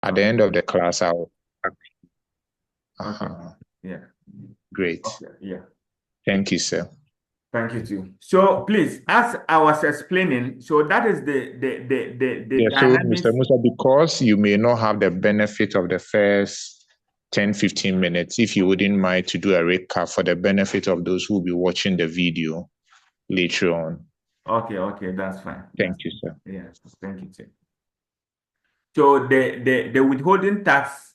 At the end of the class, I'll. Okay. Yeah. Great. Okay. Yeah. Thank you, sir. Thank you too. So please, as I was explaining, so that is the Yeah, so Mr. dynamics. Musa, because you may not have the benefit of the first 10, 15 minutes, if you wouldn't mind to do a recap for the benefit of those who will be watching the video later on. Okay, that's fine. Thank you, sir. Yeah, thank you too. So the withholding tax,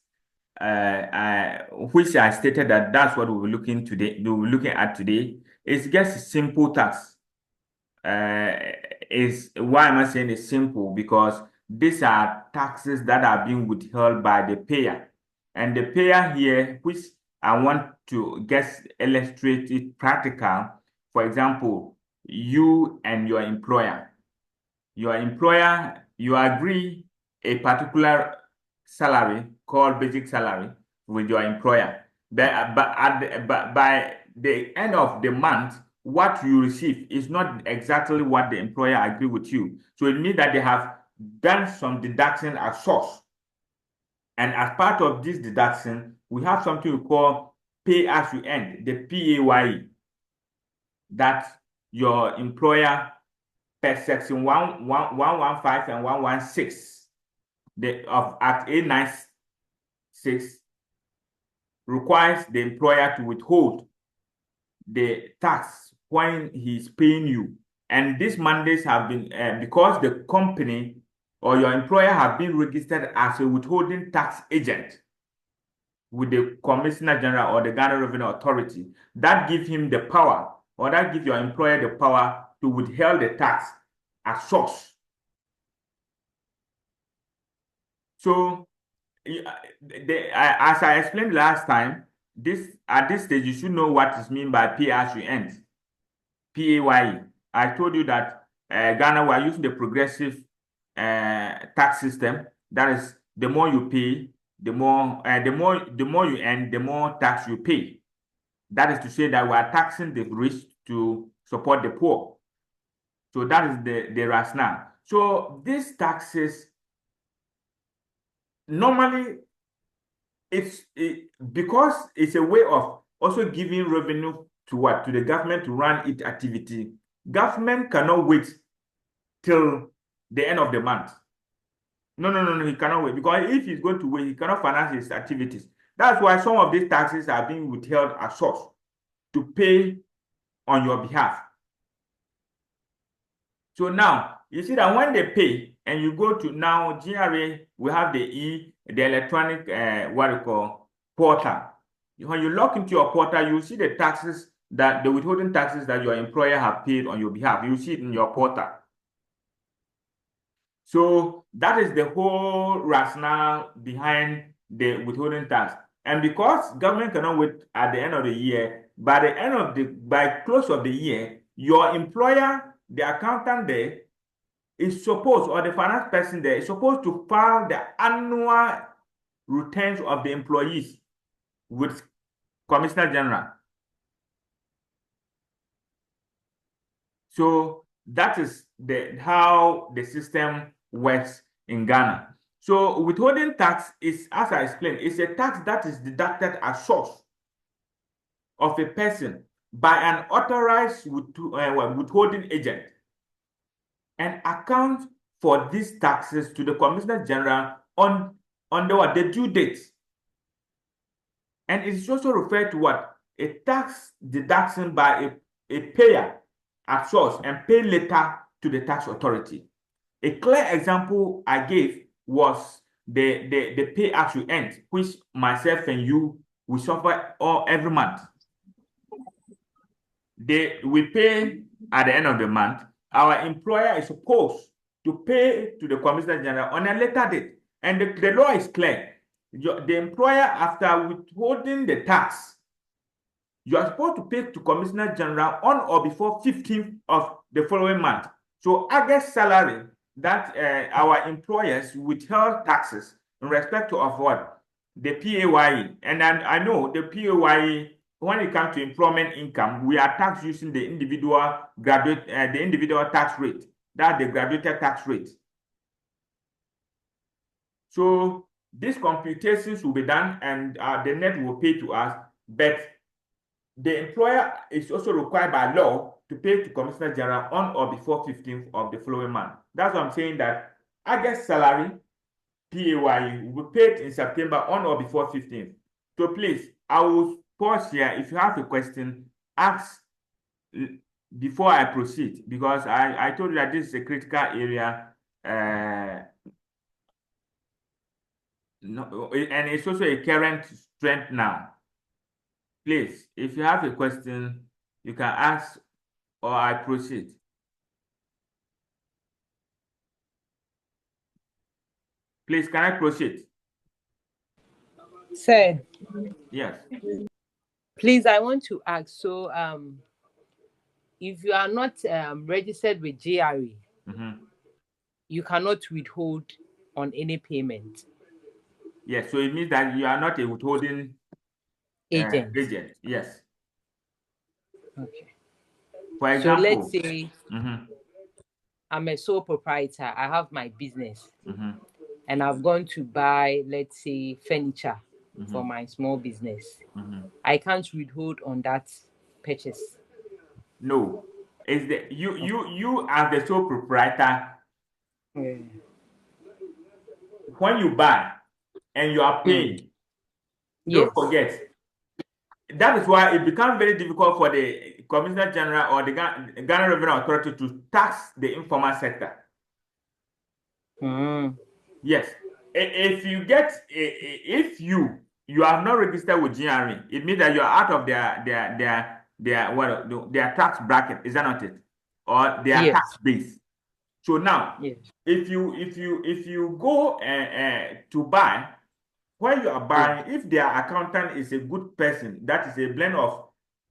which I stated that that's what we're looking today, we're looking at today, is just a simple tax. Is why am I saying it's simple? Because these are taxes that are being withheld by the payer, and the payer here, which I want to just illustrate it practical. For example, you and your employer. Your employer, you agree a particular salary called basic salary with your employer. But by the end of the month, what you receive is not exactly what the employer agreed with you. So it means that they have done some deduction at source. And as part of this deduction, we have something we call pay as you earn, the PAYE, that your employer per section 115 and 116 of Act 896 requires the employer to withhold the tax when he's paying you. And these mandates have been, because the company or your employer have been registered as a withholding tax agent with the Commissioner General or the Ghana Revenue Authority, that gives him the power, or that gives your employer the power to withhold the tax at source. So, as I explained last time, at this stage, you should know what is meant by pay as you earn, PAYE. I told you that Ghana, we are using the progressive tax system. That is, the more you pay, the more you earn, the more tax you pay. That is to say that we are taxing the rich to support the poor. So that is the rationale. So these taxes normally because it's a way of also giving revenue to what? To the government to run its activity. Government cannot wait till the end of the month. No, he cannot wait, because if he's going to wait, he cannot finance his activities. That's why some of these taxes are being withheld at source to pay on your behalf. So now you see that when they pay and you go to now GRA, we have the electronic what you call portal. When you log into your portal, you see the taxes, that the withholding taxes that your employer have paid on your behalf. You see it in your portal. So that is the whole rationale behind the withholding tax. And because government cannot wait at the end of the year, by close of the year, your employer, the accountant there, is supposed, or the finance person there, is supposed to file the annual returns of the employees with Commissioner General. So that is how the system works in Ghana. So withholding tax is, as I explained, is a tax that is deducted at source of a person by an authorized withholding agent, and account for these taxes to the Commissioner General on the due date. And it is also referred to what? A tax deduction by a payer at source and pay later to the tax authority. A clear example I gave was the pay as you earn, which myself and you will suffer every month. We pay at the end of the month. Our employer is supposed to pay to the Commissioner General on a later date. And the law is clear. The employer, after withholding the tax, you are supposed to pay to Commissioner General on or before 15th of the following month. So August salary that our employers withheld taxes in respect of what? The PAYE. And I know the PAYE, when it comes to employment income, we are taxed using the individual tax rate. That's the graduated tax rate. So These computations will be done and the net will pay to us, but the employer is also required by law to pay to Commissioner General on or before 15th of the following month. That's what I'm saying, that August salary, PAYE, will be paid in September on or before 15th. So please, I will pause here. If you have a question, ask before I proceed, because I told you that this is a critical area. No, and it's also a current trend now. Please, if you have a question, you can ask or I proceed. Please, can I proceed? Sir. Yes. Please, I want to ask, so if you are not registered with GRA, you cannot withhold on any payment. Yes, so it means that you are not a withholding agent. Yes. Okay. For example, so let's say I'm a sole proprietor. I have my business, and I've gone to buy, let's say, furniture for my small business. I can't withhold on that purchase. No, it's the you as the sole proprietor. When you buy and you are paying, don't forget. That is why it becomes very difficult for the Commissioner General or the Ghana Revenue Authority to tax the informal sector. Yes, if you are not registered with GRA, it means that you are out of their tax bracket. Is that not it? Or their tax base. So now, if you go to buy, when you are buying, if their accountant is a good person, that is a blend of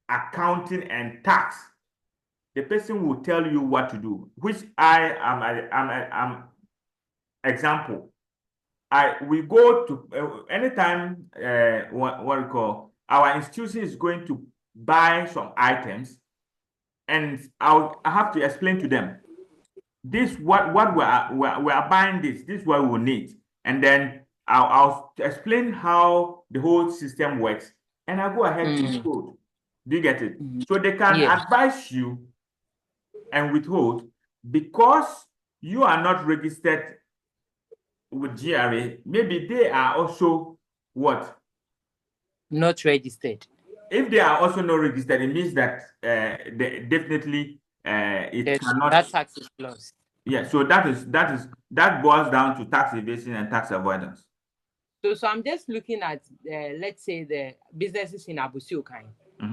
accounting and tax, the person will tell you what to do, which I am example. We go to anytime what we call our institution is going to buy some items, and I have to explain to them this what we are buying, this is what we will need, and then I'll explain how the whole system works, and I'll go ahead to withhold. Do you get it? So they can advise you and withhold, because you are not registered with GRA. Maybe they are also what? Not registered. If they are also not registered, it means that they definitely it cannot. That tax is lost. Yeah, so that boils down to tax evasion and tax avoidance. So I'm just looking at let's say the businesses in Abusiokai.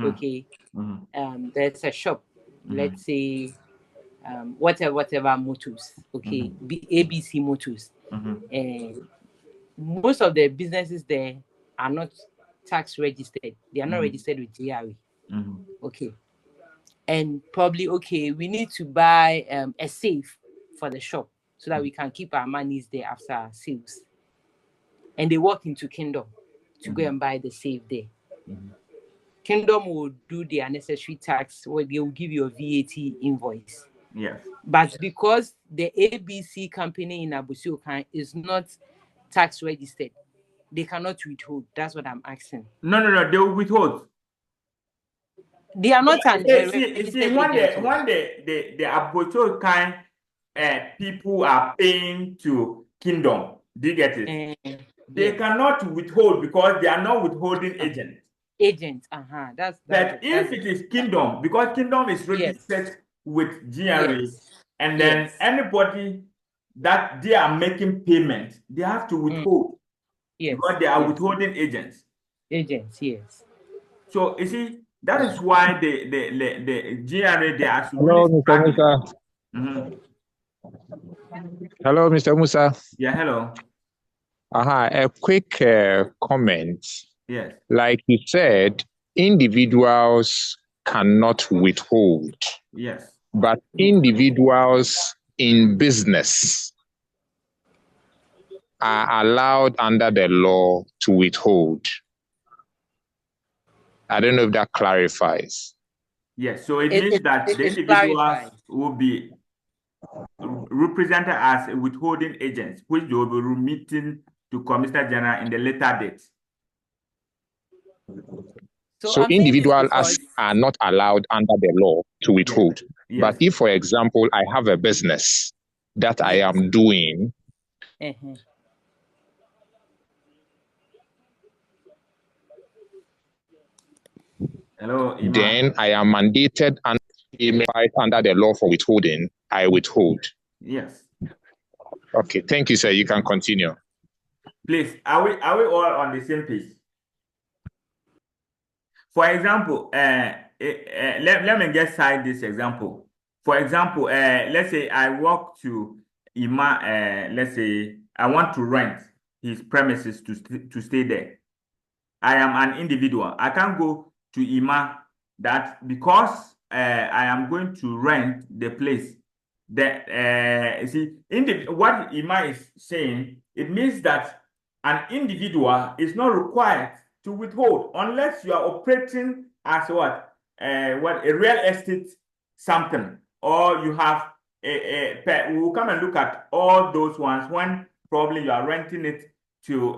Okay. There's a shop. Let's say whatever motors. Okay. ABC Motors. And most of the businesses there are not tax registered. They are not registered with GRA. Okay. And probably, we need to buy a safe for the shop so that we can keep our monies there after our sales. And they walk into Kingdom to go and buy the safe there. Kingdom will do their necessary tax, or they will give you a VAT invoice. Yes. But because the ABC company in Abusiokan is not tax registered, they cannot withhold. That's what I'm asking. No, they will withhold. They are not when the Abusiokan people are paying to Kingdom, do you get it? They cannot withhold because they are not withholding agents. But if it is Kingdom, because Kingdom is registered with GRA, and then anybody that they are making payment, they have to withhold. Because they are withholding agents. Yes. So you see, that is why the GRA, they are Hello, Mr. Musa. Hello, Mr. Musa. Yeah, hello. A quick comment. Yes. Like you said, individuals cannot withhold. Yes. But individuals in business are allowed under the law to withhold. I don't know if that clarifies. Yes, so it means that the individuals will be represented as withholding agents, which they will be remitting to Commissioner General in the later date. So individuals are not allowed under the law to withhold. Yes. Yes. But if, for example, I have a business that I am doing, Hello, Iman. Then I am mandated and under the law for withholding, I withhold. Yes. Okay, thank you, sir. You can continue. Please, are we all on the same page? For example, let me just cite this example. For example, let's say I walk to Ima, let's say I want to rent his premises to stay there. I am an individual. I can't go to Ima that because I am going to rent the place. That you see, what Ima is saying, it means that an individual is not required to withhold unless you are operating as what a real estate something, or you have we will come and look at all those ones when probably you are renting it to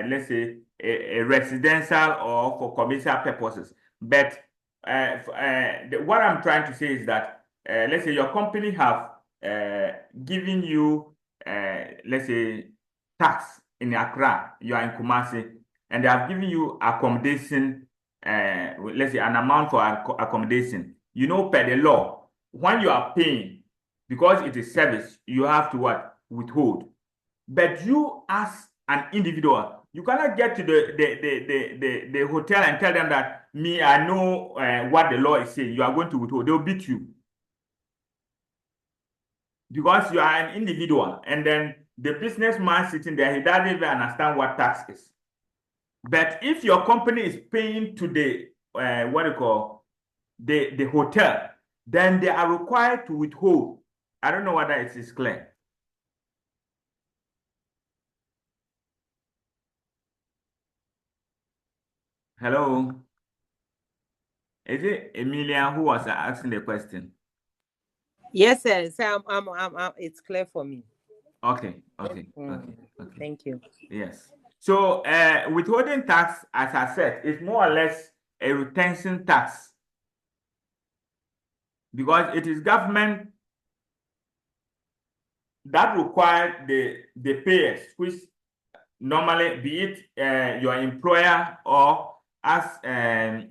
let's say a residential or for commercial purposes. But what I'm trying to say is that let's say your company have given you let's say tax in Accra, you are in Kumasi, and they have given you accommodation, let's say an amount for accommodation. You know, per the law, when you are paying, because it is service, you have to what? Withhold. But you as an individual, you cannot get to the hotel and tell them that me, I know what the law is saying. You are going to withhold. They'll beat you. Because you are an individual, and then the businessman sitting there, he doesn't even understand what tax is. But if your company is paying to the the hotel, then they are required to withhold. I don't know whether it is clear. Hello, is it Emilia who was asking the question? Yes, sir. So it's clear for me. Okay. Thank you. Yes. So withholding tax, as I said, is more or less a retention tax because it is government that requires the payers, which normally be it your employer or, as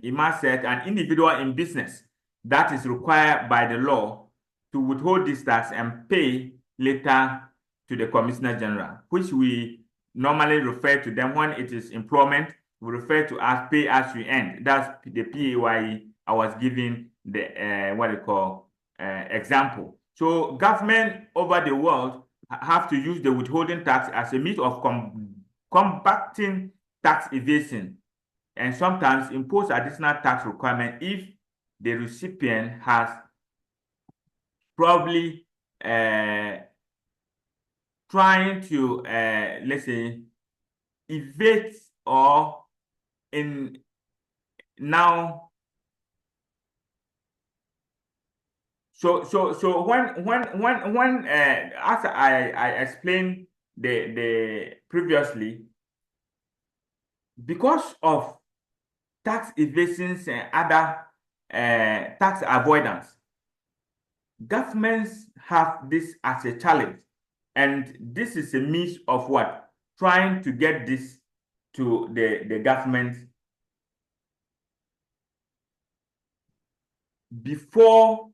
Ima said, an individual in business that is required by the law to withhold this tax and pay later to the Commissioner General, which we normally refer to them when it is employment. We refer to as pay as you earn. That's the PAYE I was giving the example. So government over the world have to use the withholding tax as a means of combating tax evasion, and sometimes impose additional tax requirement if the recipient has probably trying to let's say evade or in now. So when as I explained the previously, because of tax evasions and other tax avoidance, governments have this as a challenge, and this is a means of what? Trying to get this to the government before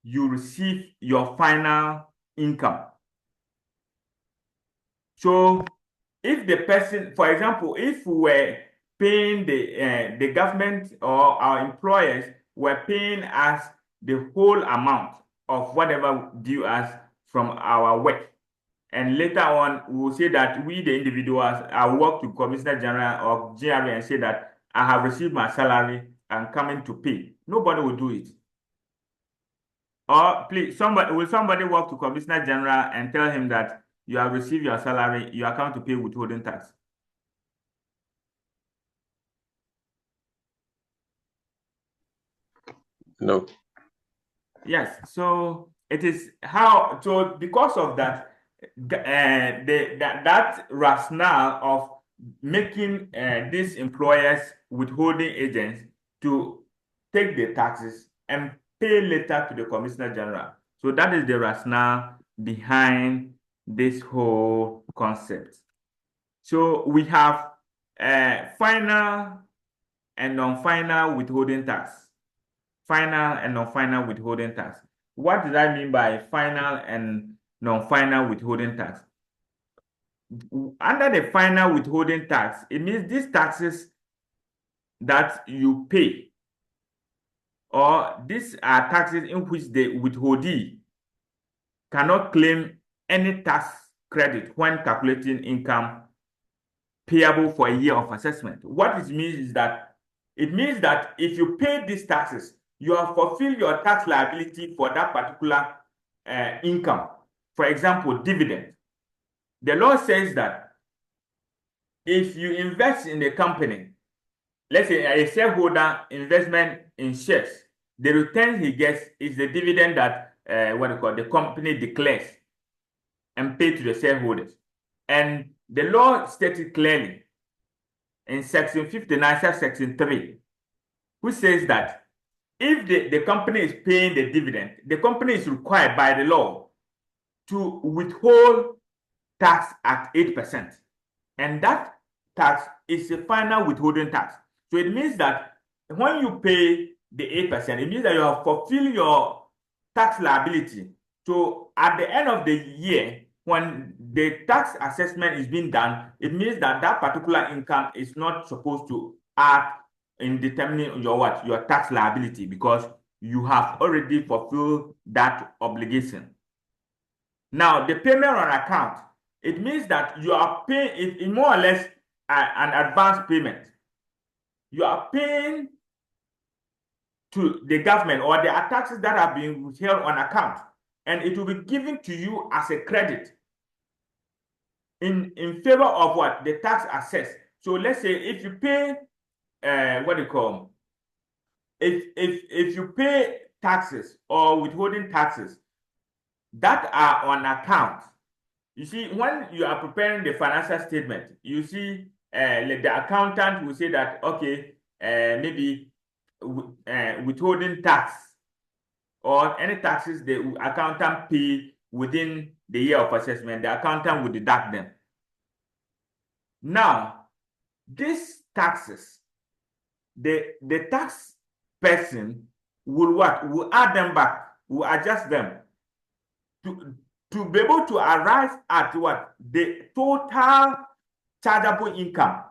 you receive your final income. So if the person, for example, if we were paying the government or our employers were paying us the whole amount of whatever due us from our work, and later on we will say that we the individuals, I work to Commissioner General of GRA and say that I have received my salary and coming to pay. Nobody will do it. Or please, will somebody walk to Commissioner General and tell him that you have received your salary, you are coming to pay withholding tax? No. Yes, so it is how, so because of that, that rationale of making these employers withholding agents to take the taxes and pay later to the Commissioner General. So that is the rationale behind this whole concept. So we have final and non-final withholding tax. Final and non-final withholding tax. What does that mean by final and non-final withholding tax? Under the final withholding tax, it means these taxes that you pay, or these are taxes in which the withholdee cannot claim any tax credit when calculating income payable for a year of assessment. What it means is that if you pay these taxes, you have fulfilled your tax liability for that particular income. For example, dividend. The law says that if you invest in a company, let's say a shareholder investment in shares, the return he gets is the dividend that the company declares and pay to the shareholders. And the law stated clearly in Section 59, Section 3, which says that if the company is paying the dividend, the company is required by the law to withhold tax at 8%. And that tax is a final withholding tax. So it means that when you pay the 8%, it means that you have fulfilled your tax liability. So at the end of the year, when the tax assessment is being done, it means that that particular income is not supposed to add in determining your tax liability, because you have already fulfilled that obligation. Now, the payment on account, it means that you are paying it more or less an advance payment. You are paying to the government, or there are taxes that are being withheld on account, and it will be given to you as a credit in favor of what? The tax assessed. So let's say if you pay if you pay taxes or withholding taxes that are on account, you see, when you are preparing the financial statement, you see the accountant will say that, okay, maybe withholding tax or any taxes the accountant pay within the year of assessment, the accountant will deduct them. Now, these taxes, the tax person will what? Will add them back, will adjust them to be able to arrive at what? The total chargeable income,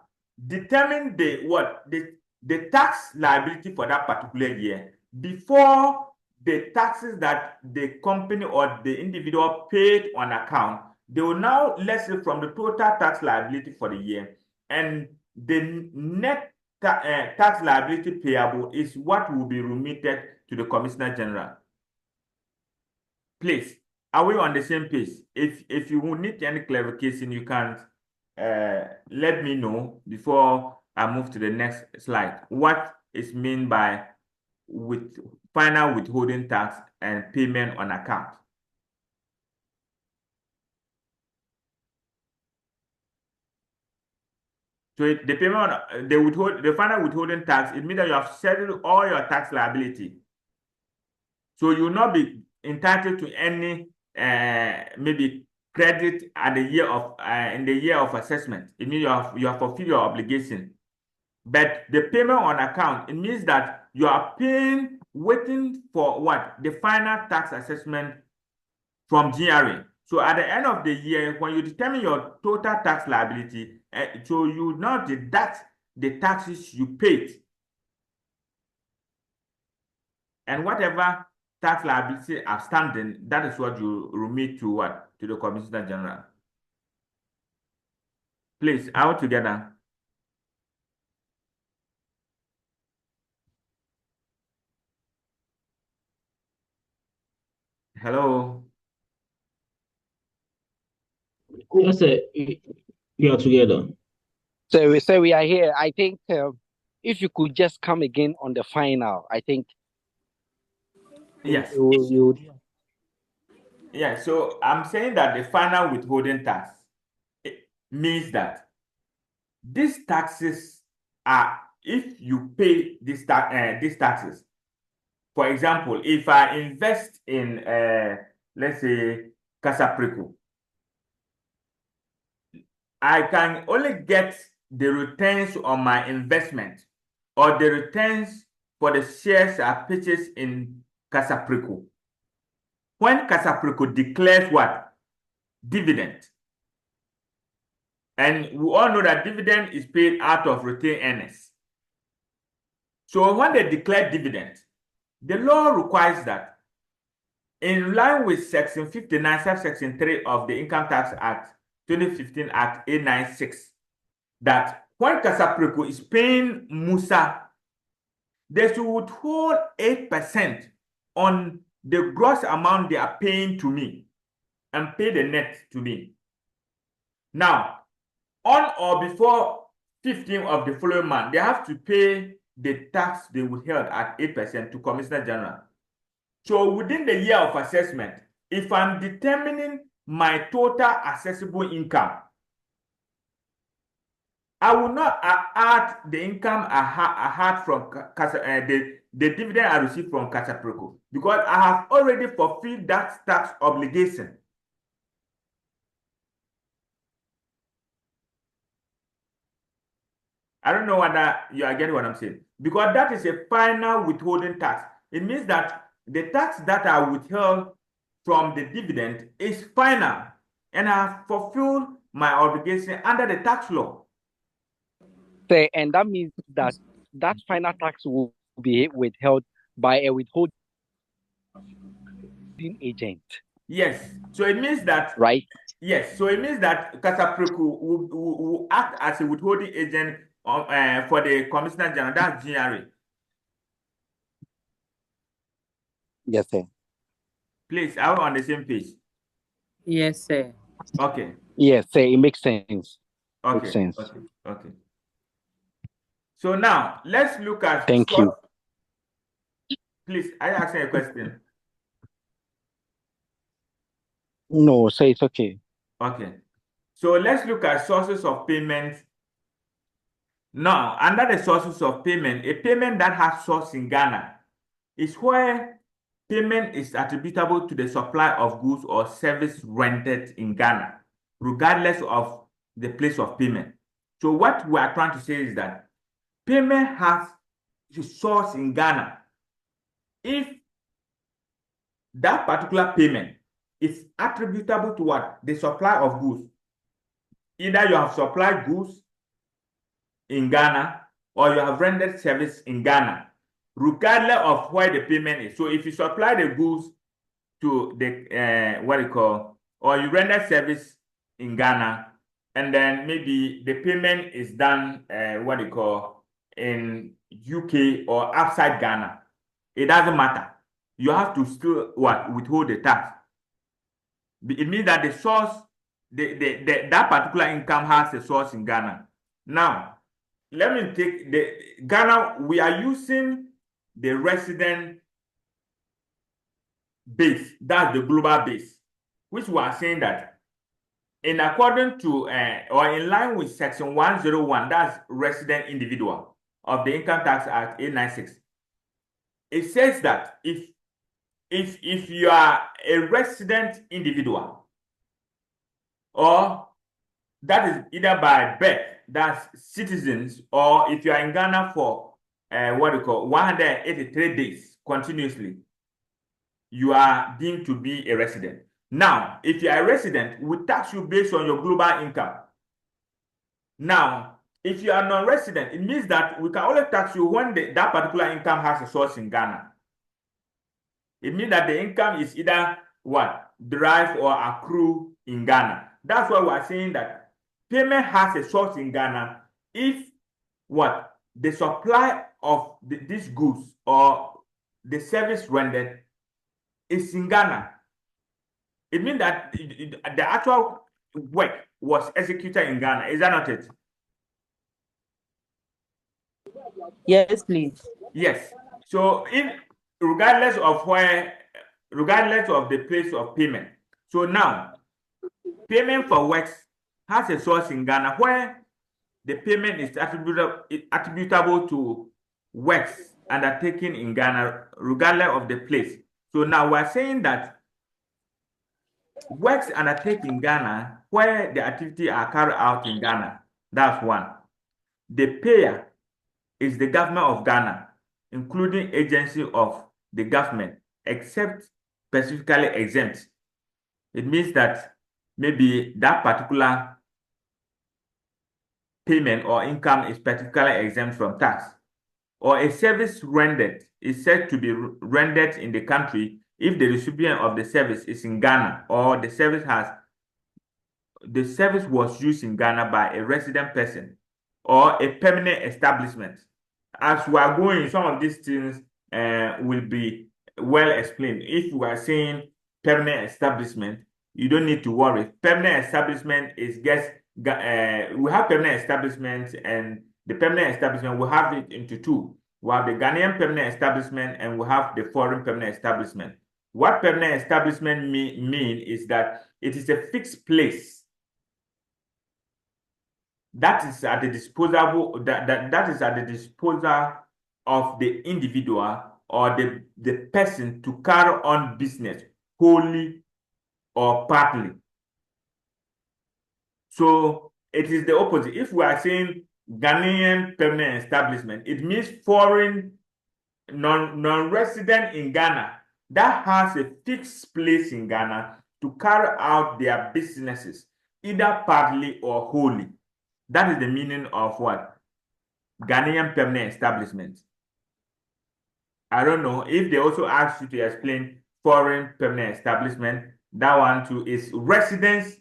determine the tax liability for that particular year before the taxes that the company or the individual paid on account. They will now less it from the total tax liability for the year, and the net tax liability payable is what will be remitted to the Commissioner General. Please, are we on the same page? If you will need any clarification, you can let me know before I move to the next slide. What is meant by final withholding tax and payment on account? So the payment on the final withholding tax, it means that you have settled all your tax liability. So you will not be entitled to any maybe credit at the year of in the year of assessment. It means you have fulfilled your obligation. But the payment on account, it means that you are paying, waiting for what? The final tax assessment from GRA. So at the end of the year, when you determine your total tax liability, so you now deduct the taxes you paid. And whatever tax liability outstanding, that is what you remit to what? To the Commissioner General. Please, all together. Hello. Yes, sir. We are together. So we are here. I think if you could just come again on the final, I think. Yes. Yeah, so I'm saying that the final withholding tax means that these taxes are, if you pay these taxes, for example, if I invest in, let's say, Casaprico, I can only get the returns on my investment or the returns for the shares I purchased in Casaprico when Casaprico declares what? Dividend. And we all know that dividend is paid out of retained earnings. So when they declare dividend, the law requires that, in line with Section 59, subsection 3 of the Income Tax Act, 2015 Act 896, that when Casaprico is paying Musa, they should withhold 8% on the gross amount they are paying to me and pay the net to me. Now, on or before 15th of the following month, they have to pay the tax they withheld at 8% to Commissioner General. So within the year of assessment, if I'm determining my total accessible income, I will not add the income I had from the dividend I received from Casaprico, because I have already fulfilled that tax obligation. I don't know whether you are getting what I'm saying, because that is a final withholding tax. It means that the tax that I withheld from the dividend is final, and I have fulfilled my obligation under the tax law. And that means that that final tax will be withheld by a withholding agent. Yes. So it means that, right? Yes. So it means that Casaprico will act as a withholding agent for the Commissioner General, that's GRA. Yes, sir. Please, are we on the same page? Yes, sir. Okay. Yes, sir. It makes sense. Okay. Makes sense. Okay. So now let's look at. Thank you. Please, are you asking a question? No, sir, it's okay. Okay. So let's look at sources of payment. Now, under the sources of payment, a payment that has source in Ghana is where payment is attributable to the supply of goods or service rendered in Ghana, regardless of the place of payment. So what we are trying to say is that payment has a source in Ghana if that particular payment is attributable to what? The supply of goods. Either you have supplied goods in Ghana or you have rendered service in Ghana, regardless of where the payment is. So if you supply the goods to the or you render service in Ghana, and then maybe the payment is done in UK or outside Ghana, it doesn't matter. You have to still withhold the tax. It means that the source, that particular income has a source in Ghana. Now, let me take the Ghana. We are using the resident base, that's the global base, which we are saying that in accordance to or in line with section 101, that's resident individual of the Income Tax Act 896. It says that if you are a resident individual, or that is either by birth, that's citizens, or if you are in Ghana for 183 days continuously, you are deemed to be a resident. Now, if you are a resident, we tax you based on your global income. Now, if you are non-resident, it means that we can only tax you when that particular income has a source in Ghana. It means that the income is either derived or accrued in Ghana. That's why we are saying that payment has a source in Ghana if the supply of these goods or the service rendered is in Ghana. It means that the actual work was executed in Ghana. Is that not it? Yes, please. Yes. So regardless of the place of payment, So now, payment for works has a source in Ghana where the payment is attributable to works undertaken in Ghana, regardless of the place. So now we're saying that works undertaken in Ghana where the activity are carried out in Ghana, that's one. The payer is the government of Ghana, including agency of the government, except specifically exempt. It means that maybe that particular payment or income is particularly exempt from tax, or a service rendered is said to be rendered in the country if the recipient of the service is in Ghana, or the service was used in Ghana by a resident person or a permanent establishment. As we are going, some of these things will be well explained. If we are saying permanent establishment, you don't need to worry. Permanent establishment is just we have permanent establishment, and the permanent establishment we have it into two. We have the Ghanaian permanent establishment and we have the foreign permanent establishment. What permanent establishment mean is that it is a fixed place that is at the disposal of the individual or the person to carry on business wholly or partly. So it is the opposite. If we are saying Ghanaian permanent establishment, it means foreign non-resident in Ghana that has a fixed place in Ghana to carry out their businesses, either partly or wholly. That is the meaning of what? Ghanaian permanent establishment. I don't know if they also ask you to explain foreign permanent establishment. That one too is residents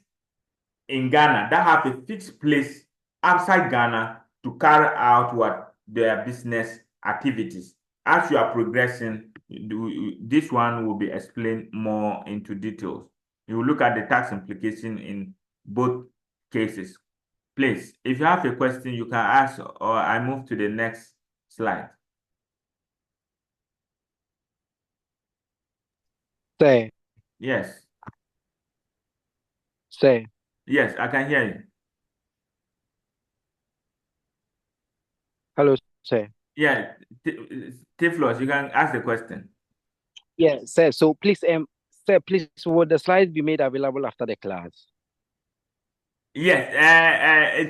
in Ghana that have a fixed place outside Ghana to carry out what? Their business activities. As you are progressing, this one will be explained more into details. You will look at the tax implication in both cases. Please, if you have a question, you can ask, or I move to the next slide. Say. Yes. Say. Yes, I can hear you. Hello, say. Yeah, Tiflos, you can ask the question. Yeah, sir. So please, sir, please, will the slides be made available after the class? Yes,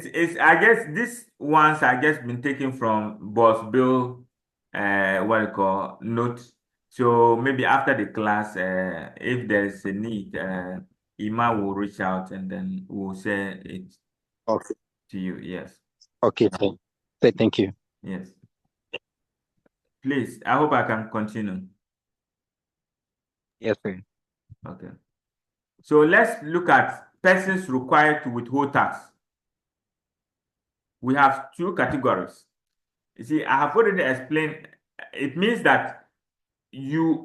it's I guess these ones I just been taken from Boss Bill, what you call notes. So maybe after the class, if there's a need, Ima will reach out and then we'll share it to you. Yes. Okay, sir. Say thank you. Yes. Please, I hope I can continue. Yes, sir. Okay. So let's look at persons required to withhold tax. We have two categories. You see, I have already explained. It means that you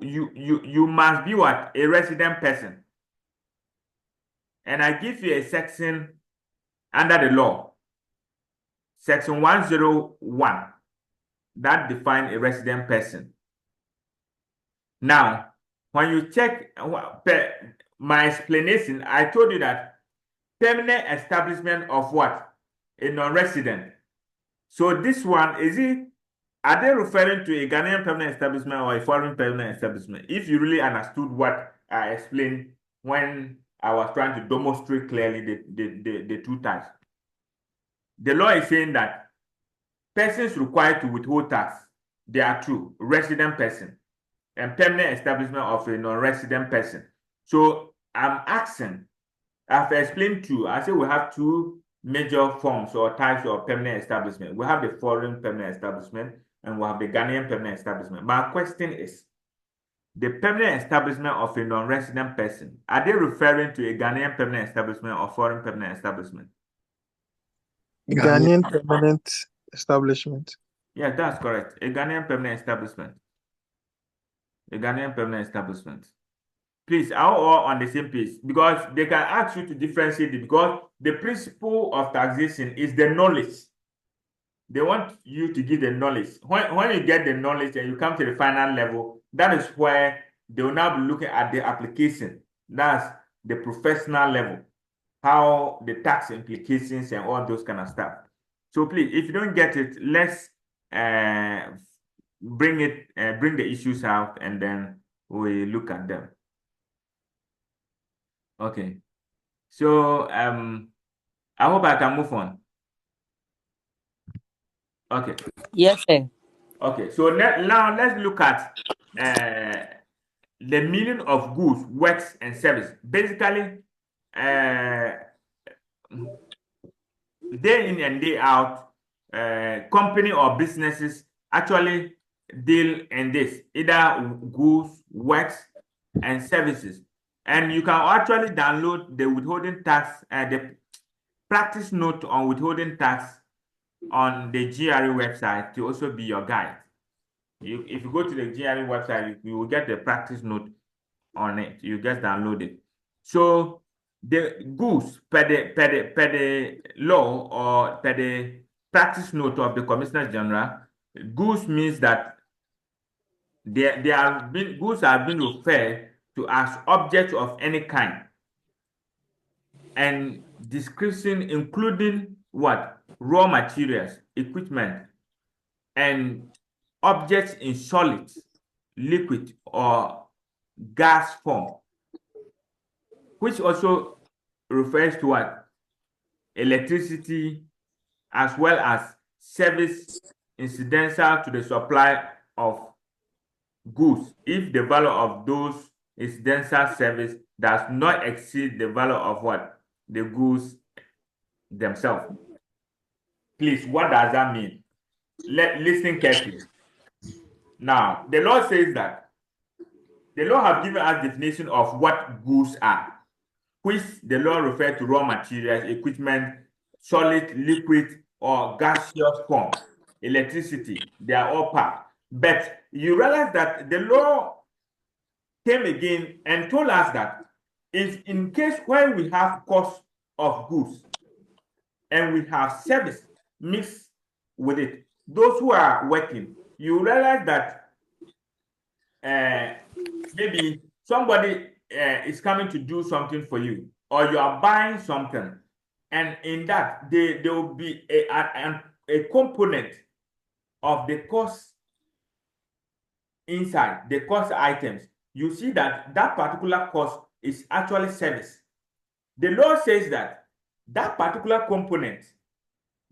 must be what? A resident person. And I give you a section under the law, section 101, that defines a resident person. Now, when you check my explanation, I told you that permanent establishment of what? A non-resident. So this one, are they referring to a Ghanaian permanent establishment or a foreign permanent establishment? If you really understood what I explained when I was trying to demonstrate clearly the two types. The law is saying that persons required to withhold tax, there are two: resident person and permanent establishment of a non-resident person. So I'm asking, I've explained two. I say we have two major forms or types of permanent establishment. We have the foreign permanent establishment and we have the Ghanaian permanent establishment. My question is, the permanent establishment of a non-resident person, are they referring to a Ghanaian permanent establishment or foreign permanent establishment? Ghanaian permanent establishment. Yeah, that's correct. A Ghanaian permanent establishment. A Ghanaian permanent establishment. Please, are all on the same page? Because they can ask you to differentiate it, because the principle of taxation is the knowledge. They want you to give the knowledge. When you get the knowledge and you come to the final level, that is where they will now be looking at the application. That's the professional level, how the tax implications and all those kind of stuff. So please, if you don't get it, let's bring the issues out, and then we look at them. Okay. So I hope I can move on. Okay. Yes, sir. Okay. So now let's look at the meaning of goods, works, and service. Basically, day in and day out, company or businesses actually deal in this, either goods, works, and services. And you can actually download the withholding tax, the practice note on withholding tax on the GRE website to also be your guide. If you go to the GRE website, you will get the practice note on it. You just download it. So the goods per the law or per the practice note of the Commissioner General, goods means that goods have been referred to as objects of any kind, and description including what? Raw materials, equipment, and objects in solid, liquid, or gas form, which also refers to what? Electricity, as well as service incidental to the supply of goods if the value of those incidental service does not exceed the value of what? The goods themselves. Please, what does that mean? Listen carefully. Now, the law says that the law have given us definition of what goods are, which the law refers to raw materials, equipment, solid, liquid, or gaseous form, electricity. They are all part. But you realize that the law came again and told us that if in case when we have cost of goods and we have service mixed with it, those who are working, you realize that maybe somebody is coming to do something for you, or you are buying something, and in that there will be a component of the cost inside the cost items. You see that particular cost is actually service. The law says that particular component,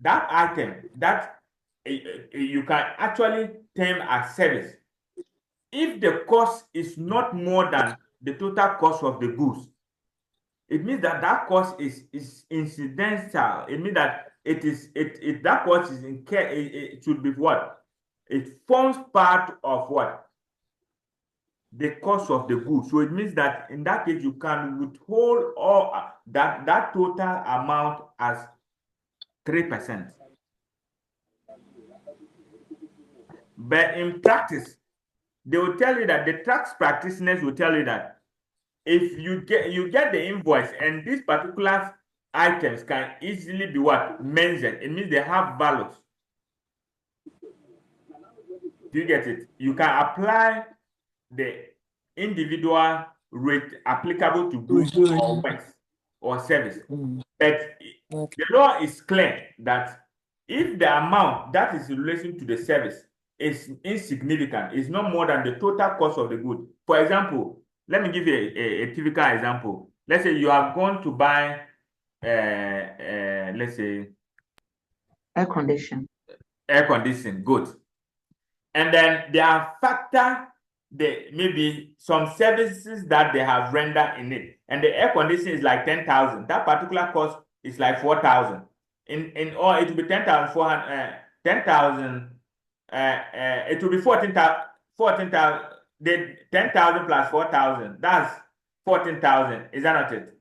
that item, that you can actually term as service if the cost is not more than the total cost of the goods. It means that cost is incidental. It means that that cost is it should be what? It forms part of what? The cost of the goods. So it means that in that case, you can withhold all that total amount as 3%. But in practice, they will tell you that the tax practitioners will tell you that if you get the invoice and these particular items can easily be what? Mentioned. It means they have values. Do you get it? You can apply the individual rate applicable to goods or works or service. But the law is clear that if the amount that is in relation to the service is insignificant, is not more than the total cost of the good. For example, let me give you a typical example. Let's say you are going to buy, let's say, air conditioning, good. And then they are factor maybe some services that they have rendered in it. And the air conditioning is like 10,000. That particular cost is like 4,000. In all, it will be 10,400, 10,000. It will be 14,000. The 10,000 plus 4,000. That's 14,000. Is that not it?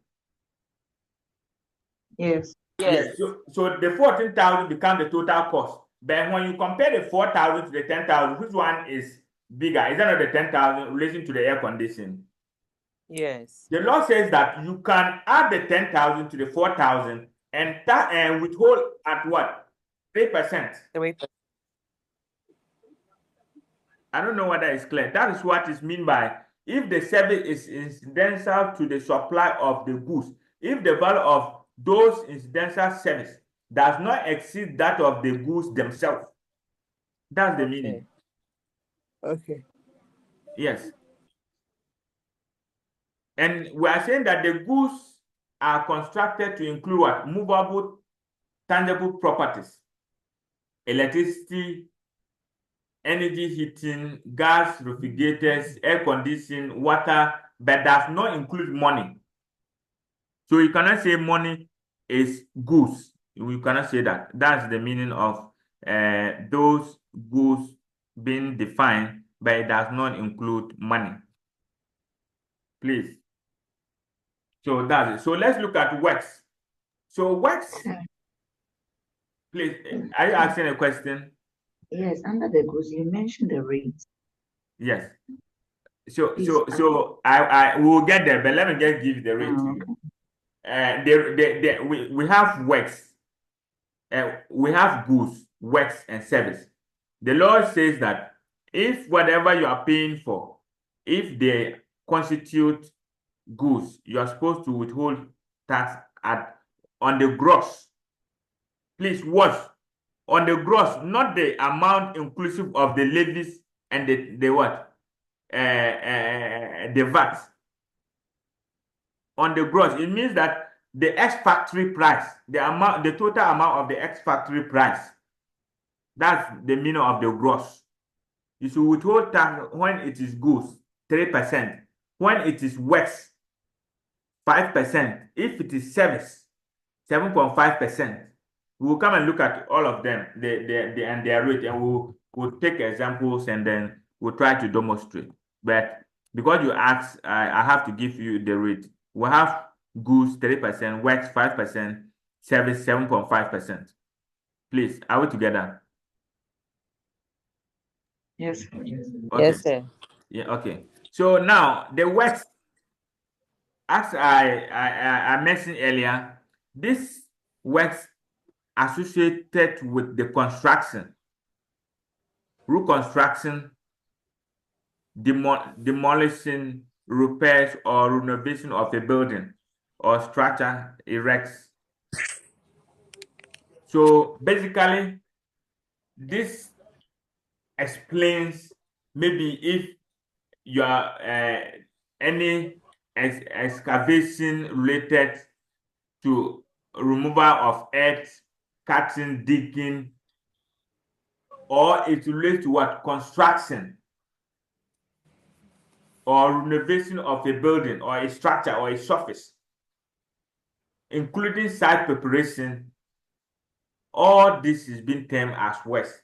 Yes. Yes. So the 14,000 becomes the total cost. But when you compare the 4,000 to the 10,000, which one is bigger? Is that not the 10,000 in relation to the air conditioning? Yes. The law says that you can add the 10,000 to the 4,000 and withhold at what? 3%. 3%. I don't know whether it's clear. That is what is meant by if the service is incidental to the supply of the goods, if the value of those incidental service does not exceed that of the goods themselves. That's the meaning. Okay. Yes. And we are saying that the goods are constructed to include what? Movable, tangible properties, electricity, energy, heating, gas, refrigerators, air conditioning, water, but does not include money. So you cannot say money is goods. You cannot say that. That's the meaning of those goods being defined, but it does not include money. Please. So that's it. So let's look at works. So works, please, are you asking a question? Yes, under the goods, you mentioned the rates. Yes. So I will get there, but let me just give the rate to you. We have works, we have goods, works, and service. The law says that if whatever you are paying for, if they constitute goods, you are supposed to withhold tax on the gross. Please watch, on the gross, not the amount inclusive of the levies and the what? The VAT. On the gross, it means that the ex-factory price, the total amount of the ex-factory price, that's the meaning of the gross. You should withhold tax when it is goods, 3%. When it is works, 5%. If it is service, 7.5%. We will come and look at all of them, and their rate, and we'll take examples and then we'll try to demonstrate. But because you asked, I have to give you the rate. We have goods 3%, works 5%, service 7.5%. Please, are we together? Yes. Okay. Yes, sir. Yeah, okay. So now the works, as I mentioned earlier, this works associated with the construction, reconstruction, demolition, repairs, or renovation of a building or structure erects. So basically, this explains maybe if you are any excavation related to removal of earth, cutting, digging, or it relates to what? Construction or renovation of a building or a structure or a surface, including site preparation. All this is being termed as works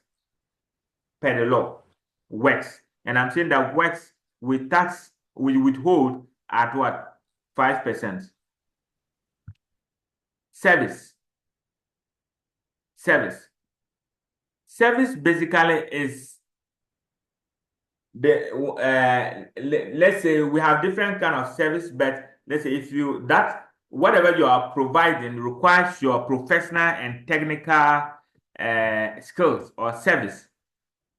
per the law. Works. And I'm saying that works with tax, we withhold at what? 5%. Service. Service basically is the let's say we have different kind of service, but let's say if you whatever you are providing requires your professional and technical skills or service,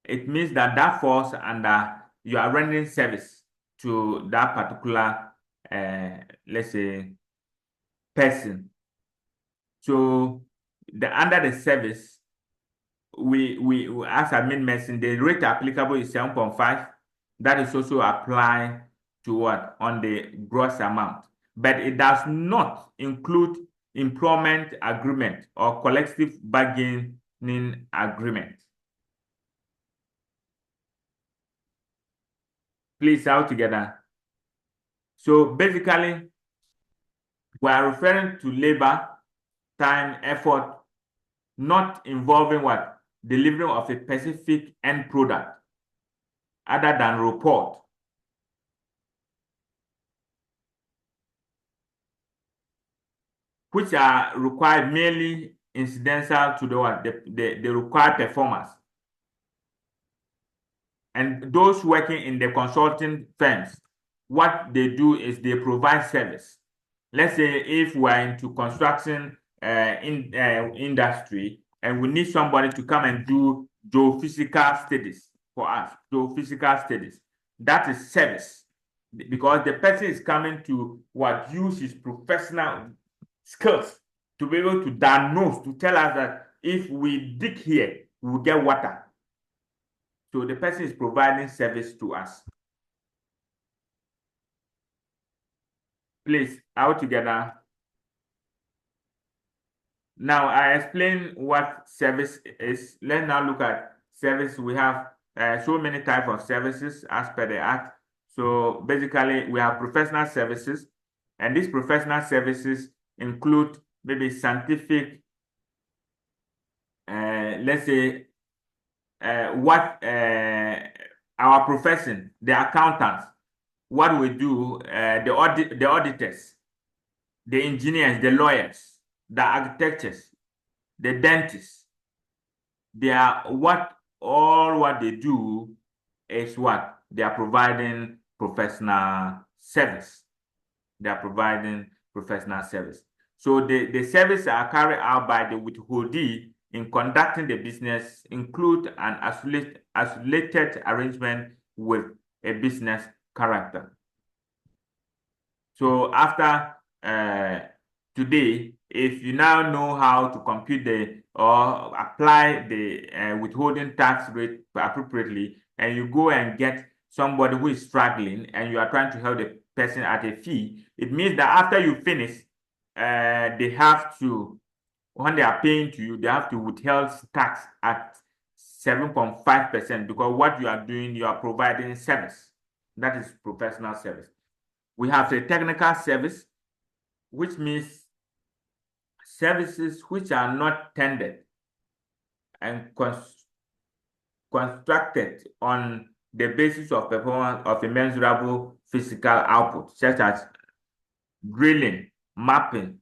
it means that falls under you are rendering service to that particular let's say person. So under the service, we as I mentioned, the rate applicable is 7.5. That is also applied to what? On the gross amount. But it does not include employment agreement or collective bargaining agreement. Please, all together. So basically, we are referring to labor, time, effort, not involving what? Delivery of a specific end product other than report. Which are required merely incidental to the required performance. And those working in the consulting firms, what they do is they provide service. Let's say if we're into construction industry and we need somebody to come and do geophysical studies for us, geophysical studies, that is service. because the person is coming to use his professional skills to be able to diagnose, to tell us that if we dig here, we will get water. So the person is providing service to us. Please, out together. Now I explain what service is. Let's now look at service. We have so many types of services as per the Act. So basically, we have professional services, and these professional services include maybe scientific, let's say, what our profession, the accountants, what we do, the auditors, the engineers, the lawyers, the architects, the dentists. They are all what they do is what they are providing professional service. They are providing professional service. So the services are carried out by the withholdee in conducting the business include an isolated arrangement with a business character. So after today, if you now know how to compute or apply the withholding tax rate appropriately, and you go and get somebody who is struggling and you are trying to help the person at a fee, it means that after you finish, they have to, when they are paying to you, they have to withhold tax at 7.5% because what you are doing, you are providing service. That is professional service. We have a technical service, which means services which are not tendered and constructed on the basis of performance of a measurable physical output, such as drilling, mapping.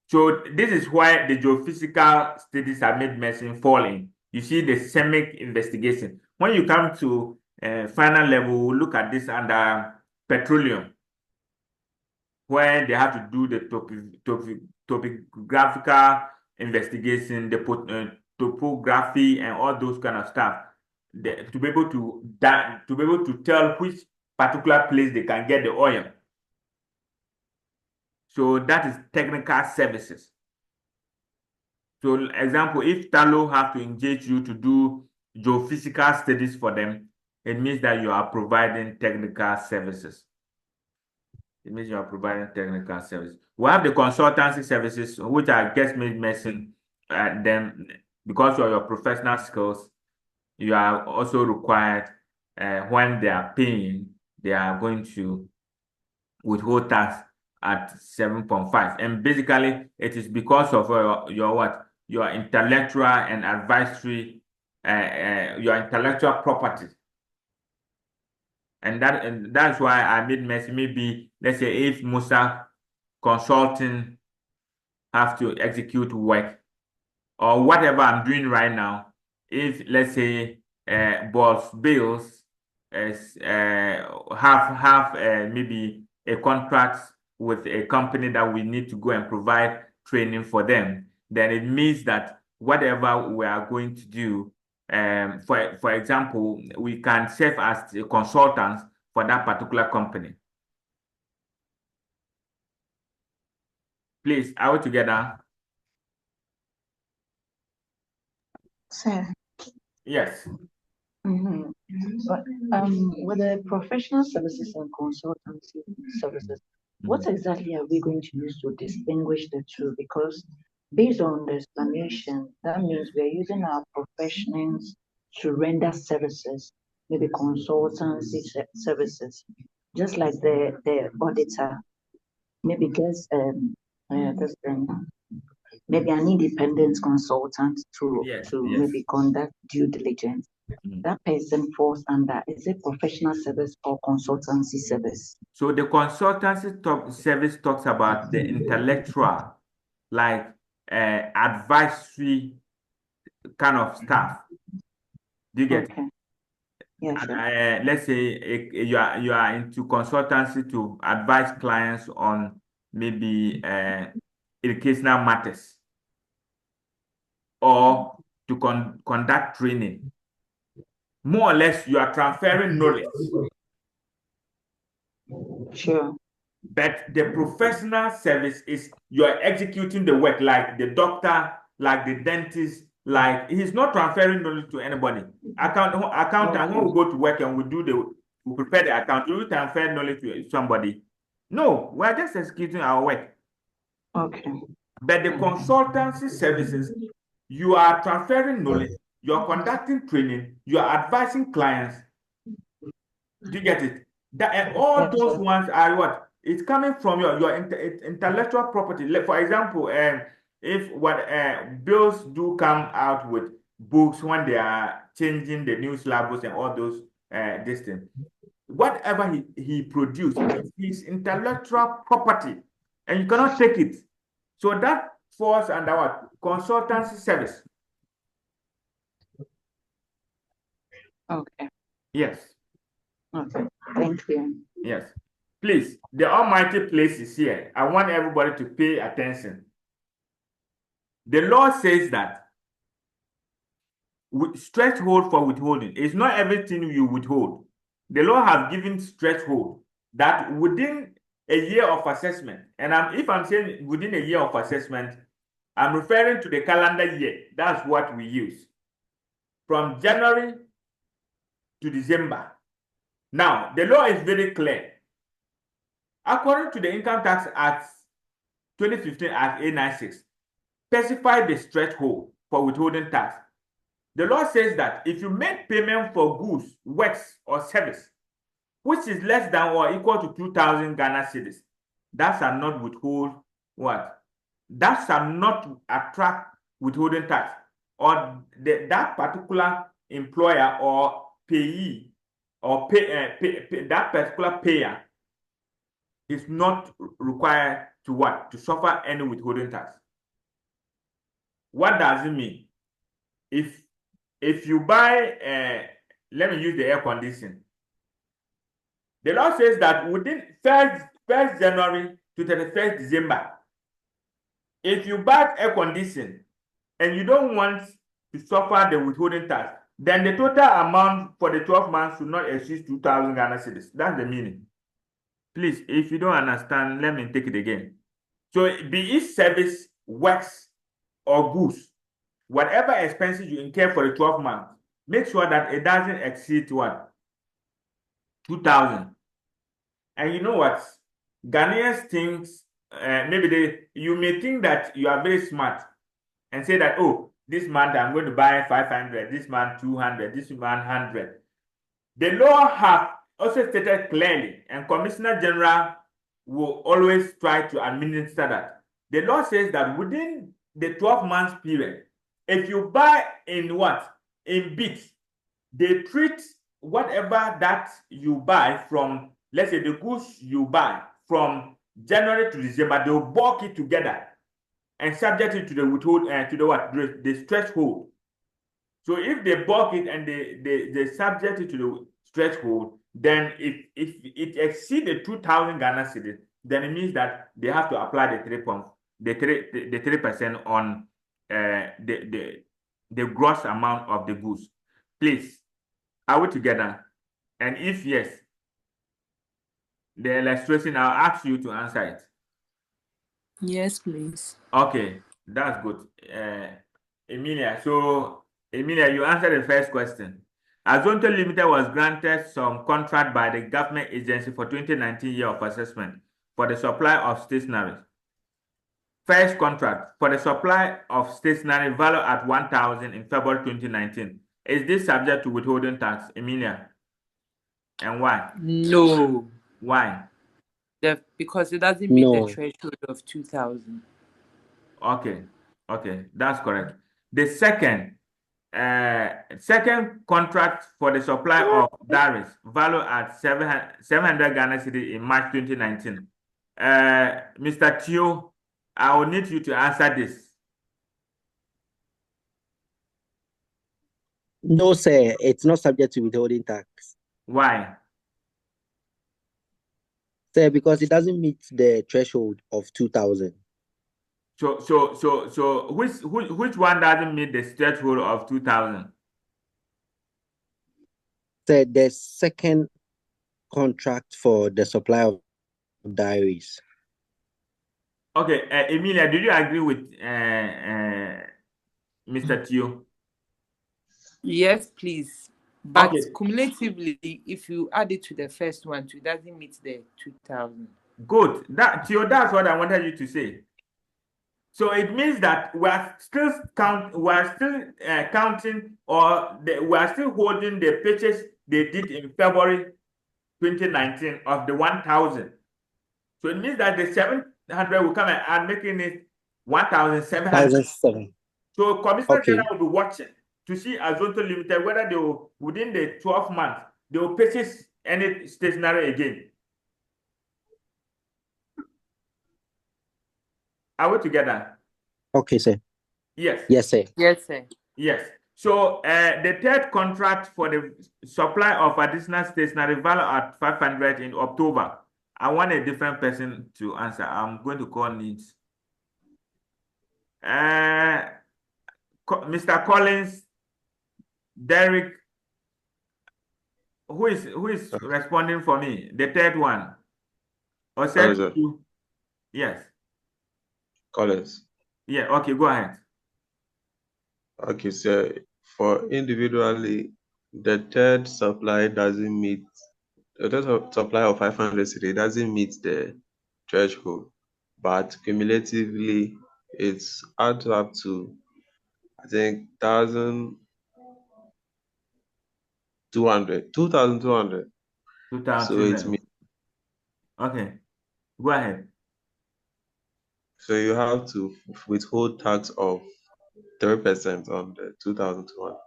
So this is why the geophysical studies are made mention fall in. You see the seismic investigation. When you come to final level, we'll look at this under petroleum, where they have to do the topographical investigation, the topography, and all those kind of stuff, to be able to tell which particular place they can get the oil. So that is technical services. So, example, if Talo have to engage you to do geophysical studies for them, it means that you are providing technical services. It means you are providing technical service. We have the consultancy services, which I guess made mention them because of your professional skills. You are also required when they are paying, they are going to withhold tax at 7.5. And basically, it is because of your intellectual and advisory, your intellectual property. And that's why I made mention, maybe, let's say, if Musa Consulting have to execute work or whatever I'm doing right now, if, let's say, Boss Bills have maybe a contract with a company that we need to go and provide training for them, then it means that whatever we are going to do, for example, we can serve as consultants for that particular company. Please, are we together? Sir. Yes. But with the professional services and consultancy services, what exactly are we going to use to distinguish the two? Because based on the explanation, that means we are using our professions to render services, maybe consultancy services, just like the auditor maybe gets this thing, maybe an independent consultant to maybe conduct due diligence. That person falls under, is it professional service or consultancy service? So the consultancy service talks about the intellectual, like advisory kind of stuff. Do you get it? Yeah, sure. Let's say you are into consultancy to advise clients on maybe educational matters or to conduct training. More or less, you are transferring knowledge. Sure. But the professional service is you're executing the work, like the doctor, like the dentist, like he's not transferring knowledge to anybody. Accountant, when we go to work and we prepare the account, do we transfer knowledge to somebody? No, we're just executing our work. Okay. But the consultancy services, you are transferring knowledge, you're conducting training, you are advising clients. Do you get it? And all those ones are what? It's coming from your intellectual property. Like, for example, if bills do come out with books when they are changing the new syllabus and all those this thing, whatever he produced is his intellectual property, and you cannot take it. So that falls under what? Consultancy service. Okay. Yes. Okay. Thank you. Yes. Please, the almighty place is here. I want everybody to pay attention. The law says that threshold for withholding is not everything you withhold. The law has given threshold that within a year of assessment, and if I'm saying within a year of assessment, I'm referring to the calendar year. That's what we use. From January to December. Now, the law is very clear. According to the Income Tax Act 2015 Act A96, specify the threshold for withholding tax. The law says that if you make payment for goods, works, or service, which is less than or equal to 2,000 Ghana cedis, that shall not withhold what? That shall not attract withholding tax, or that particular employer or payee or that particular payer is not required to what? To suffer any withholding tax. What does it mean? If you buy, let me use the air condition. The law says that within 1st January to 31st December, if you buy air condition and you don't want to suffer the withholding tax, then the total amount for the 12 months should not exceed 2,000 Ghana cedis. That's the meaning. Please, if you don't understand, let me take it again. So be it service, works, or goods, whatever expenses you incur for the 12 months, make sure that it doesn't exceed what? 2,000. And you know what? Ghanaians think, you may think that you are very smart and say that, oh, this month I'm going to buy 500, this month 200, this month 100. The law has also stated clearly, and Commissioner General will always try to administer that. The law says that within the 12 months period, if you buy in what? In bits, they treat whatever that you buy from, let's say the goods you buy from January to December, they'll bulk it together and subject it to the withhold to the what? The threshold. So if they bulk it and they subject it to the threshold, then if it exceeds the 2,000 Ghana cedis, then it means that they have to apply the 3% on the gross amount of the goods. Please, are we together? And if yes, the illustration, I'll ask you to answer it. Yes, please. Okay, that's good. Emilia, you answered the first question. Azonto Limited was granted some contract by the government agency for 2019 year of assessment for the supply of stationery. First contract for the supply of stationery valued at 1,000 in February 2019. Is this subject to withholding tax, Emilia? And why? No. Why? Because it doesn't meet the threshold of 2,000. Okay, that's correct. The second contract for the supply of diaries valued at 700 Ghana cedis in March 2019. Mr. Tio, I will need you to answer this. No, sir, it's not subject to withholding tax. Why? Sir, because it doesn't meet the threshold of 2,000. So which one doesn't meet the threshold of 2,000? Sir, the second contract for the supply of diaries. Okay, Emilia, do you agree with Mr. Tio? Yes, please. But Okay. cumulatively, if you add it to the first one, it doesn't meet the 2,000. Good. Tio, that's what I wanted you to say. So it means that we are still counting, or we are still holding the purchase they did in February 2019 of the 1,000. So it means that the 700 will come and add, making it 1,700. So Commissioner General will be watching to see Azonto Limited whether they will, within the 12 months, they will purchase any stationery again. Are we together? Okay, sir. Yes. Yes, sir. Yes, sir. Yes. So the third contract for the supply of additional stationery value at 500 in October. I want a different person to answer. I'm going to call needs. Mr. Collins, Derek, who is responding for me? The third one. Or said you? Yes. Collins. Yeah, okay, go ahead. Okay, so for individually, the third supply doesn't meet, the third supply of 500 cedi doesn't meet the threshold, but cumulatively it's adds up to, I think, 2,200. 2,200. So it's 2,200. Okay, go ahead. So you have to withhold tax of 3% on the 2,200.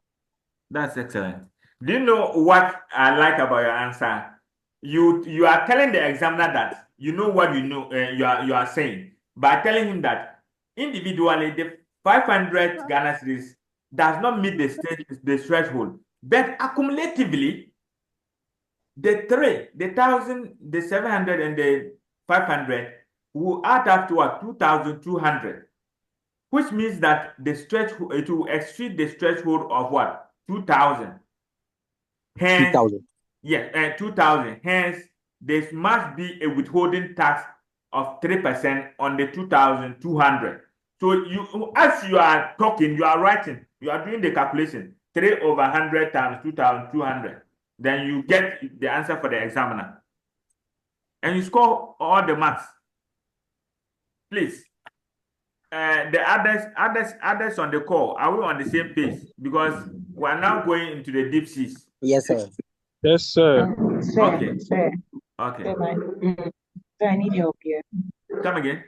That's excellent. Do you know what I like about your answer? You are telling the examiner that you know what you know. You are saying by telling him that individually the 500 Ghana cedis does not meet the threshold, but accumulatively the 1,000, the 700, and the 500 will add up to a 2,200, which means that the stretch it will exceed the threshold of what? 2,000. Hence, 2,000. Yeah, 2,000. Hence, there must be a withholding tax of 3% on the 2,200. So you, as you are talking, you are writing, you are doing the calculation. 3/100 times 2,200. Then you get the answer for the examiner. And you score all the marks. Please. The others on the call, are we on the same page? Because we are now going into the deep seas. Yes, sir. Yes, sir. Okay. Sir, Okay. sir, I need help here. Come again.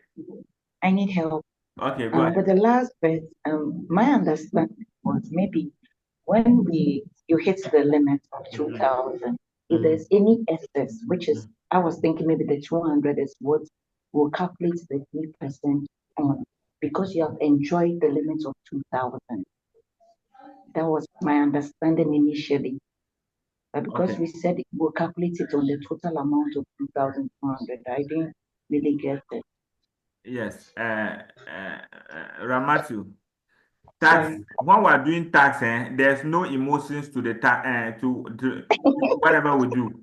I need help. Okay, go ahead. With the last bit, my understanding was maybe when you hit the limit of 2,000, if there's any excess, which is, I was thinking maybe the 200 is what will calculate the 3% on, because you have enjoyed the limit of 2,000. That was my understanding initially. But because we said we'll calculate it on the total amount of 2,200, I didn't really get it. Yes, Ramatu, tax. When we're doing tax, there's no emotions to the tax, to whatever we do.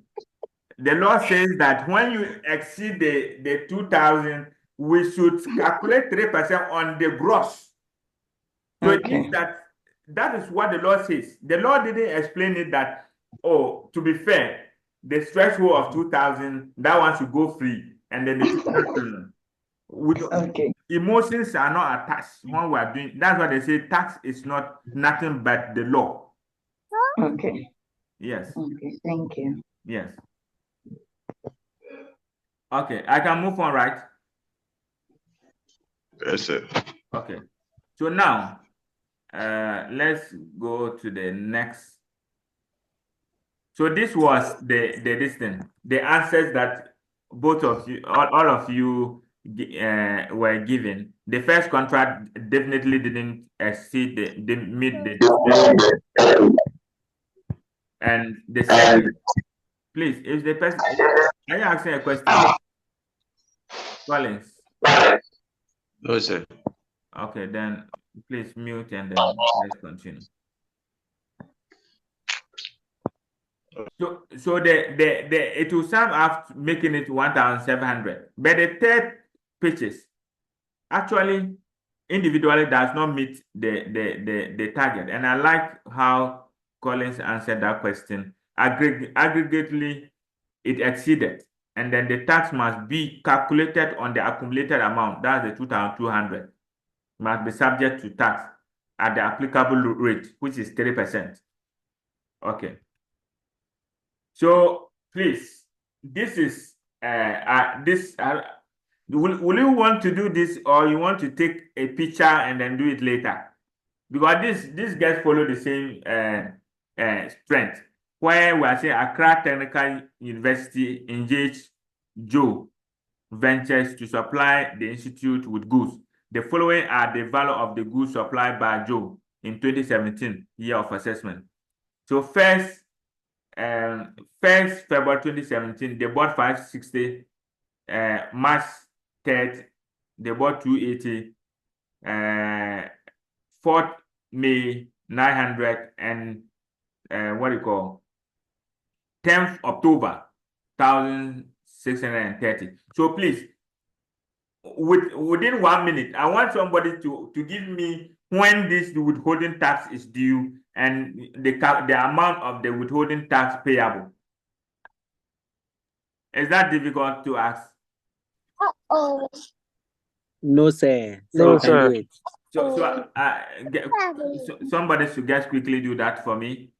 The law says that when you exceed the 2,000, we should calculate 3% on the gross. So it means that is what the law says. The law didn't explain it that, oh, to be fair, the threshold of 2,000, that one should go free, and then the 2,000. Emotions are not attached when we are doing. That's why they say tax is not nothing but the law. Okay. Yes. Okay. Thank you. Yes. Okay, I can move on, right? Yes, sir. Okay. So now, let's go to the next. So this was the answers that both of you, all of you were given. The first contract definitely didn't exceed didn't meet the and the second, please, if the person, are you asking a question? Collins? No, sir. Okay, then please mute and then let's continue. So it will sum up making it 1,700. But the third purchase actually individually does not meet the target. And I like how Collins answered that question. Aggregately, it exceeded. And then the tax must be calculated on the accumulated amount. That's the 2,200. Must be subject to tax at the applicable rate, which is 3%. Okay. So please, this is will you want to do this, or you want to take a picture and then do it later? Because this guys follow the same strength. Where we are saying Accra Technical University engaged Joe Ventures to supply the institute with goods. The following are the value of the goods supplied by Joe in 2017 year of assessment. So first February 2017, they bought 560. March 3rd, they bought 280. 4th May 900, and 10th October 1,630. So please, within 1 minute, I want somebody to give me when this withholding tax is due and the amount of the withholding tax payable. Is that difficult to ask? No, sir. No, So you can sir. do it. So somebody should just quickly do that for me.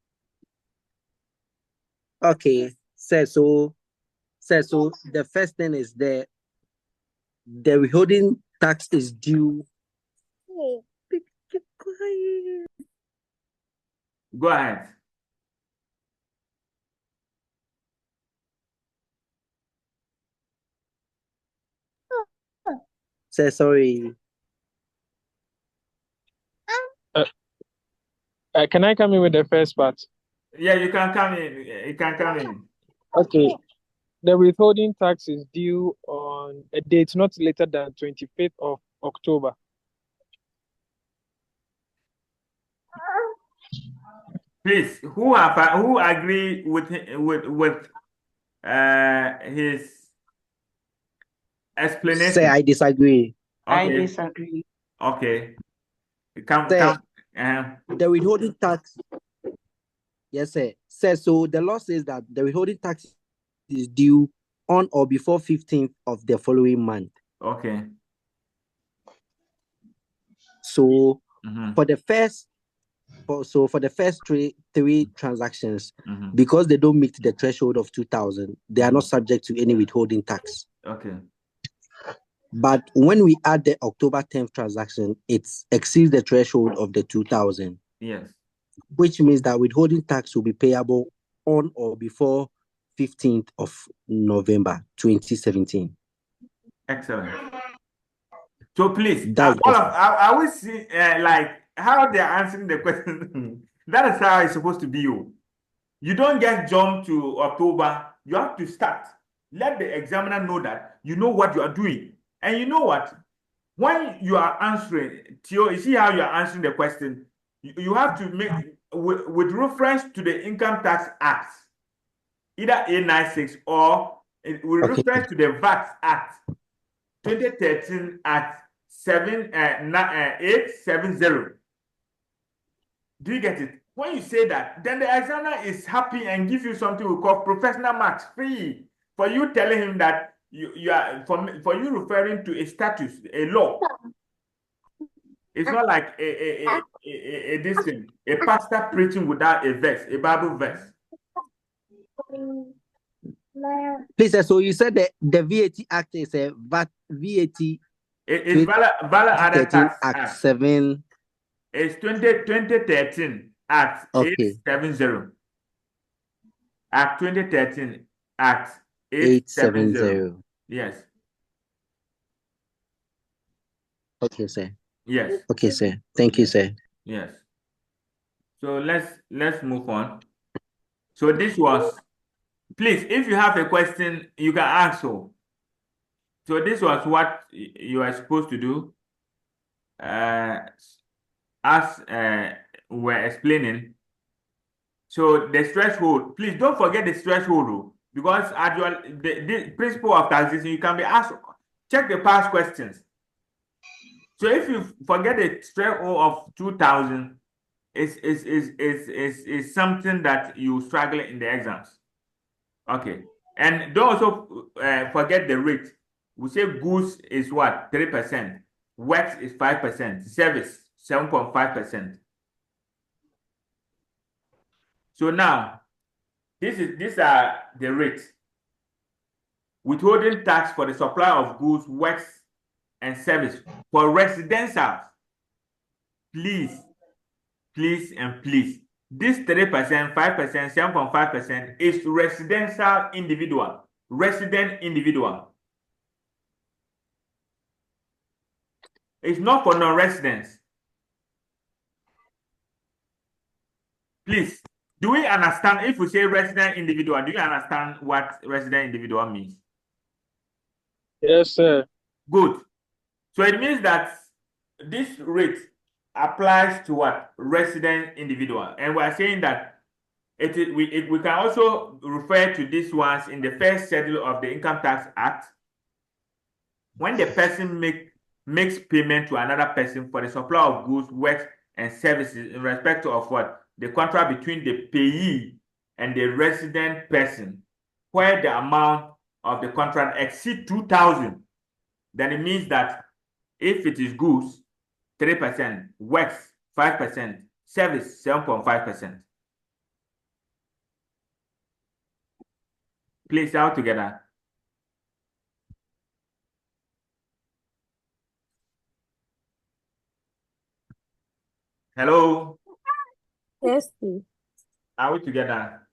Okay, sir. So the first thing is the withholding tax is due. Keep quiet. Go ahead. Sir, sorry. Can I come in with the first part? Yeah, you can come in. You can come in. Okay. The withholding tax is due on a date not later than 25th of October. Please, who agree with his explanation? Sir, I disagree. Okay. I disagree. Okay. Sir, the withholding tax. Yes, sir. Sir, so the law says that the withholding tax is due on or before 15th of the following month. Okay. So for the first three transactions, because they don't meet the threshold of 2,000, they are not subject to any withholding tax. Okay. But when we add the October 10th transaction, it exceeds the threshold of the 2,000. Yes. Which means that withholding tax will be payable on or before 15th of November 2017. Excellent. So please, That's I will see like how they're answering the question. That is how it's supposed to be. You don't just jump to October. You have to start. Let the examiner know that you know what you are doing. And you know what? When you are answering, Theo, you see how you are answering the question? You have to make, with reference to the Income Tax Act, either A96 or with reference to the VAT Act, 2013 Act 870. Do you get it? When you say that, then the examiner is happy and gives you something we call professional marks free for you telling him that you are for you referring to a status, a law. It's not like this thing, a pastor preaching without a verse, a Bible verse. Please, sir, so you said that the VAT Act is a VAT. It's Value Added Tax Act 7. It's 2013 Act 870. Act 2013 Act 870. Yes. Okay, sir. Yes. Okay, sir. Thank you, sir. Yes. So let's move on. So this was, please, if you have a question, you can ask. So this was what you are supposed to do. As we're explaining. So the threshold, please don't forget the threshold, because at your the principle of taxation, you can be asked, check the past questions. So if you forget the threshold of 2,000, is something that you struggle in the exams. Okay, and don't also forget the rate. We say goods is what? 3%, works is 5%, service 7.5%. So now these are the rates. Withholding tax for the supply of goods, works, and service for residential. Please, and please. This 3%, 5%, 7.5% is residential individual, resident individual. It's not for non-residents. Please, do we understand if we say resident individual, do you understand what resident individual means? Yes, sir. Good. So it means that this rate applies to what? Resident individual. And we are saying that we can also refer to these ones in the first schedule of the Income Tax Act. When the person makes payment to another person for the supply of goods, works, and services in respect of what? The contract between the payee and the resident person, where the amount of the contract exceeds 2,000, then it means that if it is goods, 3%, works 5%, service 7.5%. Please out together. Hello? Yes, please. Are we together?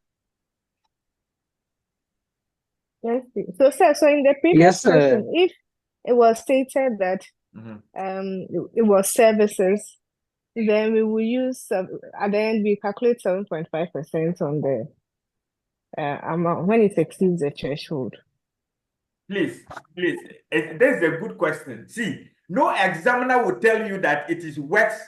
Yes, please. So, sir, so in the previous question, if it was stated that it was services, then we will use at the end we calculate 7.5% on the amount when it exceeds the threshold. Please, this is a good question. See, no examiner will tell you that it is works,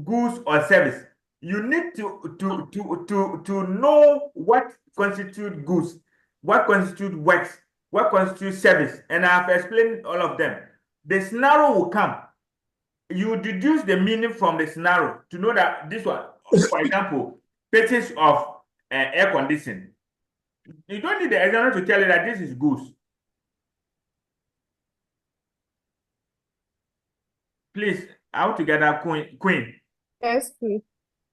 goods, or service. You need to know what constitutes goods, what constitutes works, what constitutes service, and I have explained all of them. The scenario will come. You deduce the meaning from the scenario to know that this one, for example, purchase of air conditioning. You don't need the examiner to tell you that this is goods. Please, out together, Queen. Yes, please.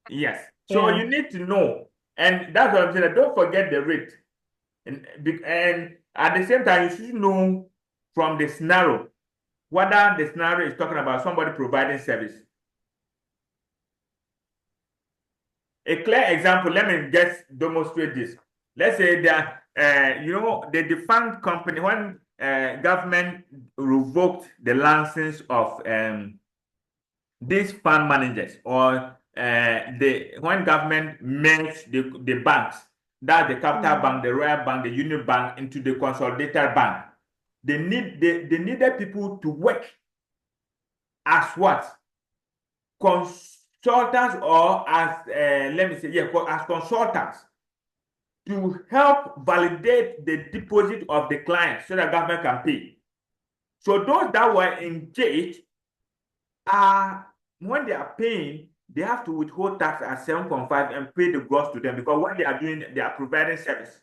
Yes. So you need to know, and that's what I'm saying. Don't forget the rate, and at the same time, you should know from the scenario whether the scenario is talking about somebody providing service. A clear example. Let me just demonstrate this. Let's say that the defunct company, when government revoked the license of these fund managers, or when government merged the banks, that's the Capital Bank, the Royal Bank, the Union Bank, into the Consolidated Bank, they needed people to work as what? Consultants, or as as consultants, to help validate the deposit of the client so that government can pay. So those that were engaged when they are paying, they have to withhold tax at 7.5 and pay the gross to them, because what they are doing, they are providing service.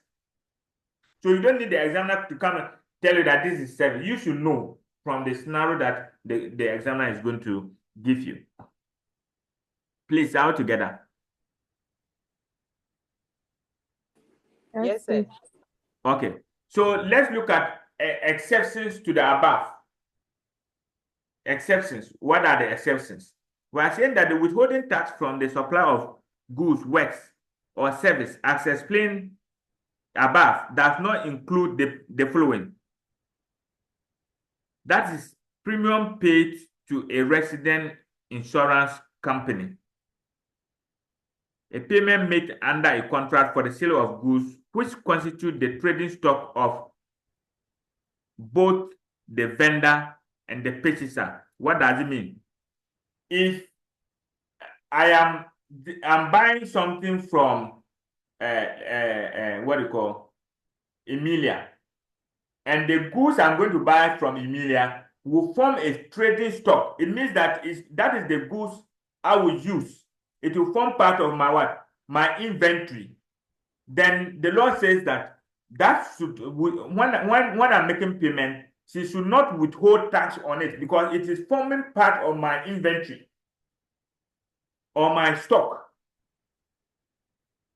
So you don't need the examiner to come and tell you that this is service. You should know from the scenario that the examiner is going to give you. Please, out together. Yes, sir. Okay, so let's look at exceptions to the above. Exceptions. What are the exceptions? We are saying that the withholding tax from the supply of goods, works, or service, as explained above, does not include the following. That is premium paid to a resident insurance company, a payment made under a contract for the sale of goods which constitute the trading stock of both the vendor and the purchaser. What does it mean? If I am I'm buying something from what do you call Emilia, and the goods I'm going to buy from Emilia will form a trading stock. It means that that is the goods I will use. It will form part of my what? My inventory. Then the law says that should, when I'm making payment, she should not withhold tax on it because it is forming part of my inventory or my stock.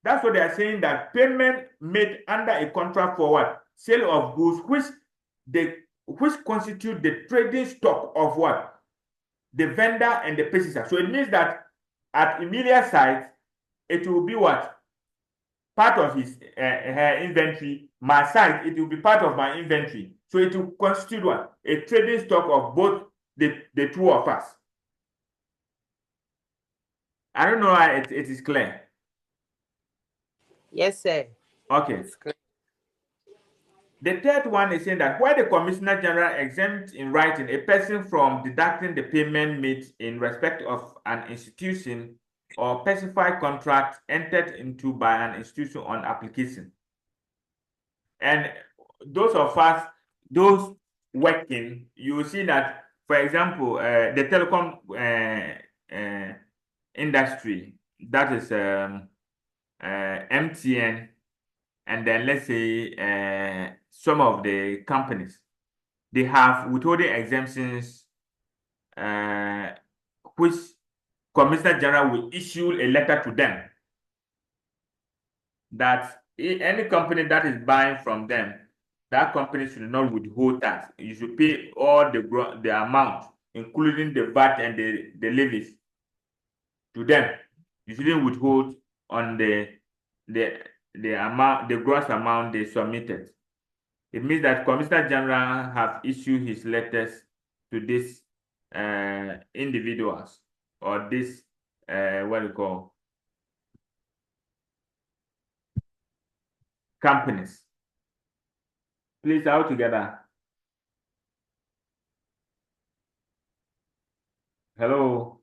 That's what they are saying, that payment made under a contract for what? Sale of goods, which constitute the trading stock of what? The vendor and the purchaser. So it means that at Emilia's side, it will be what? Part of her inventory. My side, it will be part of my inventory. So it will constitute what? A trading stock of both the two of us. I don't know why it is clear. Yes, sir. Okay. The third one is saying that where the Commissioner General exempts in writing a person from deducting the payment made in respect of an institution or specified contract entered into by an institution on application. And those of us, those working, you will see that, for example, the telecom industry, that is MTN, and then let's say some of the companies, they have withholding exemptions, which Commissioner General will issue a letter to them that any company that is buying from them, that company should not withhold tax. You should pay all the amount, including the VAT and the levies, to them. You shouldn't withhold on the amount, the gross amount they submitted. It means that Commissioner General have issued his letters to these individuals or this what do you call companies. Please, all together. Hello.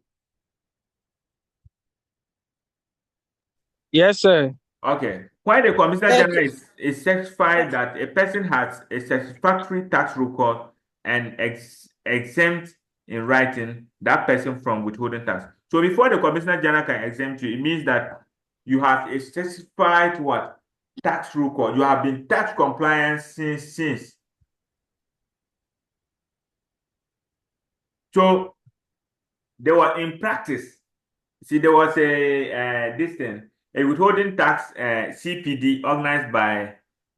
Yes, sir. Okay. When the Commissioner General is certified that a person has a satisfactory tax record and exempt in writing that person from withholding tax. So before the Commissioner General can exempt you, it means that you have a certified what? Tax record. You have been tax compliant since. So there was in practice, see, there was a withholding tax CPD organized by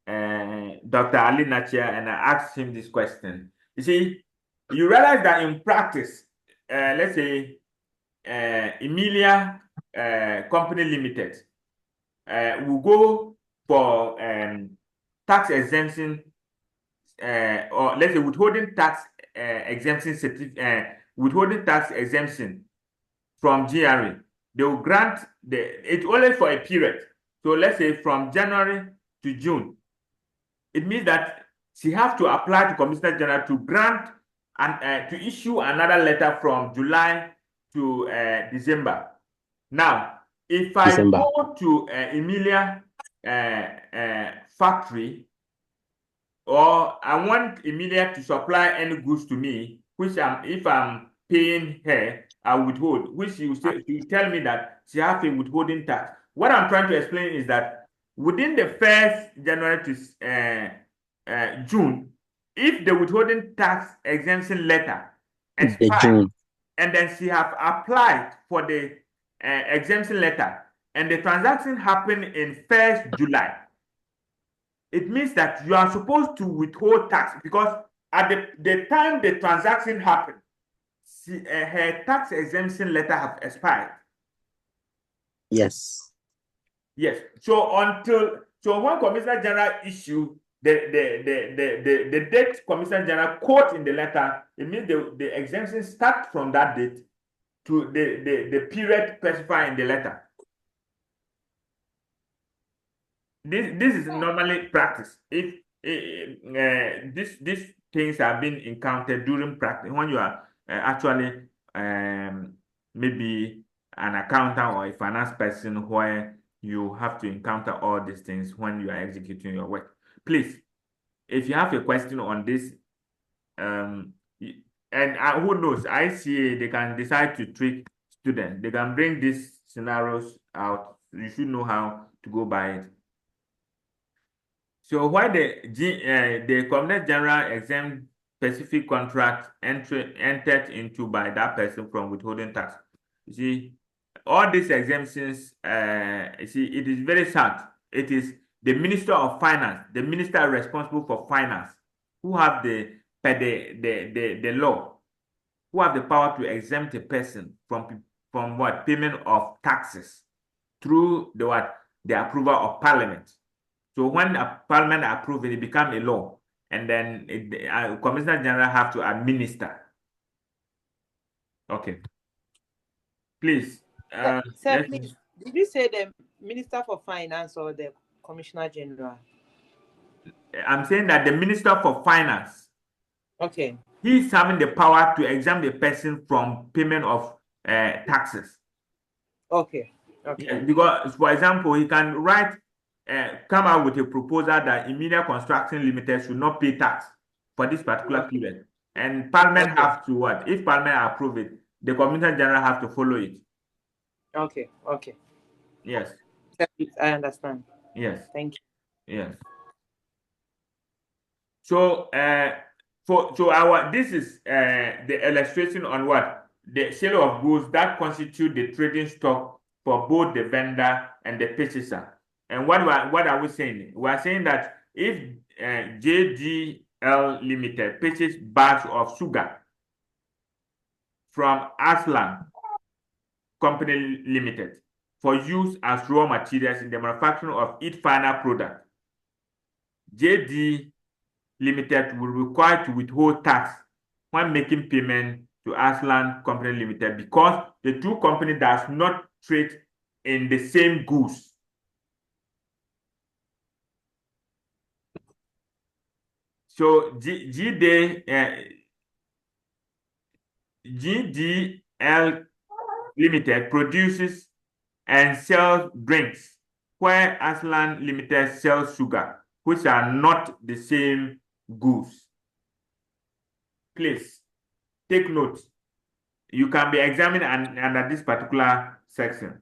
Dr. Ali Nachia, and I asked him this question. You see, you realize that in practice, let's say Emilia Company Limited will go for tax exemption, or let's say withholding tax withholding tax exemption from GRA. They will grant it only for a period. So let's say from January to June. It means that she has to apply to Commissioner General to grant and to issue another letter from July to December. Now, if I go to Emilia factory, or I want Emilia to supply any goods to me, which if I'm paying her, I withhold, which she tell me that she has a withholding tax. What I'm trying to explain is that within the 1st January to June, if the withholding tax exemption letter expires, and then she have applied for the exemption letter, and the transaction happened in 1st July, it means that you are supposed to withhold tax, because at the time the transaction happened, her tax exemption letter have expired. Yes. Yes. So when Commissioner General issue the date Commissioner General quote in the letter, it means the exemption starts from that date to the period specified in the letter. This is normally practice. If these things have been encountered during practice, when you are actually maybe an accountant or a finance person where you have to encounter all these things when you are executing your work. Please, if you have a question on this, and who knows, ICA, they can decide to treat students. They can bring these scenarios out. You should know how to go by it. So why the Commissioner General exempt specific contract entered into by that person from withholding tax? You see, all these exemptions, you see, it is very sad. It is the Minister of Finance, the minister responsible for finance, who have the law, who have the power to exempt a person from what? Payment of taxes through the approval of Parliament. So when a Parliament approves it, it becomes a law, and then Commissioner General have to administer. Okay. Please. Sir, please, did you say the Minister for Finance or the Commissioner General? I'm saying that the Minister for Finance. Okay. He's having the power to exempt a person from payment of taxes. Okay. Okay. Yeah, because, for example, he can come out with a proposal that Immediate Construction Limited should not pay tax for this particular period. And Parliament have to what? If Parliament approve it, the Commissioner General have to follow it. Okay. Okay. Yes. I understand. Yes. Thank you. Yes. So this is the illustration on what? The sale of goods that constitute the trading stock for both the vendor and the purchaser. And what are we saying? We are saying that if JGL Limited purchase bags of sugar from Aslan Company Limited for use as raw materials in the manufacturing of its final product, JD Limited will require to withhold tax when making payment to Aslan Company Limited because the two companies does not trade in the same goods. So GDL Limited produces and sells drinks, where Aslan Limited sells sugar, which are not the same goods. Please take note. You can be examined under this particular section.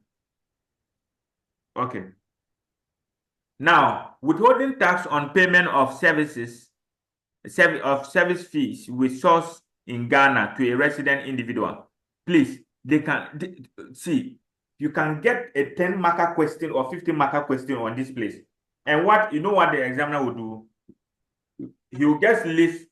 Okay. Now, withholding tax on payment of service fees with source in Ghana to a resident individual. Please, see, you can get a 10-marker question or 15-marker question on this place. And what the examiner will do? He will just list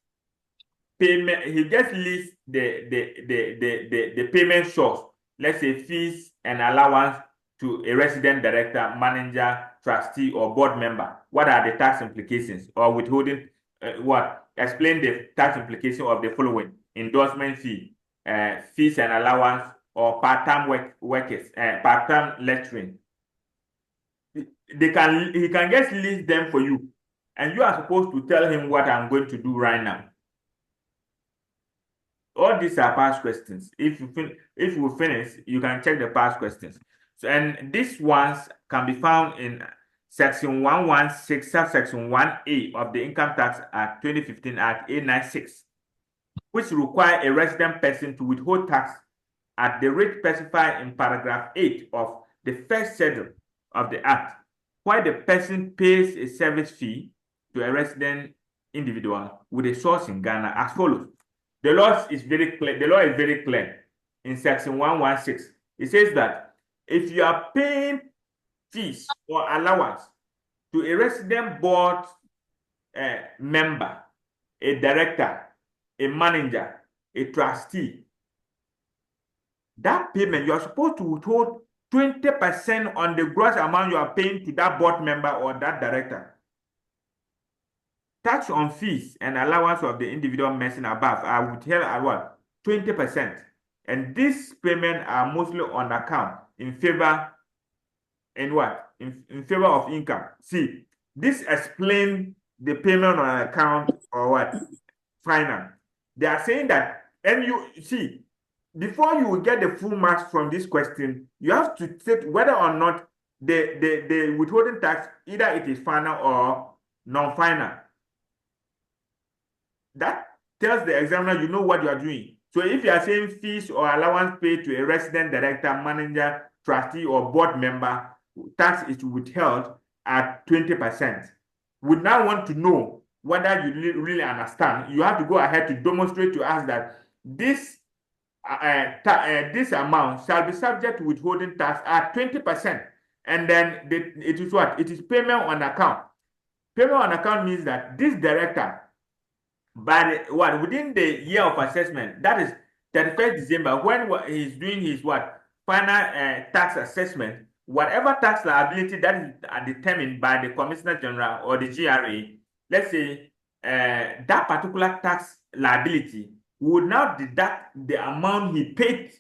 payment. He just lists the payment source. Let's say fees and allowance to a resident director, manager, trustee, or board member. What are the tax implications? Or withholding explain the tax implication of the following: endorsement fee, fees and allowance, or part-time workers, part-time lecturing. He can just list them for you, and you are supposed to tell him what I'm going to do right now. All these are past questions. If we finish, you can check the past questions. So, and these ones can be found in Section 116, subsection 1A of the Income Tax Act 2015 Act 896, which require a resident person to withhold tax at the rate specified in paragraph 8 of the first schedule of the Act, while the person pays a service fee to a resident individual with a source in Ghana as follows. The law is very clear. The law is very clear in Section 116. It says that if you are paying fees or allowance to a resident board member, a director, a manager, a trustee, that payment, you are supposed to withhold 20% on the gross amount you are paying to that board member or that director. Tax on fees and allowance of the individual mentioned above are withheld at what? 20%. And these payments are mostly on account in favor in what? In favor of income. See, this explains the payment on account or what? Finance. They are saying that, and you see, before you will get the full marks from this question, you have to state whether or not the withholding tax, either it is final or non-final. That tells the examiner you know what you are doing. So if you are saying fees or allowance paid to a resident director, manager, trustee, or board member, tax is withheld at 20%. We now want to know whether you really understand. You have to go ahead to demonstrate to us that this amount shall be subject to withholding tax at 20%. And then it is what? It is payment on account. Payment on account means that this director, but within the year of assessment, that is 31st December, when he's doing his final tax assessment, whatever tax liability that is determined by the Commissioner General or the GRA, let's say that particular tax liability would now deduct the amount he paid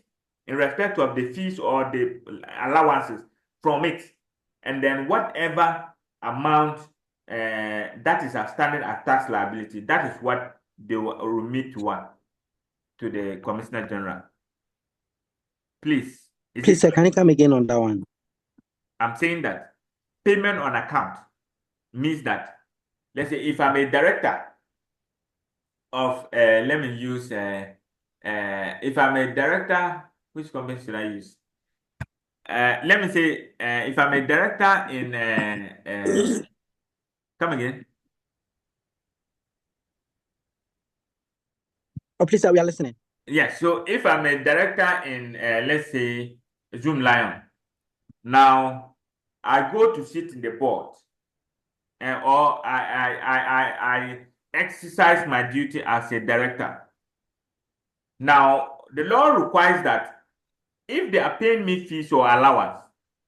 in respect of the fees or the allowances from it, and then whatever amount that is outstanding as tax liability, that is what they will remit to the Commissioner General. Please. Please, sir, can you come again on that one? I'm saying that payment on account means that, let's say, if I'm a director of, let me use, if I'm a director, which company should I use? Let me say, if I'm a director in, come again. Oh, please, sir, we are listening. Yes, so if I'm a director in, let's say, Zoom Lion, now I go to sit in the board, or I exercise my duty as a director. Now, the law requires that if they are paying me fees or allowance,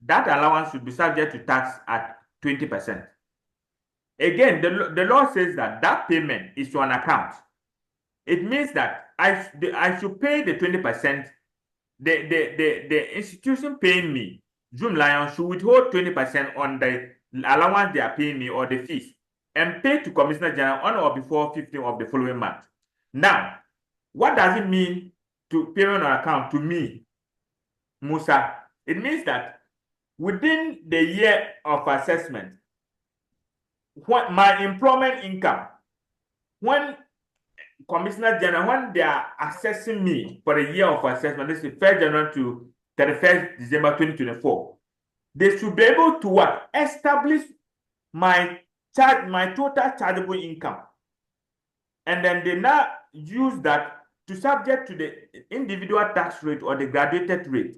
that allowance should be subject to tax at 20%. Again, the law says that that payment is on account. It means that I should pay the 20%. The institution paying me, Zoom Lion, should withhold 20% on the allowance they are paying me or the fees, and pay to Commissioner General on or before 15th of the following month. Now, what does it mean to payment on account to me, Musa? It means that within the year of assessment, what my employment income, when Commissioner General, when they are assessing me for the year of assessment, this is 1st January to 31st December 2024, they should be able to establish my total chargeable income. And then they now use that to subject to the individual tax rate or the graduated rate.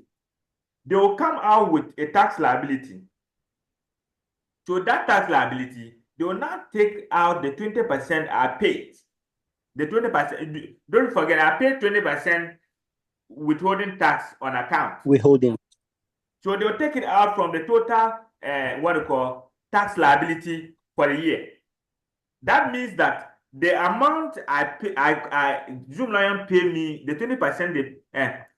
They will come out with a tax liability. So that tax liability, they will now take out the 20% I paid. The 20%, don't forget, I paid 20% withholding tax on account. Withholding. So they will take it out from the total, tax liability for the year. That means that the amount I pay, Zoom Lion pay me, the 20%,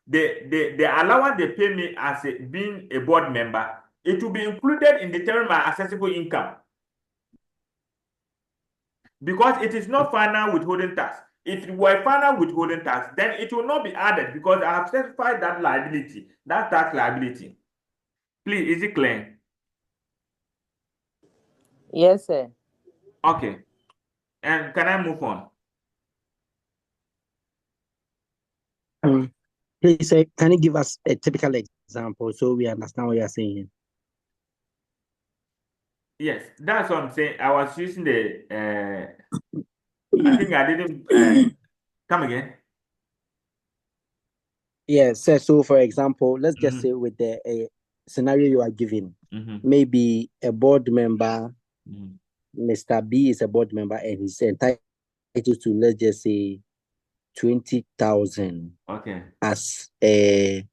the allowance they pay me as being a board member, it will be included in determining my accessible income. Because it is not final withholding tax. If it were final withholding tax, then it will not be added because I have specified that liability, that tax liability. Please, is it clear? Yes, sir. Okay. And can I move on? Please, sir, can you give us a typical example so we understand what you are saying? Yes, that's what I'm saying. I was using the, I think I didn't, come again. Yes, sir. So, for example, let's just say with the scenario you are giving, maybe a board member, Mr. B is a board member and he's entitled to, let's just say, 20,000. Okay. As a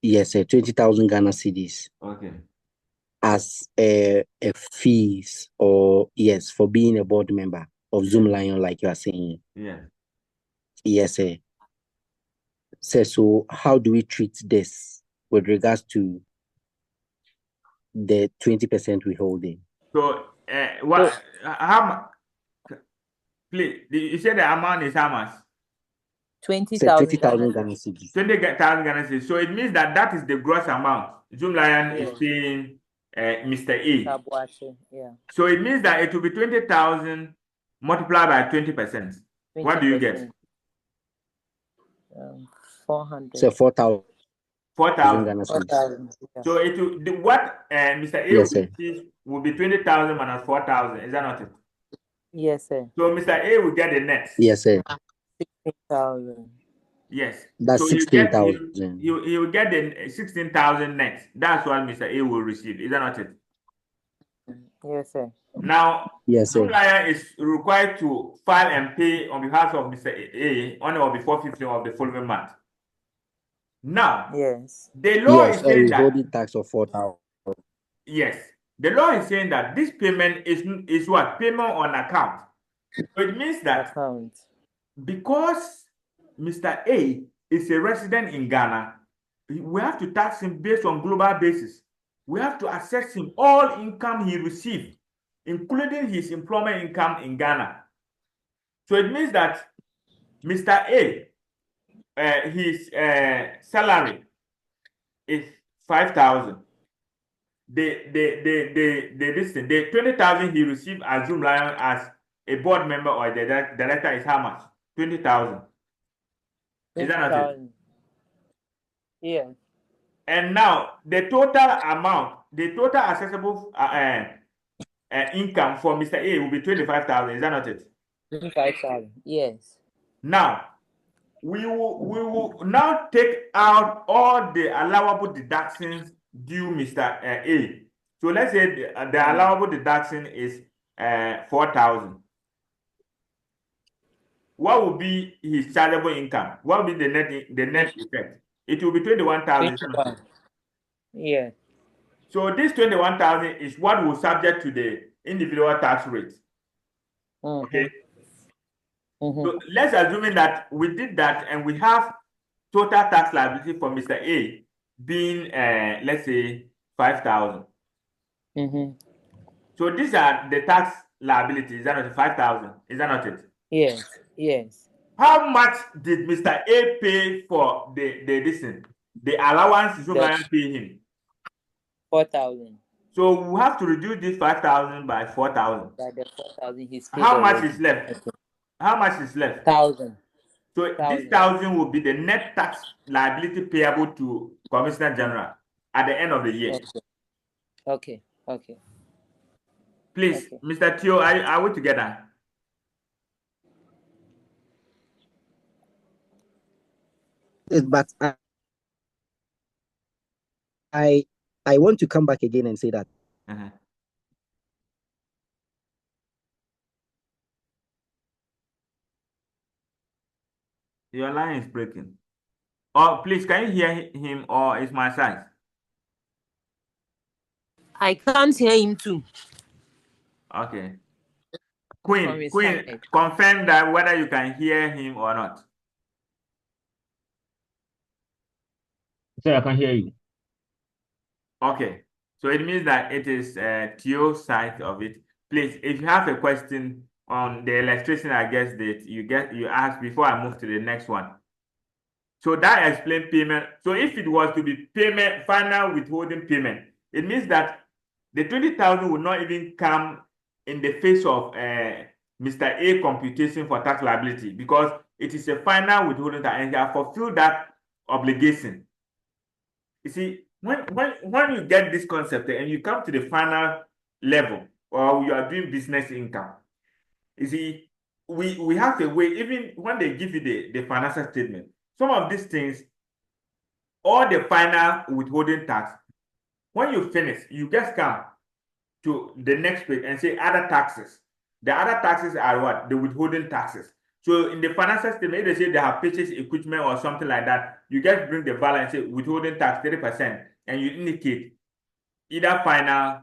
20,000 Ghana cedis. Okay. As a fees, or yes, for being a board member of Zoom Lion, like you are saying. Yeah. Yes, sir. So how do we treat this with regards to the 20% withholding? So how much? Please, you said the amount is how much? 20,000 20,000 Ghana cedis. 20,000 Ghana cedis. So it means that that is the gross amount Zoom Lion is paying Mr. A. Yeah. So it means that it will be 20,000 multiplied by 20%. What do you get? 400. So 4,000. 4,000. Ghana cedis. 4,000. Yeah. So it will, what Mr. A Yes, will sir. receive will be 20,000 minus 4,000. Is that not it? Yes, sir. So Mr. A will get the net. Yes, sir. 16,000. Yes. That's so 16,000. He will get the 16,000 net. That's what Mr. A will receive. Is that not it? Yes, sir. Now, Yes, sir. supplier is required to file and pay on behalf of Mr. A on or before 15th of the following month. Now, yes, the law Yes, is saying that withholding tax of 4,000. yes, the law is saying that this payment is what? Payment on account. So it means that account. because Mr. A is a resident in Ghana, we have to tax him based on global basis. We have to assess him all income he received, including his employment income in Ghana. So it means that Mr. A, his salary is 5,000. The 20,000 he received as Zoom Lion as a board member or the director is how much? 20,000. Is that not it? Yeah. And now the total amount, the total accessible income for Mr. A will be 25,000. Is that not it? 25,000. Yes. Now we will now take out all the allowable deductions due Mr. A. So let's say the allowable deduction is 4,000. What will be his chargeable income? What will be the net effect? It will be 21,000. Yeah. So this 21,000 is what will subject to the individual tax rate. Okay. So let's assume that we did that and we have total tax liability for Mr. A being let's say 5,000. So these are the tax liabilities. Is that not 5,000? Is that not it? Yes. Yes. How much did Mr. A pay for the allowance Zoom Lion pay him? 4,000. So we have to reduce this 5,000 by 4,000. By the 4,000 he's paid. How much is left? Okay. How much is left? 1,000. So this 1,000 will be the net tax liability payable to Commissioner General at the end of the year. Okay. Okay. Please, okay. Mr. Teo, are we together? But I want to come back again and say that. Your line is breaking. Oh, please, can you hear him or is my side? I can't hear him too. Okay. Queen, confirm that whether you can hear him or not. Sir, I can hear you. Okay. So it means that it is Teo's side of it. Please, if you have a question on the illustration I guess that you ask before I move to the next one. So that explains payment. So if it was to be payment, final withholding payment, it means that the 20,000 will not even come in the face of Mr. A computation for tax liability because it is a final withholding tax and he has fulfilled that obligation. You see, when you get this concept and you come to the final level or you are doing business income, you see, we have a way, even when they give you the financial statement, some of these things, all the final withholding tax, when you finish, you just come to the next page and say other taxes. The other taxes are what? The withholding taxes. So in the financial statement, they say they have purchased equipment or something like that. You just bring the value and say withholding tax 30%, and you indicate either final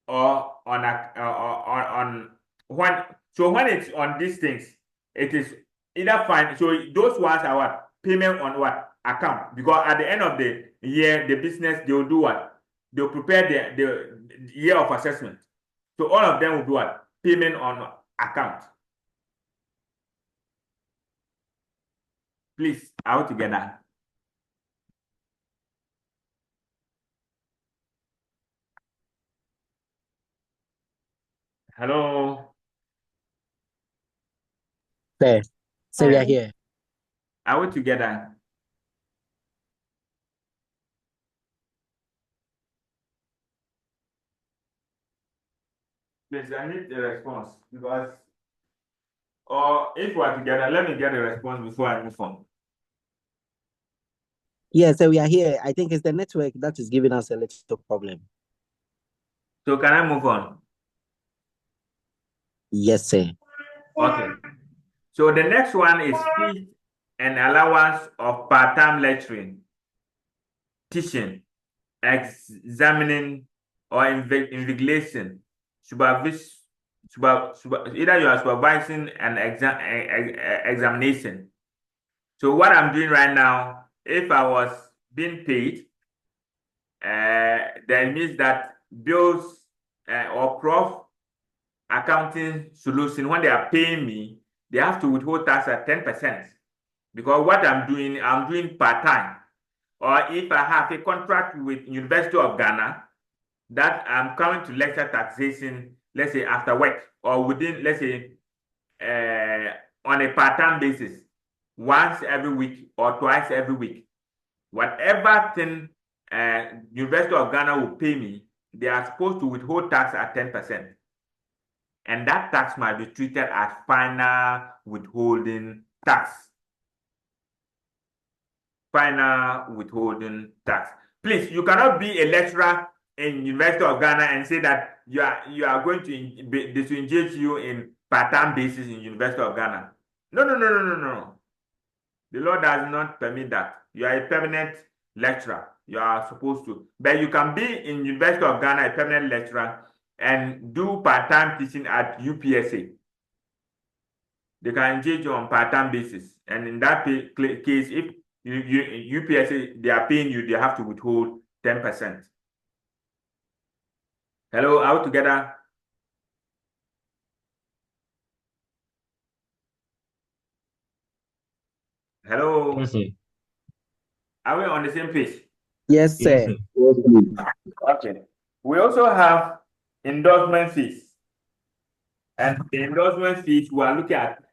or on when. So when it's on these things, it is either fine. So those ones are what? Payment on what? Account. Because at the end of the year, the business, they will do what? They'll prepare the year of assessment. So all of them will do what? Payment on account. Please, out together. Hello. Sir, we are here. Are we together? Please, I need a response because, or if we are together, let me get a response before I move on. Yes, we are here. I think it's the network that is giving us a little problem. So can I move on? Yes, sir. Okay. So the next one is fees and allowance of part-time lecturing, teaching, examining, or invigilation. Either you are supervising an examination. So what I'm doing right now, if I was being paid, that means that bills or prof accounting solution, when they are paying me, they have to withhold tax at 10%. Because what I'm doing part-time. Or if I have a contract with University of Ghana that I'm coming to lecture taxation, let's say after work, or within, let's say, on a part-time basis, once every week or twice every week. Whatever thing University of Ghana will pay me, they are supposed to withhold tax at 10%. And that tax might be treated as final withholding tax. Final withholding tax. Please, you cannot be a lecturer in University of Ghana and say that you are going to disengage you in part-time basis in University of Ghana. No. The law does not permit that. You are a permanent lecturer. You are supposed to. But you can be in University of Ghana a permanent lecturer and do part-time teaching at UPSA. They can engage you on part-time basis. And in that case, if UPSA, they are paying you, they have to withhold 10%. Hello, are we together? Hello. Yes, sir. Are we on the same page? Yes, sir. Okay. We also have endorsement fees. And the endorsement fees, we are looking at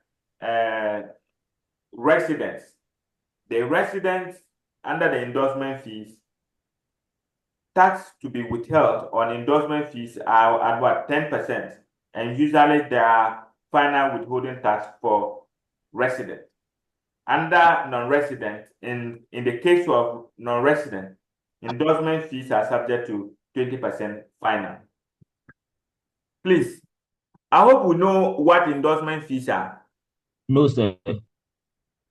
residents. The residents under the endorsement fees, tax to be withheld on endorsement fees are at what? 10%. And usually there are final withholding tax for resident. Under non-resident, in the case of non-resident, endorsement fees are subject to 20% final. Please, I hope we know what endorsement fees are. No, sir.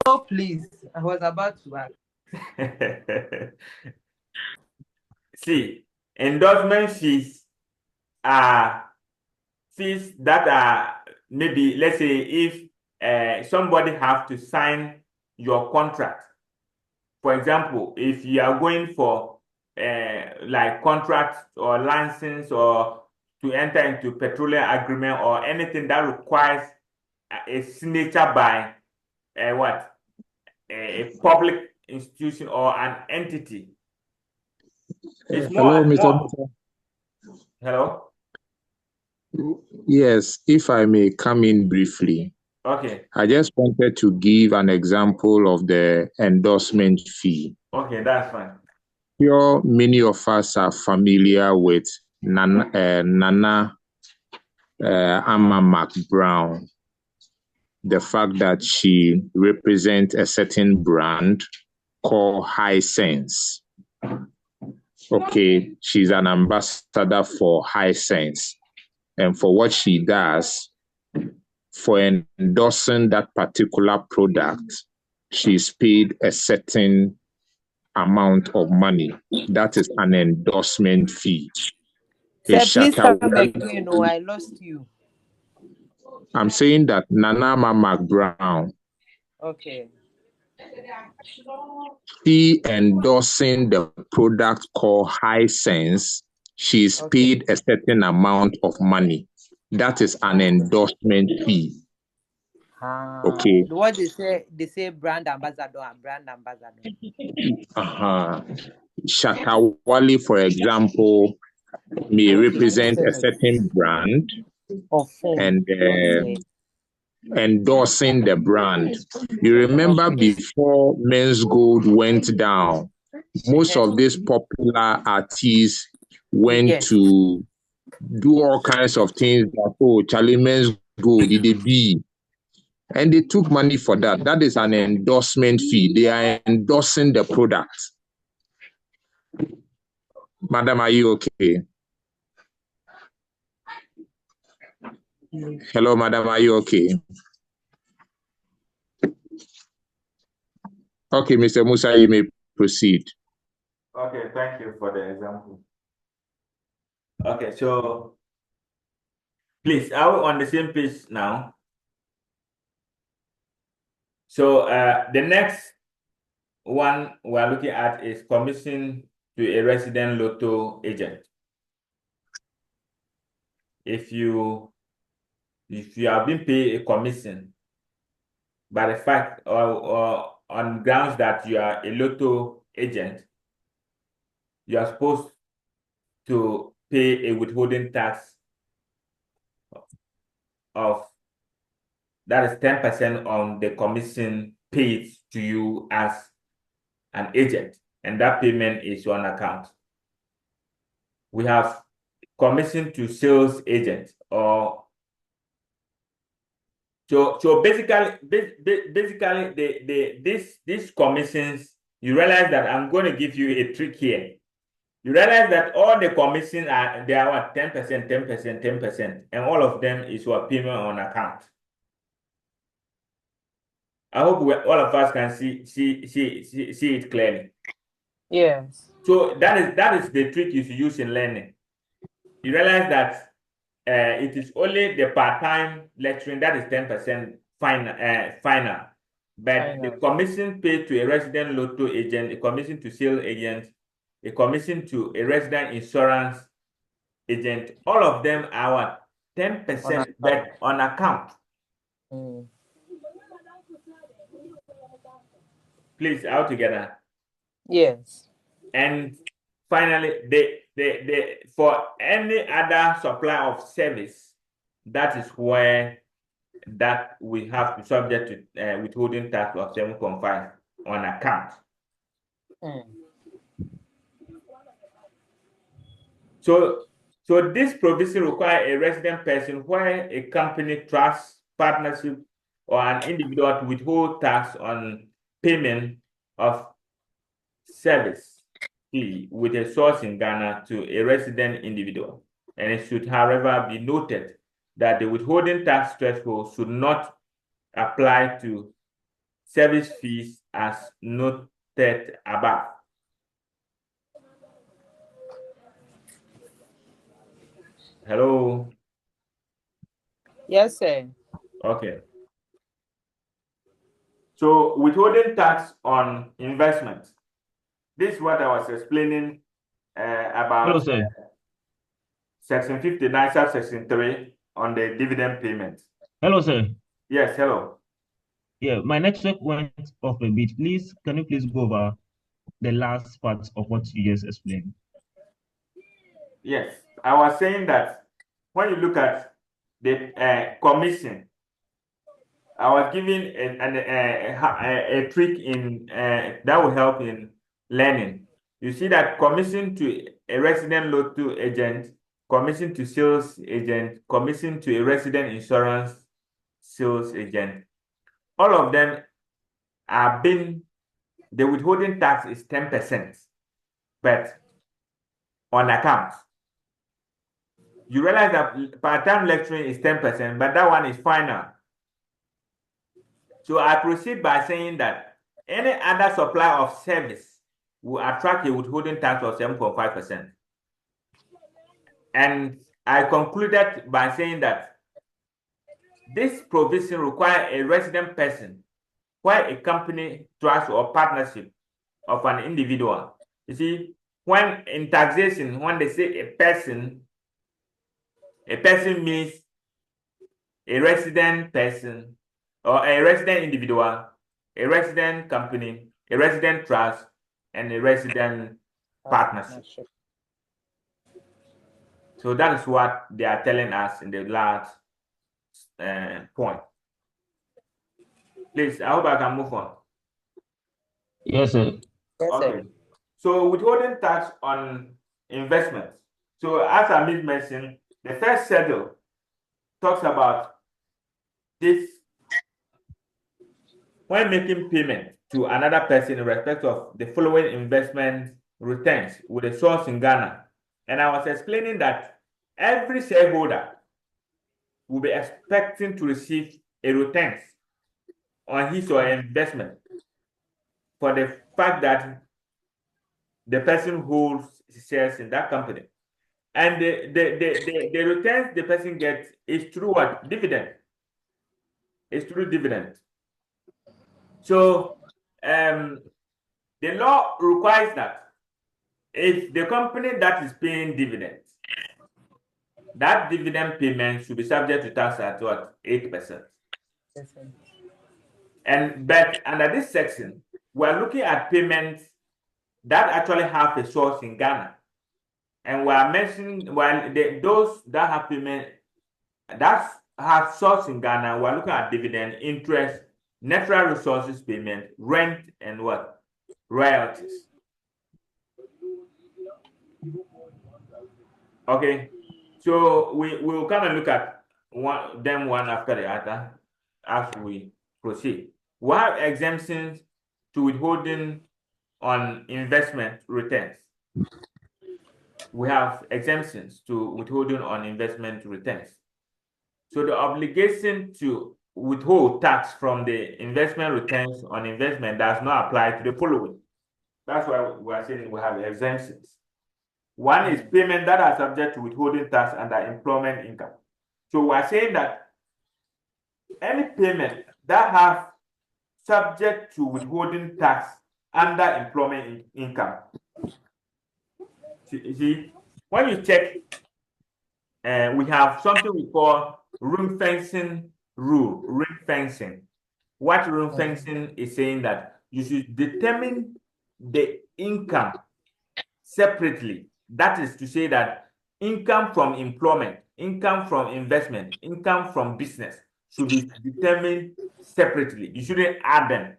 Oh, please. I was about to ask. See, endorsement fees are fees that are maybe, let's say, if somebody have to sign your contract. For example, if you are going for like contract or license or to enter into petroleum agreement or anything that requires a signature by a public institution or an entity. It's Hello, Mr. more. Hello? Yes, if I may come in briefly. Okay. I just wanted to give an example of the endorsement fee. Okay, that's fine. Sure, many of us are familiar with Nana Amma McBrown. The fact that she represents a certain brand called Hisense. Okay, she's an ambassador for Hisense. And for what she does, for endorsing that particular product, she's paid a certain amount of money. That is an endorsement fee. Sir, please come again. Oh, I lost you. I'm saying that Nanama McBrown, okay, she endorsing the product called Hisense, she's paid a certain amount of money. That is an endorsement fee. Okay. What they say brand ambassador and brand ambassador. Shatawali, for example, may represent a certain brand and endorsing the brand. You remember before Men's Gold went down, most of these popular artists went to do all kinds of things that, oh, Charlie Men's Gold, did they be? And they took money for that. That is an endorsement fee. They are endorsing the product. Madam, are you okay? Hello, madam, are you okay? Okay, Mr. Musa, you may proceed. Okay, thank you for the example. Okay, so please, are we on the same page now? So the next one we're looking at is commission to a resident lotto agent. If you have been paid a commission by the fact or on grounds that you are a lotto agent, you are supposed to pay a withholding tax of that is 10% on the commission paid to you as an agent, and that payment is on account. We have commission to sales agent, or so basically these commissions, you realize that I'm going to give you a trick here. You realize that all the commissions are 10%, 10%, 10%, and all of them is your payment on account. I hope all of us can see it clearly. Yes. So that is the trick you should use in learning. You realize that it is only the part-time lecturing that is 10% final. But the commission paid to a resident lotto agent, a commission to sales agent, a commission to a resident insurance agent, all of them are what? 10%, but on account. Please, all together. Yes. And finally, for any other supply of service, that is where that we have to subject to withholding tax of 7.5 on account. So this provision requires a resident person where a company, trust, partnership, or an individual to withhold tax on payment of service fee with a source in Ghana to a resident individual. And it should, however, be noted that the withholding tax threshold should not apply to service fees as noted above. Hello? Yes, sir. Okay. So withholding tax on investment. This is what I was explaining about. Hello, Section 59, subsection 3 on the dividend payment. Hello, sir. Yes, hello. Yeah, my network went off a bit. Please, can you please go over the last part of what you just explained? Yes, I was saying that when you look at the commission, I was giving a trick in that will help in learning. You see that commission to a resident lotto agent, commission to sales agent, commission to a resident insurance sales agent, all of them are being, the withholding tax is 10%, but on account. You realize that part-time lecturing is 10%, but that one is final. So I proceed by saying that any other supply of service will attract a withholding tax of 7.5%. And I concluded by saying that this provision requires a resident person where a company, trust, or partnership of an individual. You see, when in taxation, when they say a person means a resident person or a resident individual, a resident company, a resident trust, and a resident partnership. So that is what they are telling us in the last point. Please, I hope I can move on. Yes, sir. Yes, okay. sir. So withholding tax on investments. So as I mentioned, the first schedule talks about this when making payment to another person in respect of the following investment returns with a source in Ghana. And I was explaining that every shareholder will be expecting to receive a return on his or her investment for the fact that the person holds shares in that company. And the returns the person gets is through what? Dividend. It's through dividend. So the law requires that if the company that is paying dividends, that dividend payment should be subject to tax at what? 8%. But under this section, we're looking at payments that actually have a source in Ghana. And we are mentioning those that have payment that have source in Ghana, we're looking at dividend, interest, natural resources payment, rent, and what? Royalties. Okay, so we will come and look at one after the other as we proceed. We have exemptions to withholding on investment returns. We have exemptions to withholding on investment returns. So the obligation to withhold tax from the investment returns on investment does not apply to the following. That's why we are saying we have exemptions. One is payment that are subject to withholding tax under employment income. So we are saying that any payment that have subject to withholding tax under employment income. See, when you check, we have something we call ring fencing rule. Ring fencing. What ring fencing is saying that you should determine the income separately. That is to say that income from employment, income from investment, income from business should be determined separately. You shouldn't add them.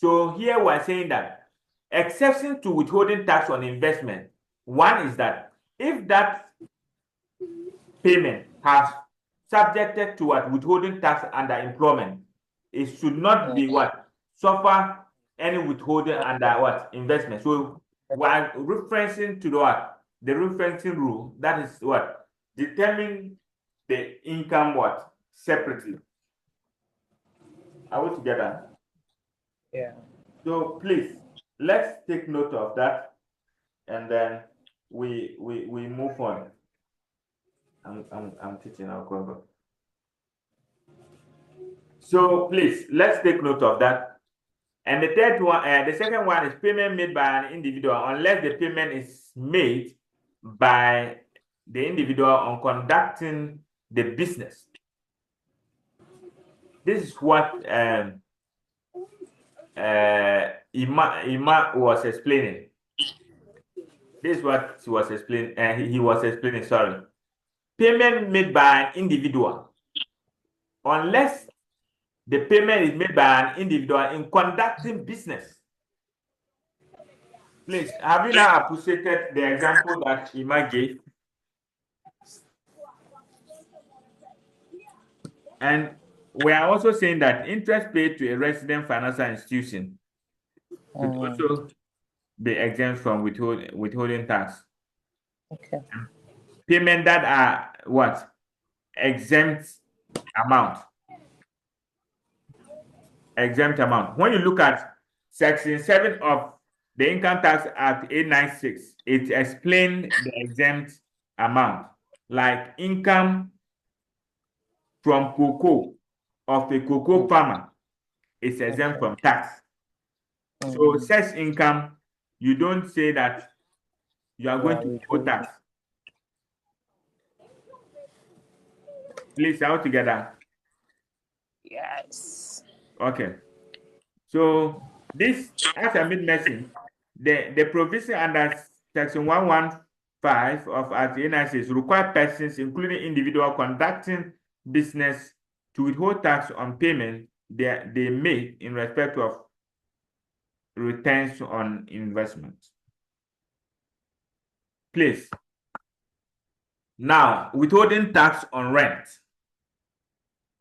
So here we're saying that exception to withholding tax on investment, one is that if that payment has subjected to what withholding tax under employment, it should not be what suffer any withholding under what investment. So we're referencing to the referencing rule, that is what determine the income what separately. Are we together? Yeah. So please let's take note of that, and then we move on. I'm teaching our cover. So please let's take note of that. And the third one, the second one is payment made by an individual unless the payment is made by the individual on conducting the business. This is what Ima was explaining. This is what he was explaining. He was explaining. Sorry, payment made by an individual, unless the payment is made by an individual in conducting business. Please, have you now appreciated the example that Ima gave? And we are also saying that interest paid to a resident financial institution should also be exempt from withholding tax. Okay. Payment that are what? Exempt amount. Exempt amount. When you look at Section 7 of the Income Tax Act 896, it explains the exempt amount, like income from cocoa of a cocoa farmer is exempt from tax. So such income, you don't say that you are going to pay tax. Please, all together. Yes. Okay. So this, as I made mention, the provision under Section 115 of Act 96 require persons, including individual conducting business, to withhold tax on payment they make in respect of returns on investment. Please. Now, withholding tax on rent.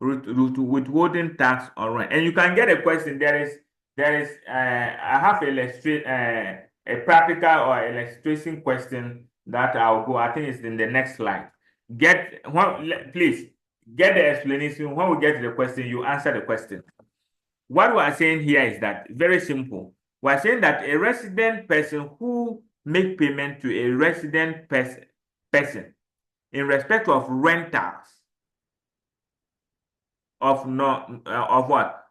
Withholding tax on rent. And you can get a question. I have a practical or illustration question that I'll go. I think it's in the next slide. Please get the explanation. When we get to the question, you answer the question. What we are saying here is that very simple. We are saying that a resident person who make payment to a resident person in respect of rentals of what?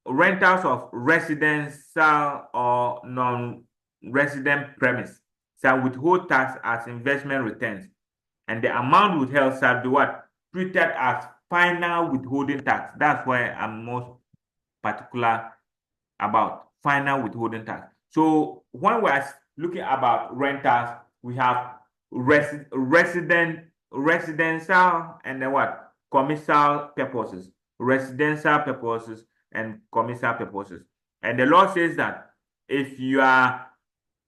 Rentals of residential or non-resident premise shall withhold tax as investment returns, and the amount withheld shall be what? Treated as final withholding tax. That's why I'm most particular about final withholding tax. So when we're looking about rentals, we have residential and then what? Commercial purposes, residential purposes, and commercial purposes. And the law says that if you are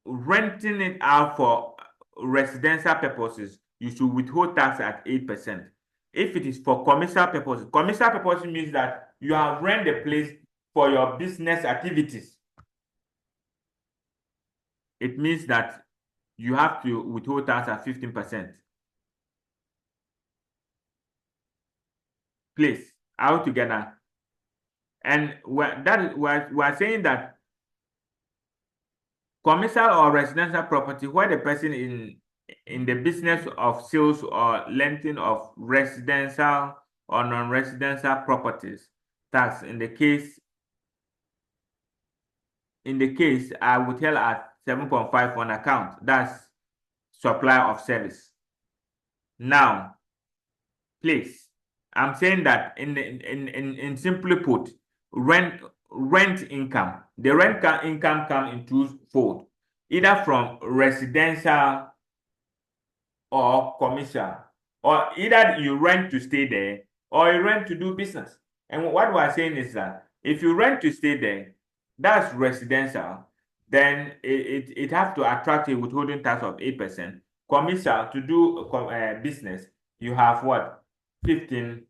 renting it out for residential purposes, you should withhold tax at 8%. If it is for commercial purposes means that you have rented the place for your business activities. It means that you have to withhold tax at 15%. Please, all together. And we're saying that commercial or residential property where the person in the business of sales or renting of residential or non-residential properties, tax in the case I would tell at 7.5 on account. That's supply of service. Now, please, I'm saying that in simply put, rent income. The rent income comes in twofold, either from residential or commercial, or either you rent to stay there or you rent to do business. And what we're saying is that if you rent to stay there, that's residential, then it has to attract a withholding tax of 8%. Commercial, to do business, you have what? 15%.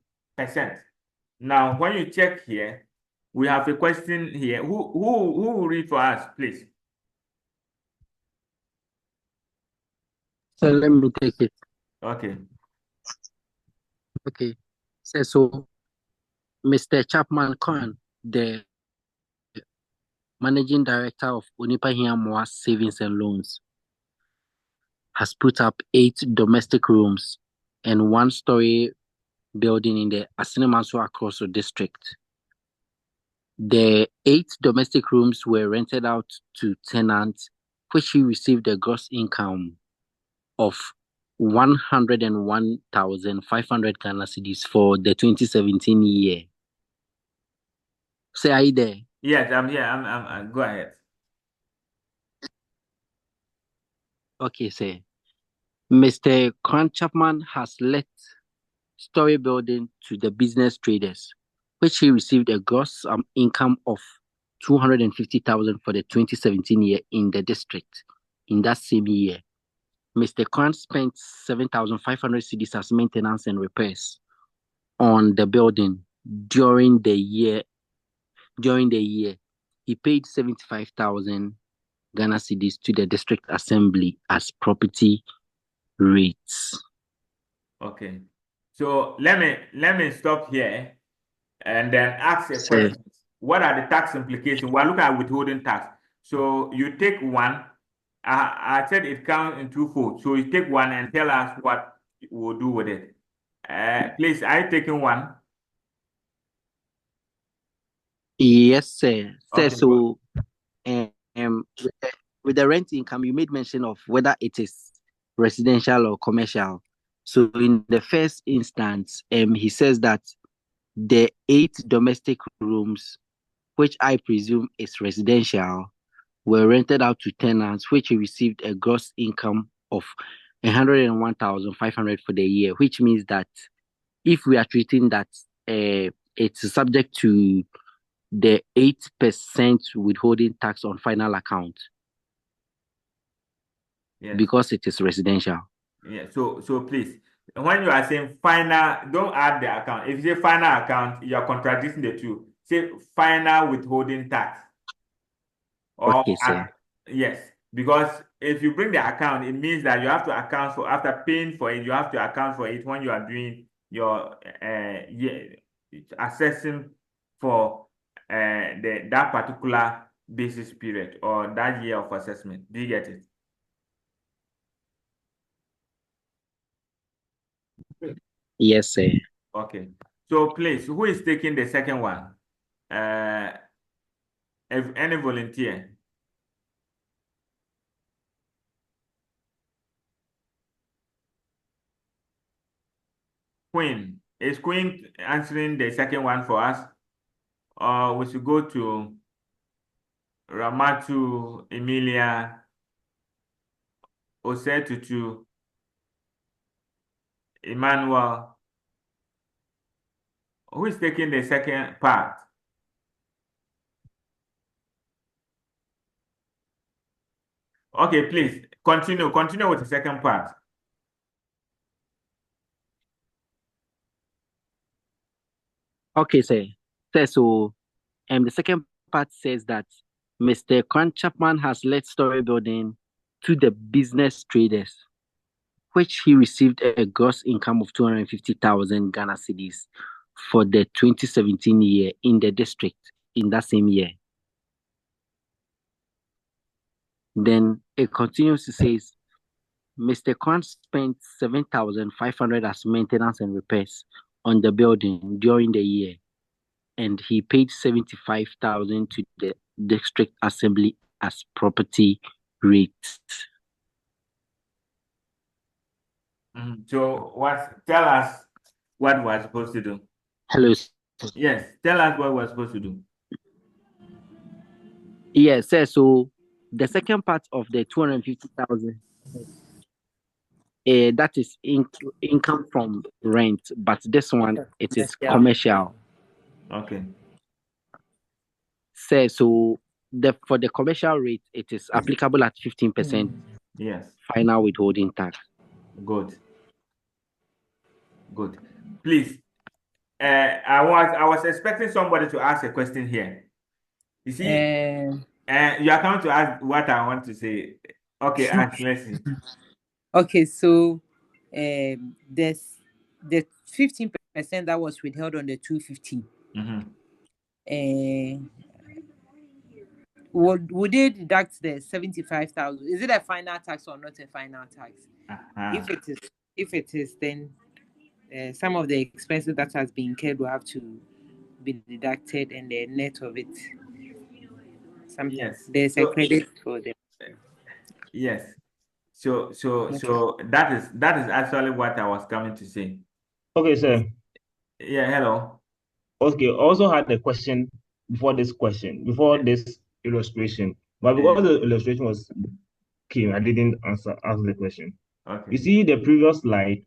Now, when you check here, we have a question here. Who will read for us, please? So let me take it. Okay. Okay. So Mr. Chapman Khan, the Managing Director of Onipa Hiamwa Savings and Loans, has put up 8 domestic rooms and 1-story building in the Asinimanso Akroso district. The 8 domestic rooms were rented out to tenants, which he received a gross income of 101,500 Ghana cedis for the 2017 year. Say, are you there? Yes, I'm here. I'm go ahead. Okay, sir. Mr. Khan Chapman has let story building to the business traders, which he received a gross income of 250,000 for the 2017 year in the district. In that same year, Mr. Khan spent 7,500 cedis as maintenance and repairs on the building during the year. He paid 75,000 Ghana cedis to the district assembly as property rates. Okay. So let me stop here and then ask a question. What are the tax implications? We're looking at withholding tax. So you take one. I said it counts in twofold. So you take one and tell us what we'll do with it. Please, are you taking one? Yes, sir. Okay, so with the rent income, you made mention of whether it is residential or commercial. So in the first instance, he says that the 8 domestic rooms, which I presume is residential, were rented out to tenants, which received a gross income of 101,500 for the year, which means that if we are treating that it's subject to the 8% withholding tax on final account, because it is residential. Yeah. So please, when you are saying final, don't add the account. If you say final account, you are contradicting the two. Say final withholding tax. Okay, sir. Yes, because if you bring the account, it means that you have to account for, after paying for it, you have to account for it when you are doing your assessing for that particular basis period or that year of assessment. Do you get it? Yes, sir. Okay. So please, who is taking the second one? If any volunteer. Queen. Is Queen answering the second one for us? Or we should go to Ramatu, Emilia, Osetutu, Emmanuel. Who is taking the second part? Okay, please continue with the second part. Okay, sir. So the second part says that Mr. Kwan Chapman has let Story Building to the business traders, which he received a gross income of 250,000 Ghana cedis for the 2017 year in the district in that same year. Then it continues to say, Mr. Kwan spent 7,500 as maintenance and repairs on the building during the year, and he paid 75,000 to the district assembly as property rates. So tell us what we're supposed to do. Hello. Yes, tell us what we're supposed to do. Yes, sir. So the second part of the 250,000, that is income from rent, but this one it is commercial. Okay. Sir, so for the commercial rate, it is applicable at 15%. Yes. Final withholding tax. Good. Please, I was expecting somebody to ask a question here. You see, you are coming to ask what I want to say. Okay, ask. Let's see. Okay, so there's the 15% that was withheld on the 250. Would they deduct the 75,000? Is it a final tax or not a final tax? If it is, then some of the expenses that has been incurred will have to be deducted, and the net of it. There's a credit for them. Yes. So that is actually what I was coming to say. Okay, sir. Yeah, hello. Okay, I also had a question before this illustration, but because the illustration came, I didn't ask the question. Okay. You see the previous slide,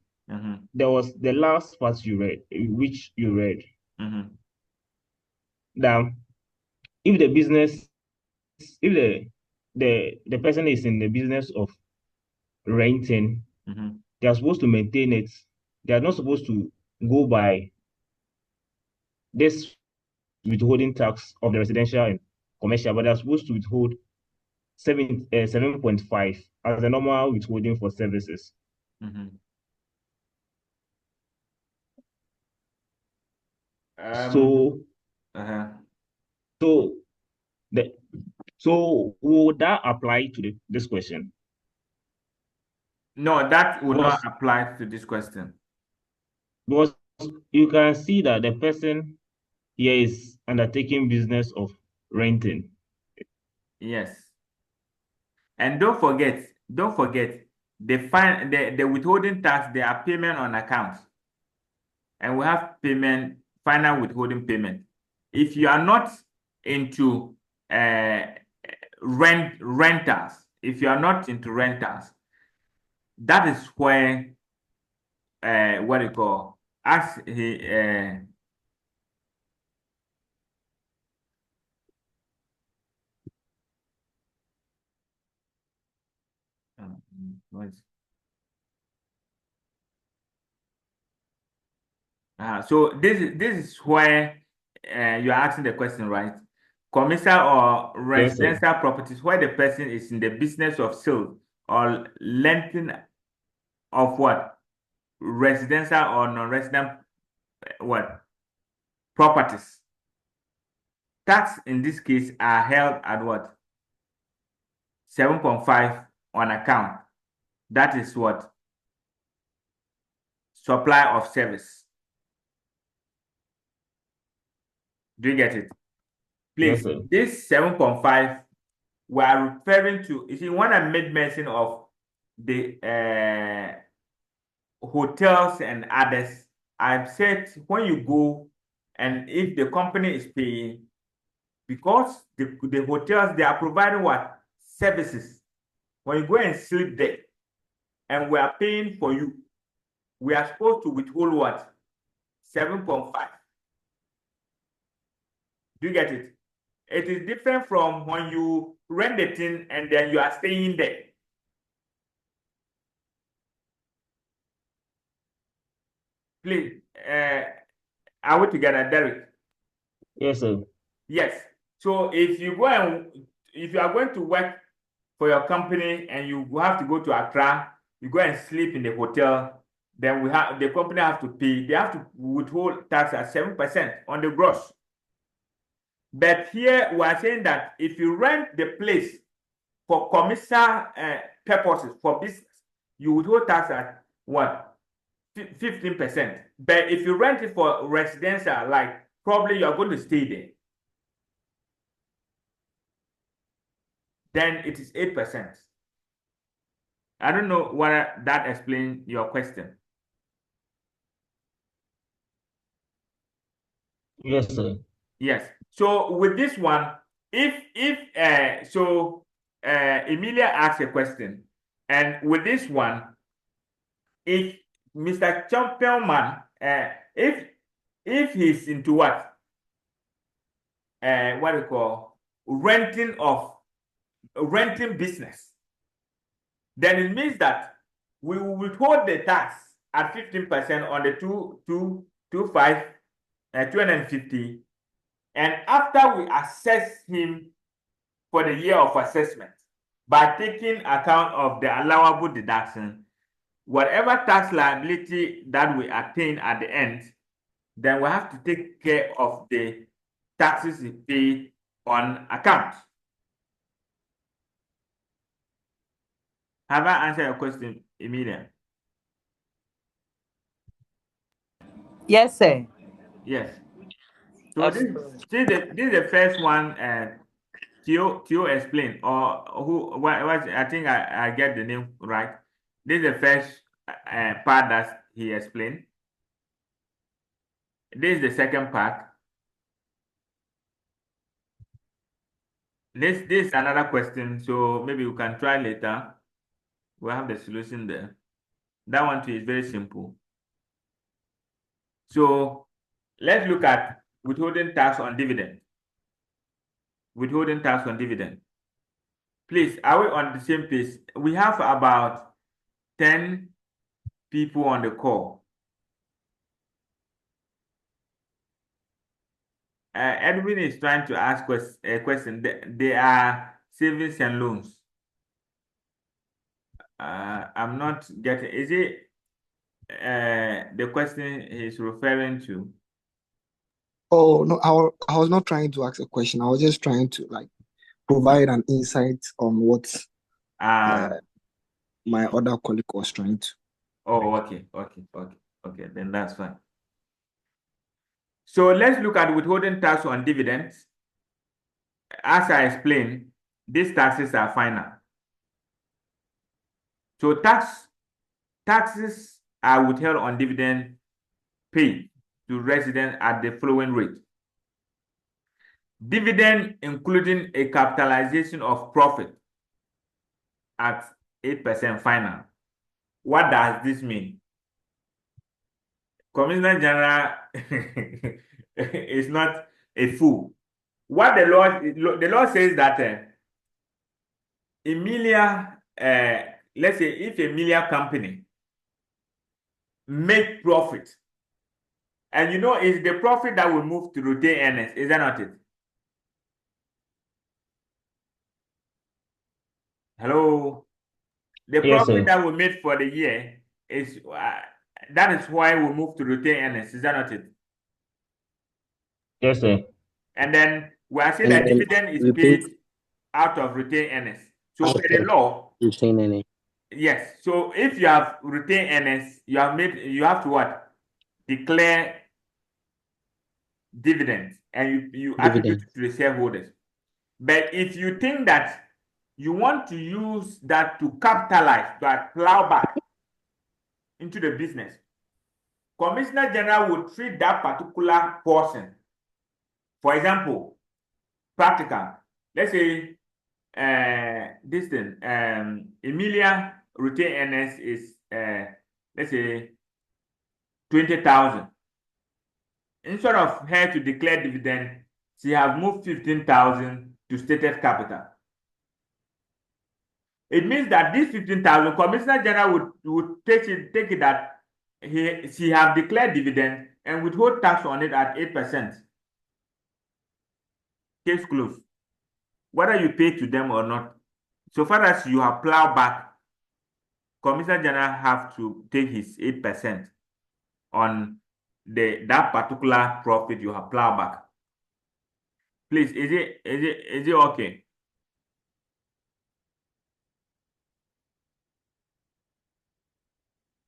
there was the last part you read, which you read. Now, if the business, if the person is in the business of renting, they are supposed to maintain it. They are not supposed to go by this withholding tax of the residential and commercial, but they are supposed to withhold 7.5 as a normal withholding for services. So would that apply to this question? No, that would not apply to this question. Because you can see that the person here is undertaking business of renting. Yes. And don't forget, the withholding tax, they are payment on account. And we have payment final withholding payment. If you are not into rentals, if you are not into rentals, that is where what do you call, as he so this is where you're asking the question, right? Commercial or residential properties where the person is in the business of sale or lending of what? Residential or non-resident what? Properties. Tax in this case are held at what? 7.5 on account. That is what? Supply of service. Do you get it? Please, Yes, this 7.5 we are referring to, you see, when I made mention of the hotels and others, I've said when you go and if the company is paying, because the hotels, they are providing what? Services. When you go and sleep there and we are paying for you, we are supposed to withhold what? 7.5. Do you get it? It is different from when you rent the thing and then you are staying there. Please, are we together, Derek? Yes, sir. Yes. So if you are going to work for your company and you have to go to Accra, you go and sleep in the hotel, then the company have to pay. They have to withhold tax at 7% on the gross. But here we are saying that if you rent the place for commercial purposes, for business, you withhold tax at what? 15%. But if you rent it for residential, like probably you are going to stay there, then it is 8%. I don't know whether that explains your question. Yes, sir. Yes. So with this one, Emilia asked a question, and with this one, if Mr. Championman, if he's into what do you call renting business, then it means that we will withhold the tax at 15% on the 250, and after we assess him for the year of assessment by taking account of the allowable deduction, whatever tax liability that we attain at the end, then we have to take care of the taxes we pay on account. Have I answered your question, Emilia? Yes, sir. Yes. So this is the first one. Theo explained, or who? I think I get the name right. This is the first part that he explained. This is the second part. This is another question, so maybe we can try later. We'll have the solution there. That one too is very simple. So let's look at withholding tax on dividend. Withholding tax on dividend. Please, are we on the same page? We have about 10 people on the call. Edwin is trying to ask a question. They are savings and loans. I'm not getting. Is it the question he's referring to? Oh no, I was not trying to ask a question. I was just trying to provide an insight on what my other colleague was trying to. Oh, okay. Then that's fine. So let's look at withholding tax on dividends. As I explained, these taxes are final. So taxes are withheld on dividend paid. to residents at the following rate. Dividend, including a capitalization of profit at 8% final. What does this mean? Commissioner General is not a fool. What the law says that Emilia, let's say if Emilia company make profit, and it's the profit that will move to retained earnings, is that not it? Hello? The profit that we made for the year is that is why we move to retained earnings, is that not it? Yes, sir. And then we are saying that dividend is paid out of retained earnings. So per the law, retained earnings. Yes. So if you have retained earnings, you have to what? Declare dividends, and you attribute it to the shareholders. But if you think that you want to use that to capitalize, to plow back into the business, Commissioner General would treat that particular portion. For example, practical. Let's say this thing, Emilia retained earnings is let's say 20,000. Instead of her to declare dividend, she have moved 15,000 to stated capital. It means that this 15,000, Commissioner General would take it that she have declared dividend and withhold tax on it at 8%. Case closed. Whether you pay to them or not, so far as you have plowed back, Commissioner General have to take his 8% on that particular profit you have plowed back. Please, is it okay?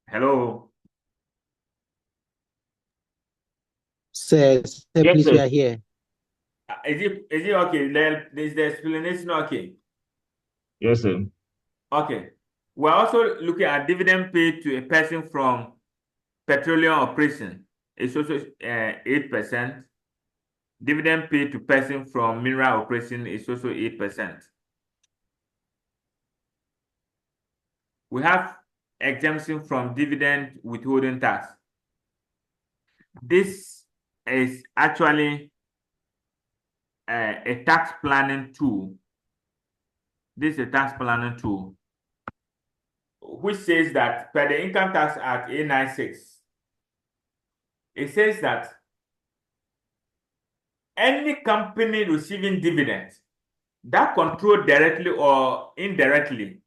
Hello? Sir, please, we are here. Is it okay? Is the explanation okay? Yes, sir. Okay. We're also looking at dividend paid to a person from petroleum operation. It's also 8%. Dividend paid to person from mineral operation is also 8%. We have exemption from dividend withholding tax. This is actually a tax planning tool. This is a tax planning tool which says that per the Income Tax Act A96, it says that any company receiving dividends that control directly or indirectly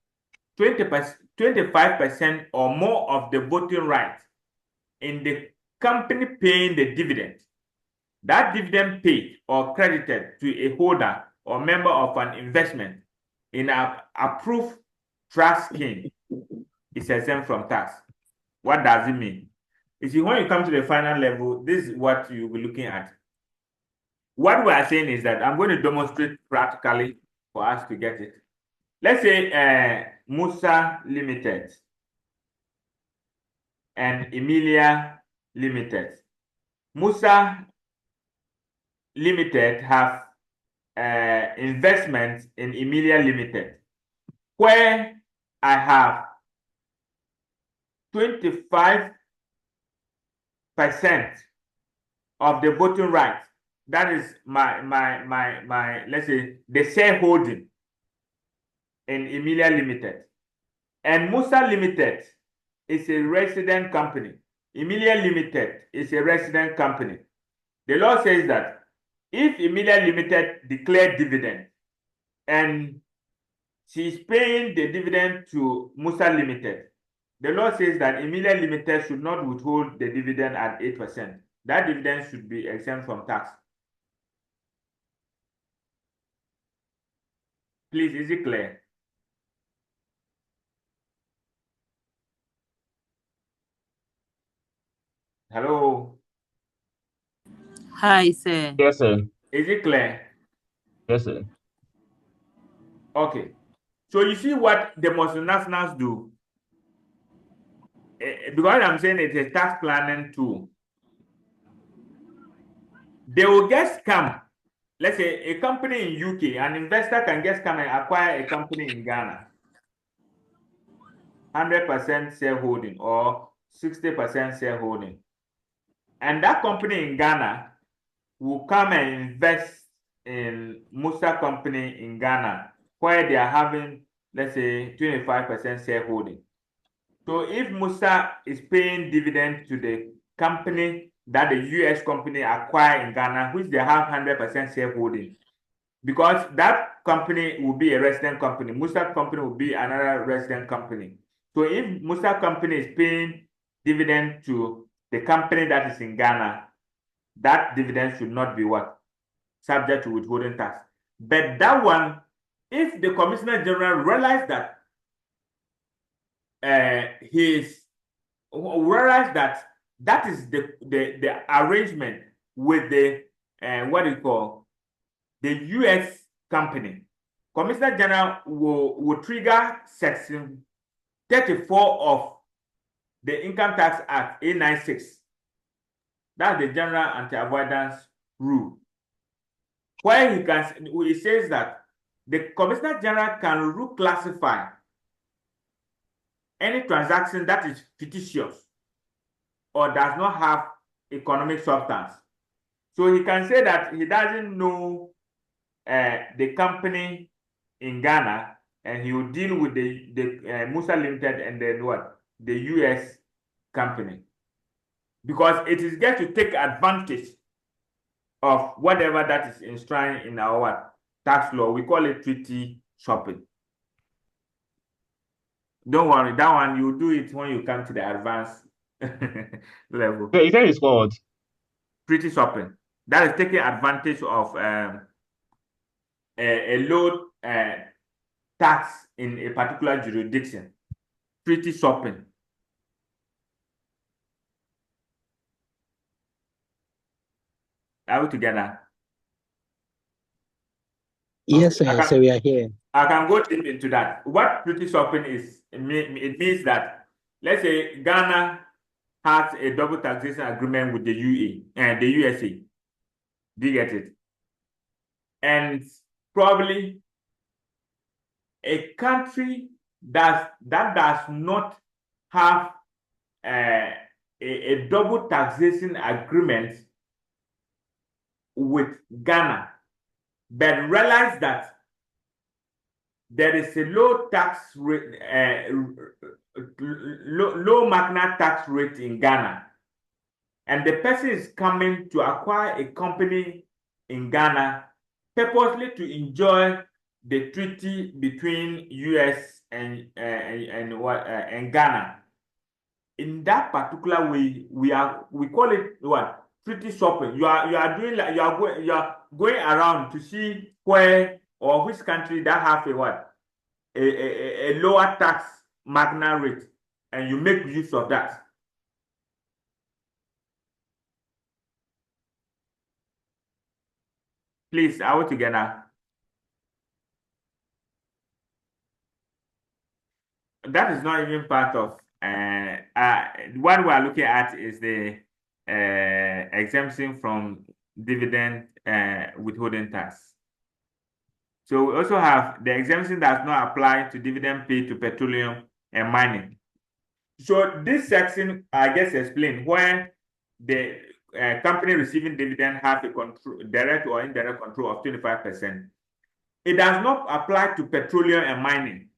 25% or more of the voting right in the company paying the dividend, that dividend paid or credited to a holder or member of an investment in an approved trust scheme is exempt from tax. What does it mean? You see, when you come to the final level, this is what you'll be looking at. What we are saying is that I'm going to demonstrate practically for us to get it. Let's say Musa Limited and Emilia Limited. Musa Limited have investments in Emilia Limited, where I have 25% of the voting right. That is my let's say the shareholding in Emilia Limited. And Musa Limited is a resident company. Emilia Limited is a resident company. The law says that if Emilia Limited declared dividend and she's paying the dividend to Musa Limited, the law says that Emilia Limited should not withhold the dividend at 8%. That dividend should be exempt from tax. Please, is it clear? Hello? Hi, sir. Yes, sir. Is it clear? Yes, sir. Okay. So you see what the multinationals do? Because I'm saying it's a tax planning tool. they will just come. Let's say a company in UK, an investor can just come and acquire a company in Ghana, 100% shareholding or 60% shareholding. And that company in Ghana will come and invest in Musa company in Ghana, where they are having, let's say, 25% shareholding. So if Musa is paying dividend to the company that the US company acquired in Ghana, which they have 100% shareholding, because that company will be a resident company, Musa company will be another resident company. So if Musa company is paying dividend to the company that is in Ghana, that dividend should not be what? Subject to withholding tax. But that one, if the Commissioner General realized that that is the arrangement with the the US company, Commissioner General will trigger Section 34 of the Income Tax Act 896. That's the General Anti-Avoidance Rule, where he says that the Commissioner General can reclassify any transaction that is fictitious or does not have economic substance. So he can say that he doesn't know the company in Ghana, and he will deal with the Musa Limited and then what? The US company. Because it is going to take advantage of whatever that is enshrined in our what? Tax law. We call it treaty shopping. Don't worry, that one you do it when you come to the advanced level. So is that is called treaty shopping? That is taking advantage of a low tax in a particular jurisdiction. Treaty shopping. Are we together? Yes, sir. So we are here. I can go deep into that. What treaty shopping is, it means that, let's say Ghana has a double taxation agreement with the UAE and the USA. Do you get it? And probably a country that does not have a double taxation agreement with Ghana, but realize that there is a low tax rate, low marginal tax rate in Ghana, and the person is coming to acquire a company in Ghana purposely to enjoy the treaty between US and Ghana. In that particular way, we call it what? Treaty shopping. You are going around to see where or which country that have a what? A lower tax marginal rate, and you make use of that. Please, are we together? That is not even part of what we are looking at is the exemption from dividend withholding tax. So we also have the exemption does not apply to dividend paid to petroleum and mining. So this section, I guess, explain where the company receiving dividend have a control, direct or indirect control of 25%. It does not apply to petroleum and mining.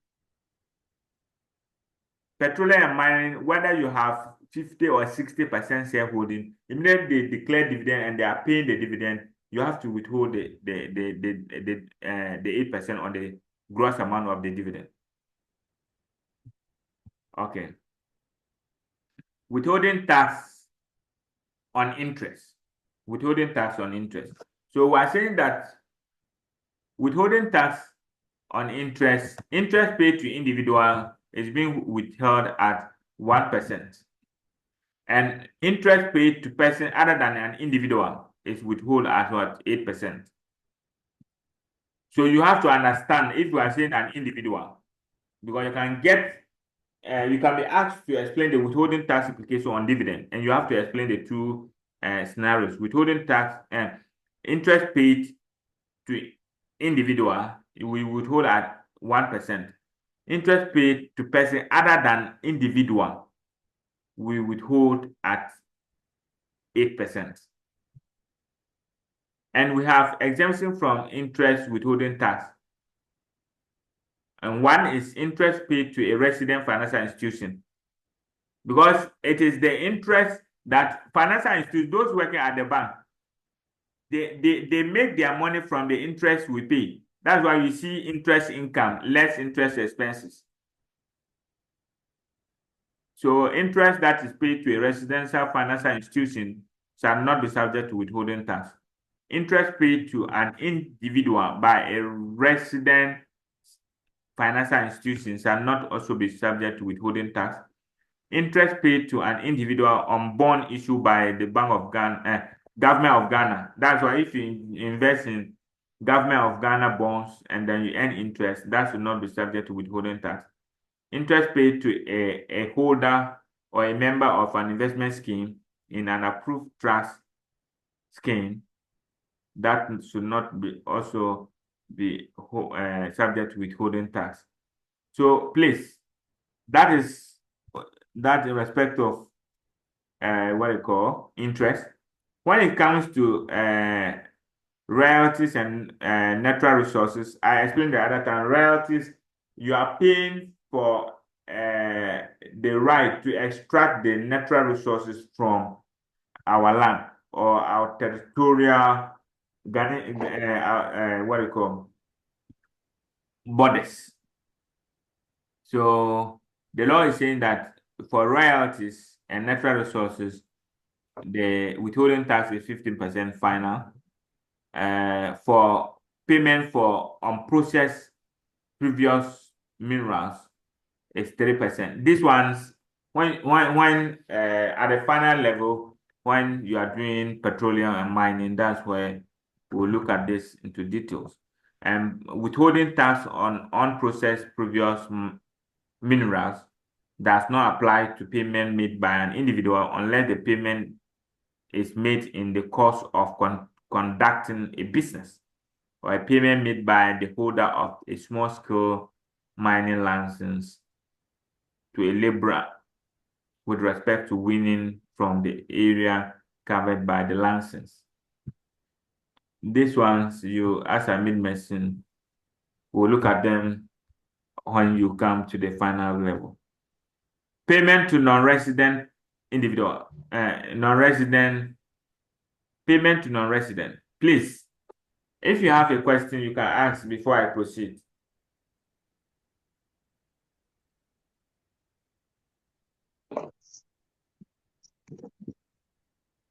Petroleum and mining, whether you have 50 or 60% shareholding, immediately they declare dividend and they are paying the dividend, you have to withhold the 8% on the gross amount of the dividend. Okay. Withholding tax on interest. Withholding tax on interest. So we're saying that withholding tax on interest paid to individual is being withheld at 1%. And interest paid to person other than an individual is withheld at what? 8%. So you have to understand if you are saying an individual, because you can get, you can be asked to explain the withholding tax application on dividend, and you have to explain the two scenarios. Withholding tax and interest paid to individual, we withhold at 1%. Interest paid to person other than individual, we withhold at 8%. And we have exemption from interest withholding tax. And one is interest paid to a resident financial institution. Because it is the interest that financial institutions, those working at the bank, they make their money from the interest we pay. That's why you see interest income, less interest expenses. So interest that is paid to a residential financial institution shall not be subject to withholding tax. Interest paid to an individual by a resident financial institution shall not also be subject to withholding tax. Interest paid to an individual on bond issued by the Bank of Ghana, Government of Ghana. That's why if you invest in Government of Ghana bonds and then you earn interest, that should not be subject to withholding tax. Interest paid to a holder or a member of an investment scheme in an approved trust scheme, that should not be also be subject to withholding tax. So please, that is that in respect of what you call interest. When it comes to royalties and natural resources, I explained the other time, royalties, you are paying for the right to extract the natural resources from our land or our territorial what do you call borders. So the law is saying that for royalties and natural resources, the withholding tax is 15% final. For payment for unprocessed previous minerals, it's 3%. These ones, when at the final level, when you are doing petroleum and mining, that's where we'll look at this into details. And withholding tax on unprocessed previous minerals does not apply to payment made by an individual unless the payment is made in the course of conducting a business, or a payment made by the holder of a small-scale mining license to a laborer with respect to winning from the area covered by the license. These ones, you, as I made mention, we'll look at them when you come to the final level. Payment to non-resident individual, payment to non-resident. Please, if you have a question, you can ask before I proceed.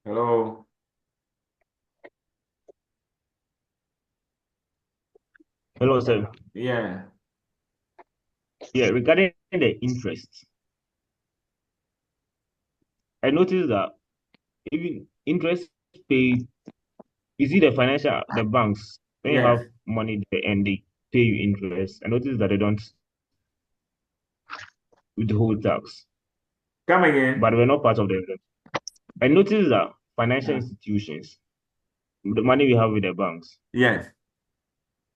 Hello. Hello, sir. Yeah. Yeah, regarding the interest, I noticed that even interest paid, you see the banks, when you have money there and they pay you interest, I noticed that they don't withhold tax. Come again. But we're not part of them. I noticed that financial institutions, the money we have with the banks, yes,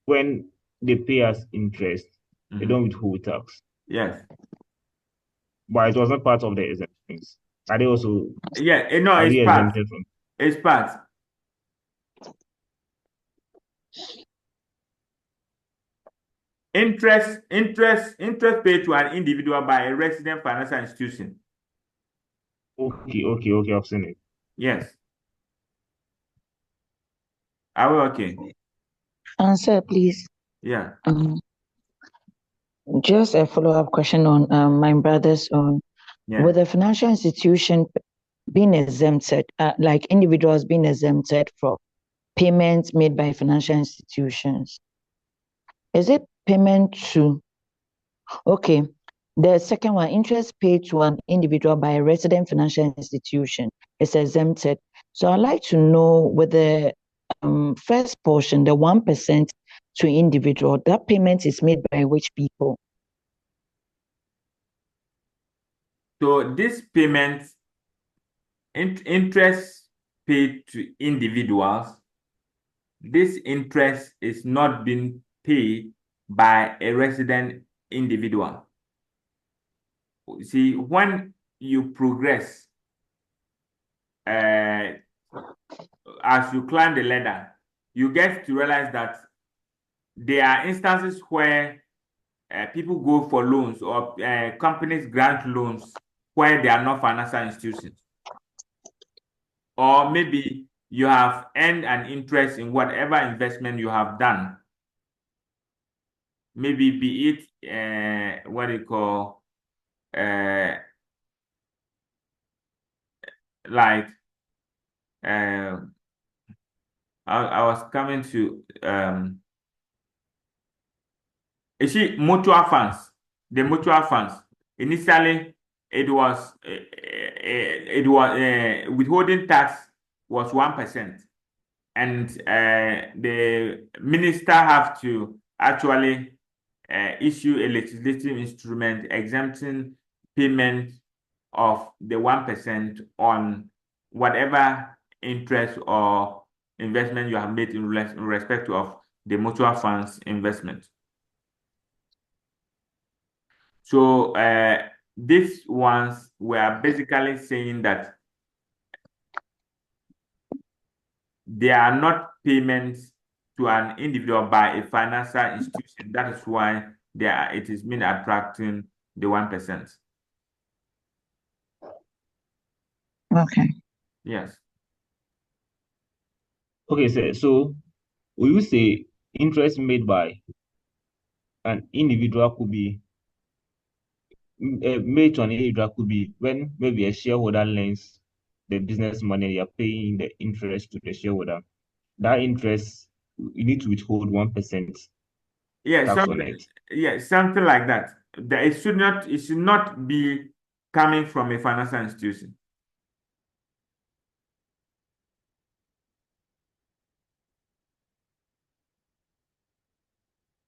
when they pay us interest, they don't withhold tax. Yes. But it was not part of the exemptions. Are they also? Yeah, no, it's part. It's part. Interest paid to an individual by a resident financial institution. Okay, I've seen it. Yes. Are we okay? Answer, please. Yeah. Just a follow-up question on my brother's own. Yeah. With the financial institution being exempted, like individuals being exempted from payments made by financial institutions, is it payment to, okay, the second one, interest paid to an individual by a resident financial institution is exempted. So I'd like to know with the first portion, the 1% to individual, that payment is made by which people? So this payment, interest paid to individuals, this interest is not being paid by a resident individual. See, when you progress, as you climb the ladder, you get to realize that there are instances where people go for loans or companies grant loans where they are not financial institutions. Or maybe you have earned an interest in whatever investment you have done. Maybe be it what do you call like I was coming to you see mutual funds. The mutual funds initially it was withholding tax was 1%, and the minister have to actually issue a legislative instrument exempting payment of the 1% on whatever interest or investment you have made in respect of the mutual funds investment. So these ones were basically saying that they are not payments to an individual by a financial institution. That is why it is been attracting the 1%. Okay. Yes. Okay, so will you say interest made by an individual could be made to an individual could be when maybe a shareholder lends the business money, you're paying the interest to the shareholder. That interest, you need to withhold 1% tax on it. Yeah, something like that. It should not be coming from a financial institution.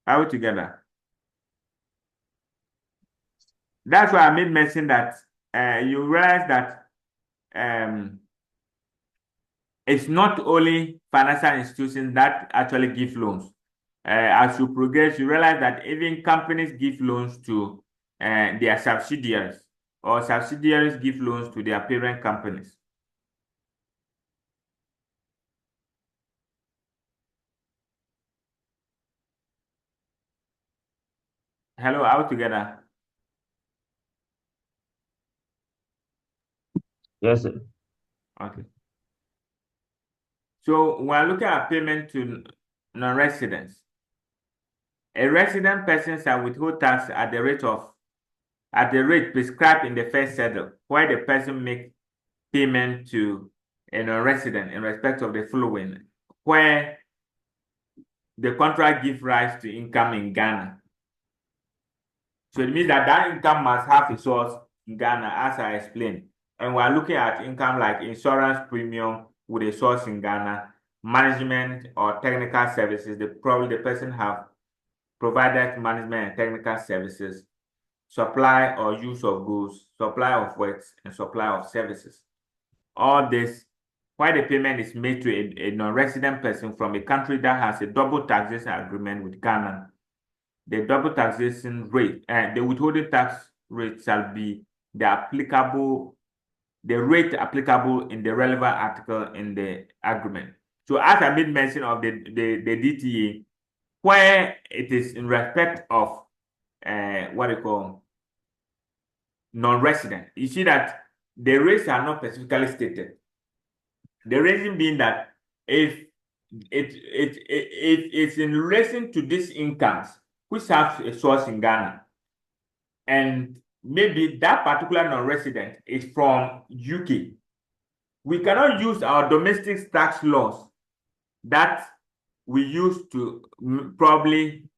Are we together? That's why I made mention that you realize that it's not only financial institutions that actually give loans. As you progress, you realize that even companies give loans to their subsidiaries, or subsidiaries give loans to their parent companies. Hello, are we together? Yes, sir. Okay. So we're looking at payment to non-residents. A resident person shall withhold tax at the rate prescribed in the first schedule, where the person makes payment to a non-resident in respect of the following: where the contract gives rise to income in Ghana. So it means that income must have a source in Ghana, as I explained. And we're looking at income like insurance premium with a source in Ghana, management or technical services. Probably the person have provided management and technical services, supply or use of goods, supply of works, and supply of services. All this, while the payment is made to a non-resident person from a country that has a double taxation agreement with Ghana, the double taxation rate and the withholding tax rate shall be the rate applicable in the relevant article in the agreement. So as I made mention of the DTA, where it is in respect of what you call non-resident, you see that the rates are not specifically stated. The reason being that if it's in relation to these incomes which have a source in Ghana, and maybe that particular non-resident is from UK, we cannot use our domestic tax laws that we use to probably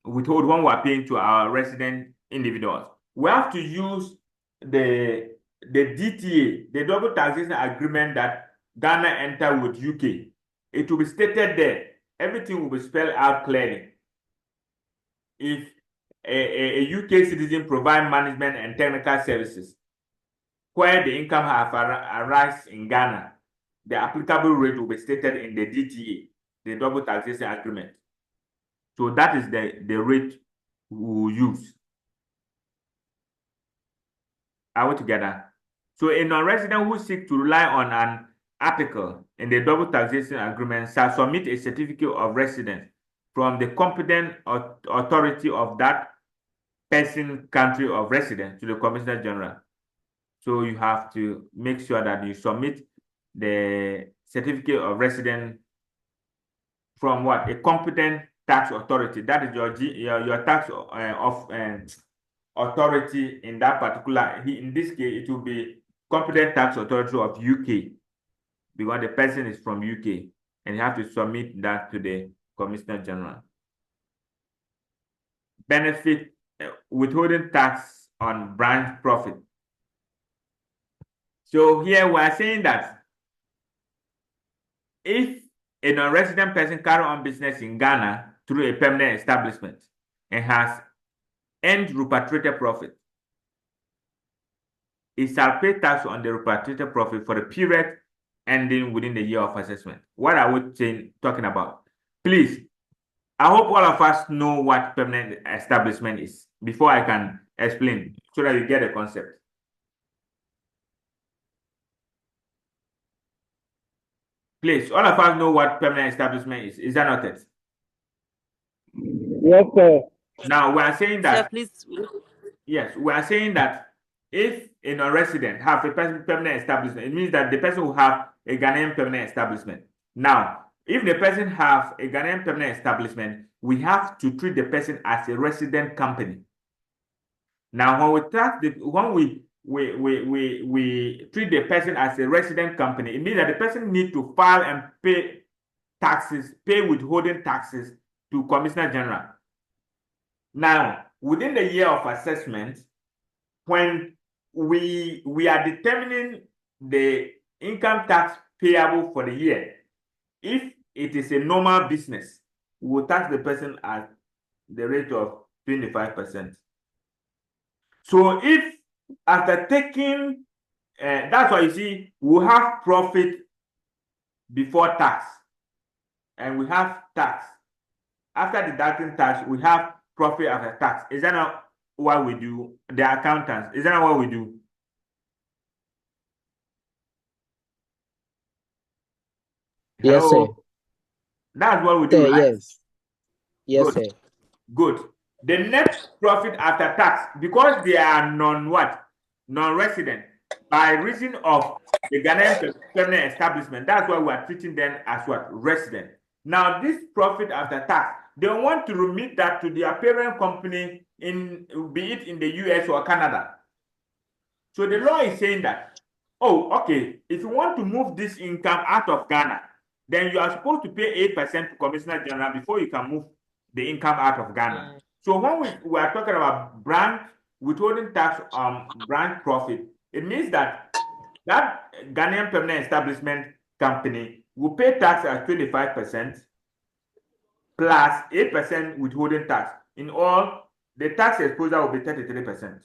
withhold when we're paying to our resident individuals. We have to use the DTA, the double taxation agreement that Ghana entered with UK. It will be stated there. Everything will be spelled out clearly. If a UK citizen provide management and technical services where the income have arisen in Ghana, the applicable rate will be stated in the DTA, the double taxation agreement. So that is the rate we will use. Are we together? So a non-resident who seeks to rely on an article in the double taxation agreement shall submit a certificate of residence from the competent authority of that person country of residence to the Commissioner General. So you have to make sure that you submit the certificate of residence from what? A competent tax authority. That is your tax authority in that particular. In this case, it will be competent tax authority of UK, because the person is from UK, and you have to submit that to the Commissioner General. Benefit withholding tax on branch profit. So here we are saying that if a non-resident person carry on business in Ghana through a permanent establishment and has earned repatriated profit, it shall pay tax on the repatriated profit for the period ending within the year of assessment. What are we talking about? Please, I hope all of us know what permanent establishment is before I can explain, so that you get the concept. Please, all of us know what permanent establishment is. Is that not it? Yes, sir. Now we are saying that. Sir, please. Yes, we are saying that if a non-resident have a permanent establishment, it means that the person will have a Ghanaian permanent establishment. Now, if the person have a Ghanaian permanent establishment, we have to treat the person as a resident company. Now, when we treat the person as a resident company, it means that the person needs to file and pay taxes, pay withholding taxes to Commissioner General. Now, within the year of assessment, when we are determining the income tax payable for the year, if it is a normal business, we will tax the person at the rate of 25%. So if after taking, that's why you see, we have profit before tax, and we have tax. After deducting tax, we have profit after tax. Is that not what we do? The accountants, is that not what we do? Yes, Hello? sir. That's what we do, right? Yes. Yes, Good. sir. Good. The net profit after tax, because they are non-resident, by reason of the Ghanaian permanent establishment, that's why we are treating them as what? Resident. Now, this profit after tax, they want to remit that to their parent company, be it in the US or Canada. So the law is saying that, oh, okay, if you want to move this income out of Ghana, then you are supposed to pay 8% to Commissioner General before you can move the income out of Ghana. So when we are talking about branch withholding tax on branch profit, it means that Ghanaian permanent establishment company will pay tax at 25% plus 8% withholding tax. In all, the tax exposure will be 33%.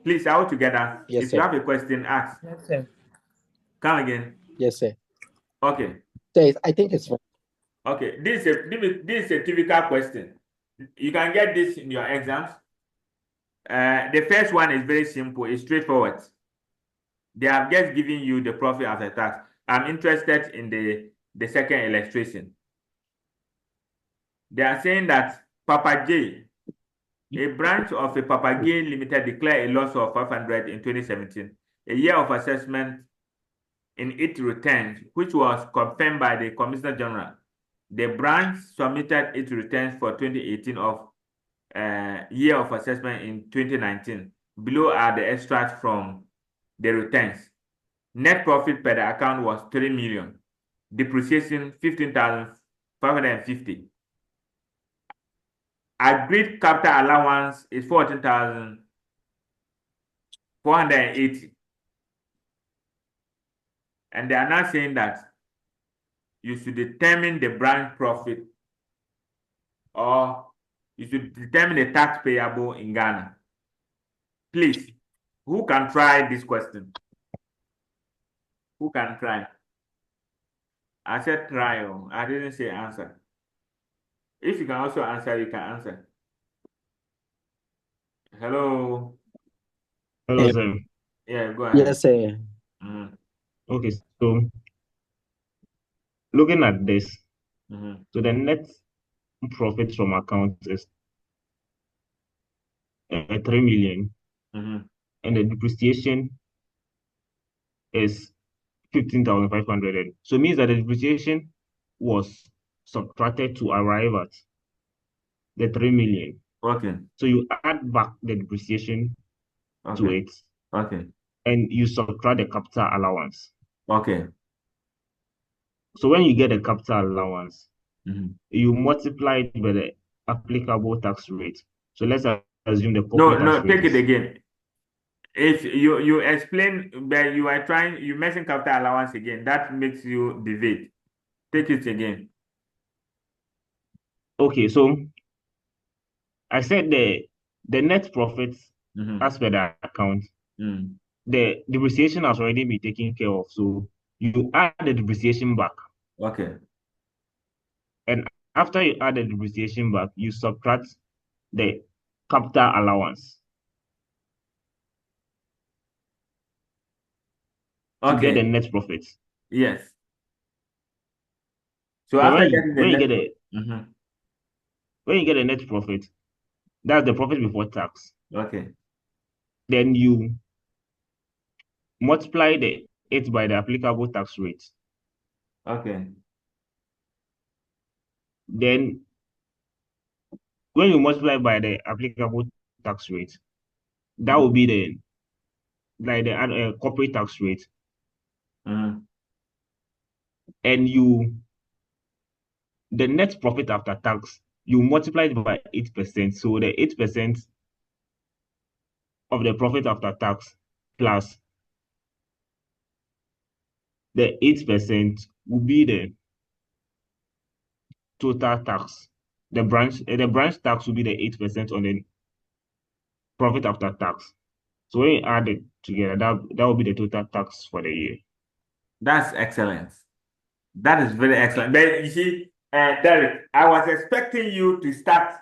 Please, all together. Yes, if sir. you have a question, ask. Yes, sir. Come again. Yes, sir. Okay. So I think it's fine. Okay, this is a typical question. You can get this in your exams. The first one is very simple. It's straightforward. They have just given you the profit after tax. I'm interested in the second illustration. They are saying that Papa J, a branch of a Papa J Limited, declared a loss of 500 in 2017. A year of assessment in its returns, which was confirmed by the Commissioner General. The branch submitted its returns for 2018 of year of assessment in 2019. Below are the extracts from the returns. Net profit per the account was 3 million. Depreciation 15,550. Agreed capital allowance is 14,480. And they are now saying that you should determine the branch profit, or you should determine the tax payable in Ghana. Please, who can try this question? Who can try? I said try. I didn't say answer. If you can also answer, you can answer. Hello. Hello, sir. Yeah, go ahead. Yes, sir. Okay, so looking at this, so the net profit from accounts is 3 million, and the depreciation is 15,500. So it means that the depreciation was subtracted to arrive at the 3 million. Okay. So you add back the depreciation to it. Okay. And you subtract the capital allowance. Okay. So when you get the capital allowance, you multiply it by the applicable tax rate. So let's assume the corporate tax rate. Take it again. If you explain, but you mentioned capital allowance again, that makes you deviate. Take it again. Okay, so I said the net profit as per the account, the depreciation has already been taken care of. So you add the depreciation back. Okay. And after you add the depreciation back, you subtract the capital allowance to get the net profit. Yes. So Then after when you get the net profit, that's the profit before tax. Okay. Then you multiply it by the applicable tax rate. Okay. Then when you multiply by the applicable tax rate, that will be the corporate tax rate. And the net profit after tax, you multiply it by 8%. So the 8% of the profit after tax plus the 8% will be the total tax. The branch tax will be the 8% on the profit after tax. So when you add it together, that will be the total tax for the year. That's excellent. That is very excellent. But you see, Derek, I was expecting you to start.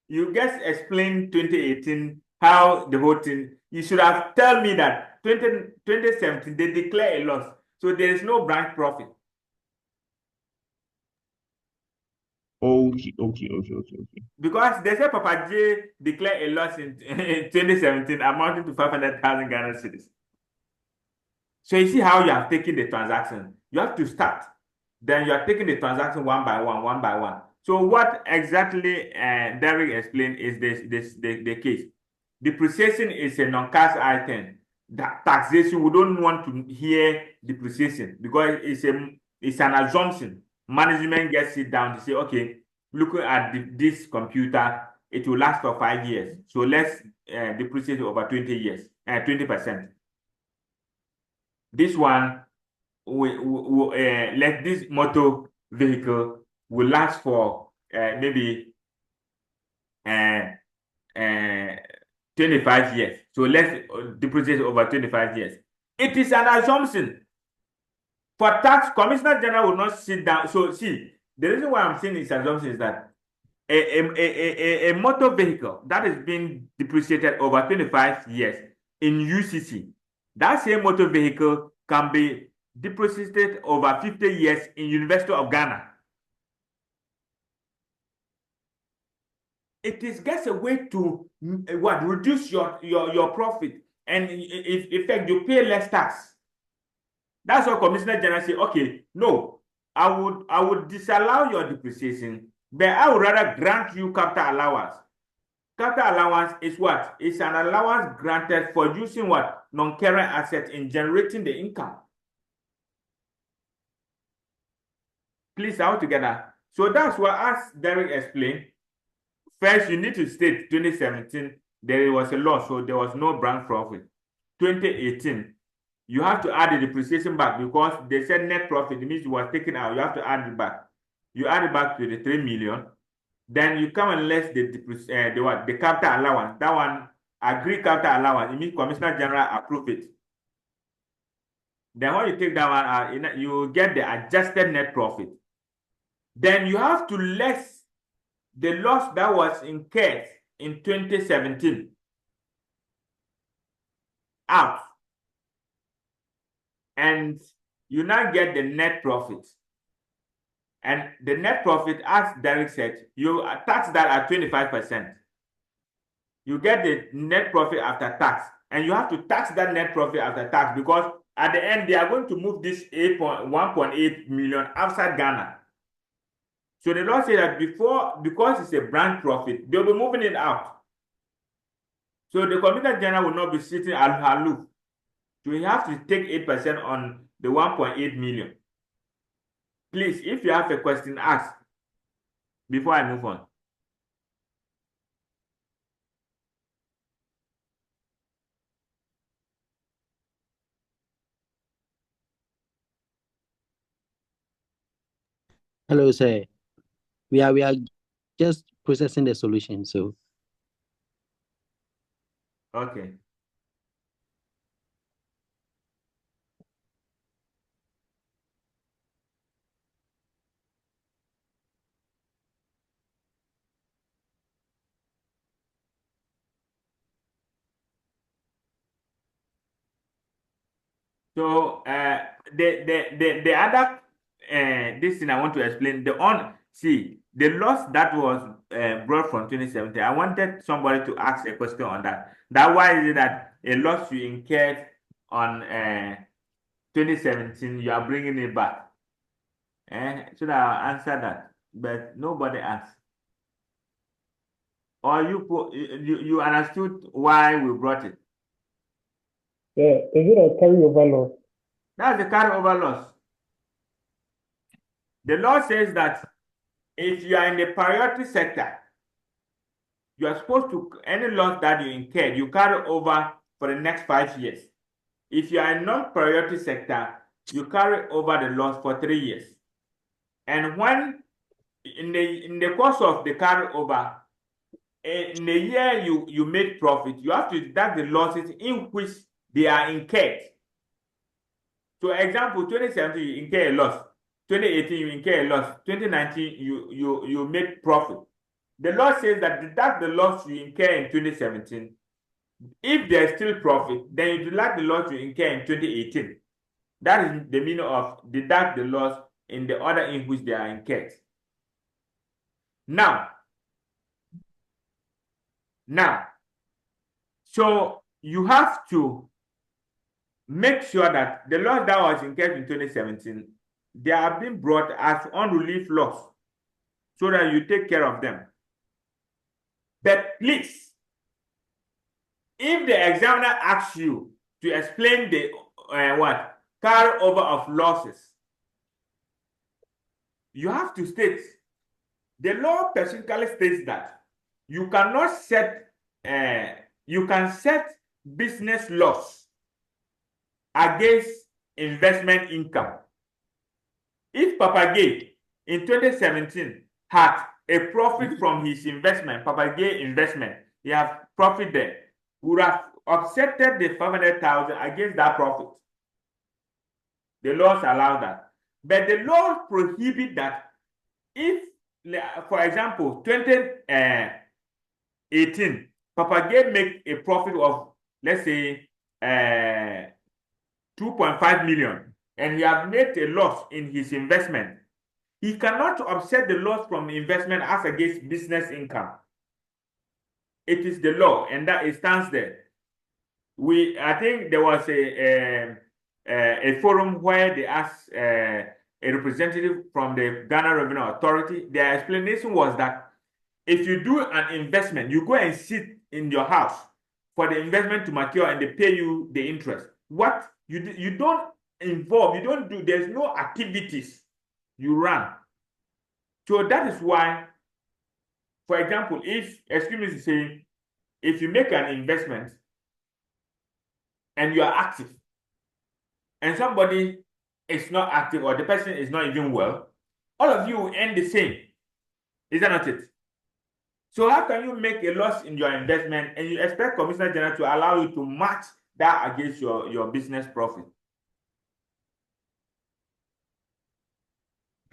You just explained 2018, how the whole thing. You should have told me that 2017, they declare a loss. So there is no branch profit. Okay. Because they say Papa J declared a loss in 2017 amounting to 500,000 Ghana cedis. So you see how you have taken the transaction. You have to start. Then you are taking the transaction one by one. So what exactly Derek explained is the case. Depreciation is a non-cash item. That taxation, we don't want to hear depreciation because it's an assumption. Management gets it down to say, okay, looking at this computer, it will last for 5 years. So let's depreciate over 20 years, 20%. This one, let this motor vehicle will last for maybe 25 years. So let's depreciate over 25 years. It is an assumption. For tax, Commissioner General will not sit down. So see, the reason why I'm saying this assumption is that a motor vehicle that is being depreciated over 25 years in UCC, that same motor vehicle can be depreciated over 50 years in University of Ghana. It is just a way to reduce your profit, and in fact you pay less tax. That's what Commissioner General say. Okay, no, I would disallow your depreciation, but I would rather grant you capital allowance. Capital allowance is what? It's an allowance granted for using what? Non-current assets in generating the income. Please, all together. So that's what, as Derek explained, first you need to state 2017, there was a loss, so there was no branch profit. 2018, you have to add the depreciation back because they said net profit, it means it was taken out. You have to add it back. You add it back to the 3 million. Then you come and less the capital allowance. That one, agree capital allowance. It means Commissioner General approve it. Then when you take that one out, you get the adjusted net profit. Then you have to less the loss that was incurred in 2017 out. And you now get the net profit. And the net profit, as Derek said, you tax that at 25%. You get the net profit after tax. And you have to tax that net profit after tax because at the end, they are going to move this 1.8 million outside Ghana. So the law says that because it's a branch profit, they'll be moving it out. So the Commissioner General will not be sitting aloof. So he have to take 8% on the 1.8 million. Please, if you have a question, ask before I move on. Hello, sir. We are just processing the solution. So okay. So the other this thing I want to explain the loss that was brought from 2017. I wanted somebody to ask a question on that. That why is it that a loss you incurred on 2017 you are bringing it back? Should I answer that? But nobody asked. Or you understood why we brought it? Yeah, is it a carryover loss? That's the carryover loss. The law says that if you are in the priority sector, you are supposed to, any loss that you incurred, you carry over for the next 5 years. If you are in non-priority sector, you carry over the loss for 3 years. And when in the course of the carryover, in the year you made profit, you have to deduct the losses in which they are incurred. So example, 2017, you incur a loss. 2018, you incur a loss. 2019, you made profit. The law says that deduct the loss you incur in 2017. If there's still profit, then you deduct the loss you incur in 2018. That is the meaning of deduct the loss in the order in which they are incurred. Now, so you have to make sure that the loss that was incurred in 2017, they are being brought as unrelieved loss so that you take care of them. But please, if the examiner asks you to explain the carryover of losses, you have to state, the law specifically states that you cannot set, you can set business loss against investment income. If Papa Gay in 2017 had a profit from his investment, Papa Gay investment, he has profit there, would have offsetted the 500,000 against that profit. The laws allow that. But the law prohibit that if, for example, 2018, Papa Gay make a profit of, let's say, 2.5 million, and he has made a loss in his investment, he cannot offset the loss from investment as against business income. It is the law, and that it stands there. I think there was a forum where they asked a representative from the Ghana Revenue Authority. Their explanation was that if you do an investment, you go and sit in your house for the investment to mature and they pay you the interest. What you don't involve, you don't do, there's no activities you run. So that is why, for example, if, excuse me to say, if you make an investment and you are active and somebody is not active or the person is not even well, all of you will end the same. Is that not it? So how can you make a loss in your investment and you expect Commissioner General to allow you to match that against your business profit?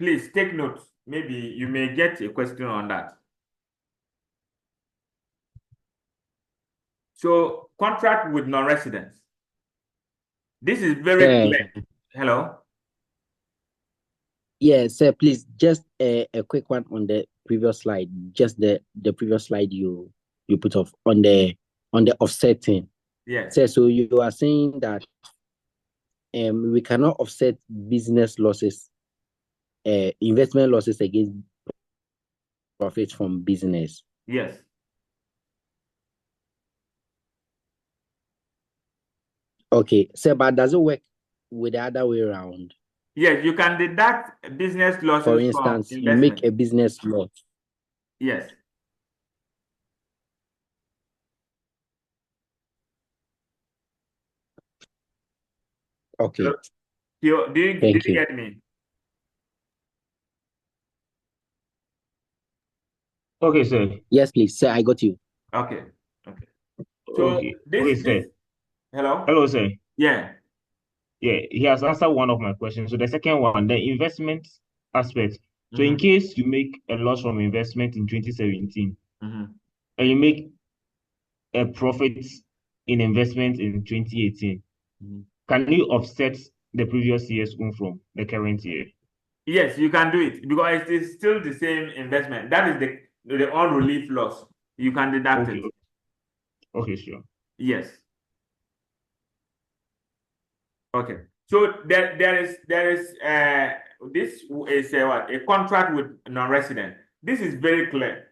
Please take notes. Maybe you may get a question on that. So contract with non-residents. This is very clear. Hello? Yeah, sir, please, just a quick one on the previous slide. Just the previous slide you put off on the offsetting. Yes. Sir, so you are saying that we cannot offset business losses, investment losses against profits from business. Yes. Okay, sir, but does it work with the other way around? Yes, you can deduct business losses. For instance, from you make a business loss. Yes. Okay. So, did you get me? Okay, sir. Yes, please, sir. I got you. Okay. Okay. So okay. this hello? Hello, sir. Yeah. Yeah, he has answered one of my questions. So the second one, the investment aspect. So in case you make a loss from investment in 2017 and you make a profit in investment in 2018, can you offset the previous year's own from the current year? Yes, you can do it because it is still the same investment. That is the on-relief loss. You can deduct it. Okay, sure. Yes. Okay. So there is this is a contract with non-resident. This is very clear.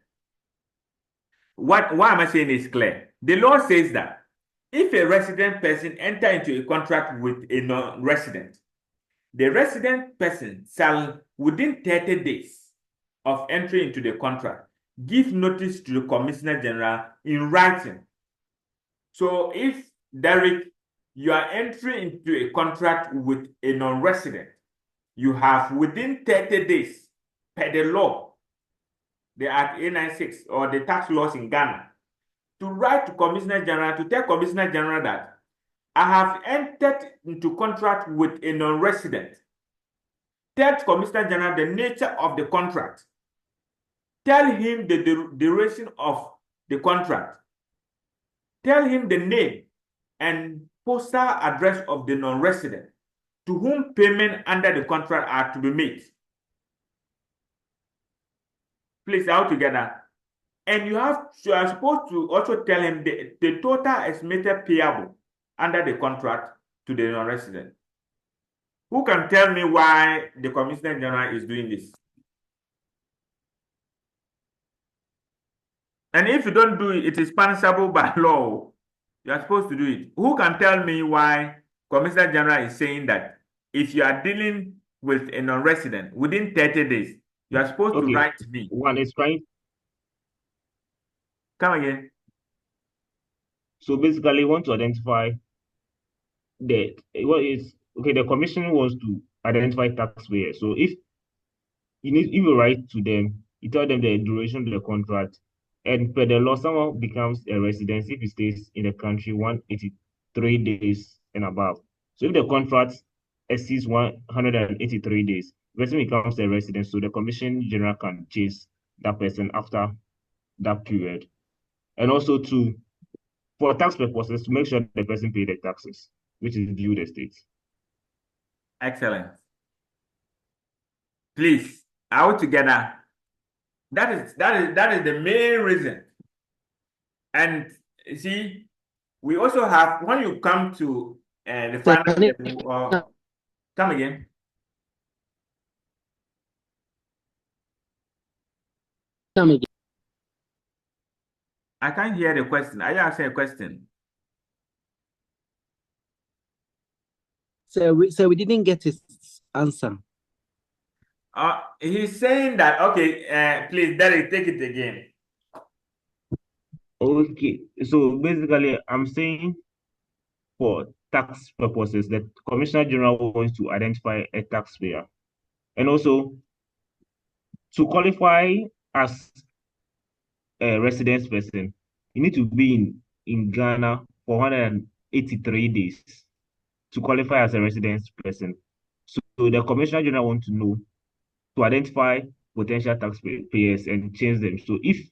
Why am I saying it's clear? The law says that if a resident person enter into a contract with a non-resident, the resident person shall, within 30 days of entry into the contract, give notice to the Commissioner General in writing. So if, Derek, you are entering into a contract with a non-resident, you have within 30 days, per the law, the Act 896 or the tax laws in Ghana, to write to Commissioner General, to tell Commissioner General that I have entered into contract with a non-resident. Tell Commissioner General the nature of the contract. Tell him the duration of the contract. Tell him the name and postal address of the non-resident to whom payment under the contract are to be made. Please, all together. And you are supposed to also tell him the total estimated payable under the contract to the non-resident. Who can tell me why the Commissioner General is doing this? And if you don't do it, it is punishable by law. You are supposed to do it. Who can tell me why Commissioner General is saying that if you are dealing with a non-resident within 30 days, you are supposed to write to me? One is trying. Come again. So basically, you want to identify the commission wants to identify taxpayers. So if you write to them, you tell them the duration of the contract, and per the law, someone becomes a resident if he stays in the country 183 days and above. So if the contract exceeds 183 days, the person becomes a resident. So the Commission General can chase that person after that period. And also for tax purposes, to make sure the person pays the taxes, which is due the state. Excellent. Please, all together. That is the main reason. And see, we also have, when you come to the final level, come again. Come again. I can't hear the question. Are you asking a question? So we didn't get his answer. He's saying that, okay, please, Derek, take it again. Okay, so basically, I'm saying for tax purposes, the Commissioner General wants to identify a taxpayer. And also, to qualify as a residence person, you need to be in Ghana for 183 days to qualify as a residence person. So the Commissioner General wants to know to identify potential taxpayers and change them. So if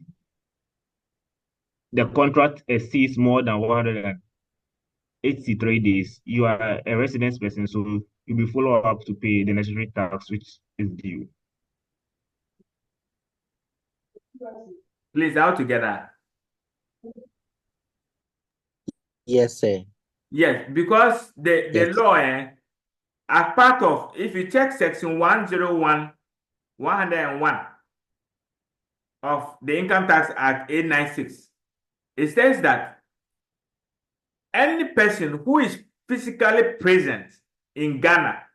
the contract exceeds more than 183 days, you are a residence person, so you'll be followed up to pay the necessary tax which is due. Please, all together. Yes, sir. Yes, because the Yes. law, as part of, if you check section 101, 101 of the Income Tax Act 896, it says that any person who is physically present in Ghana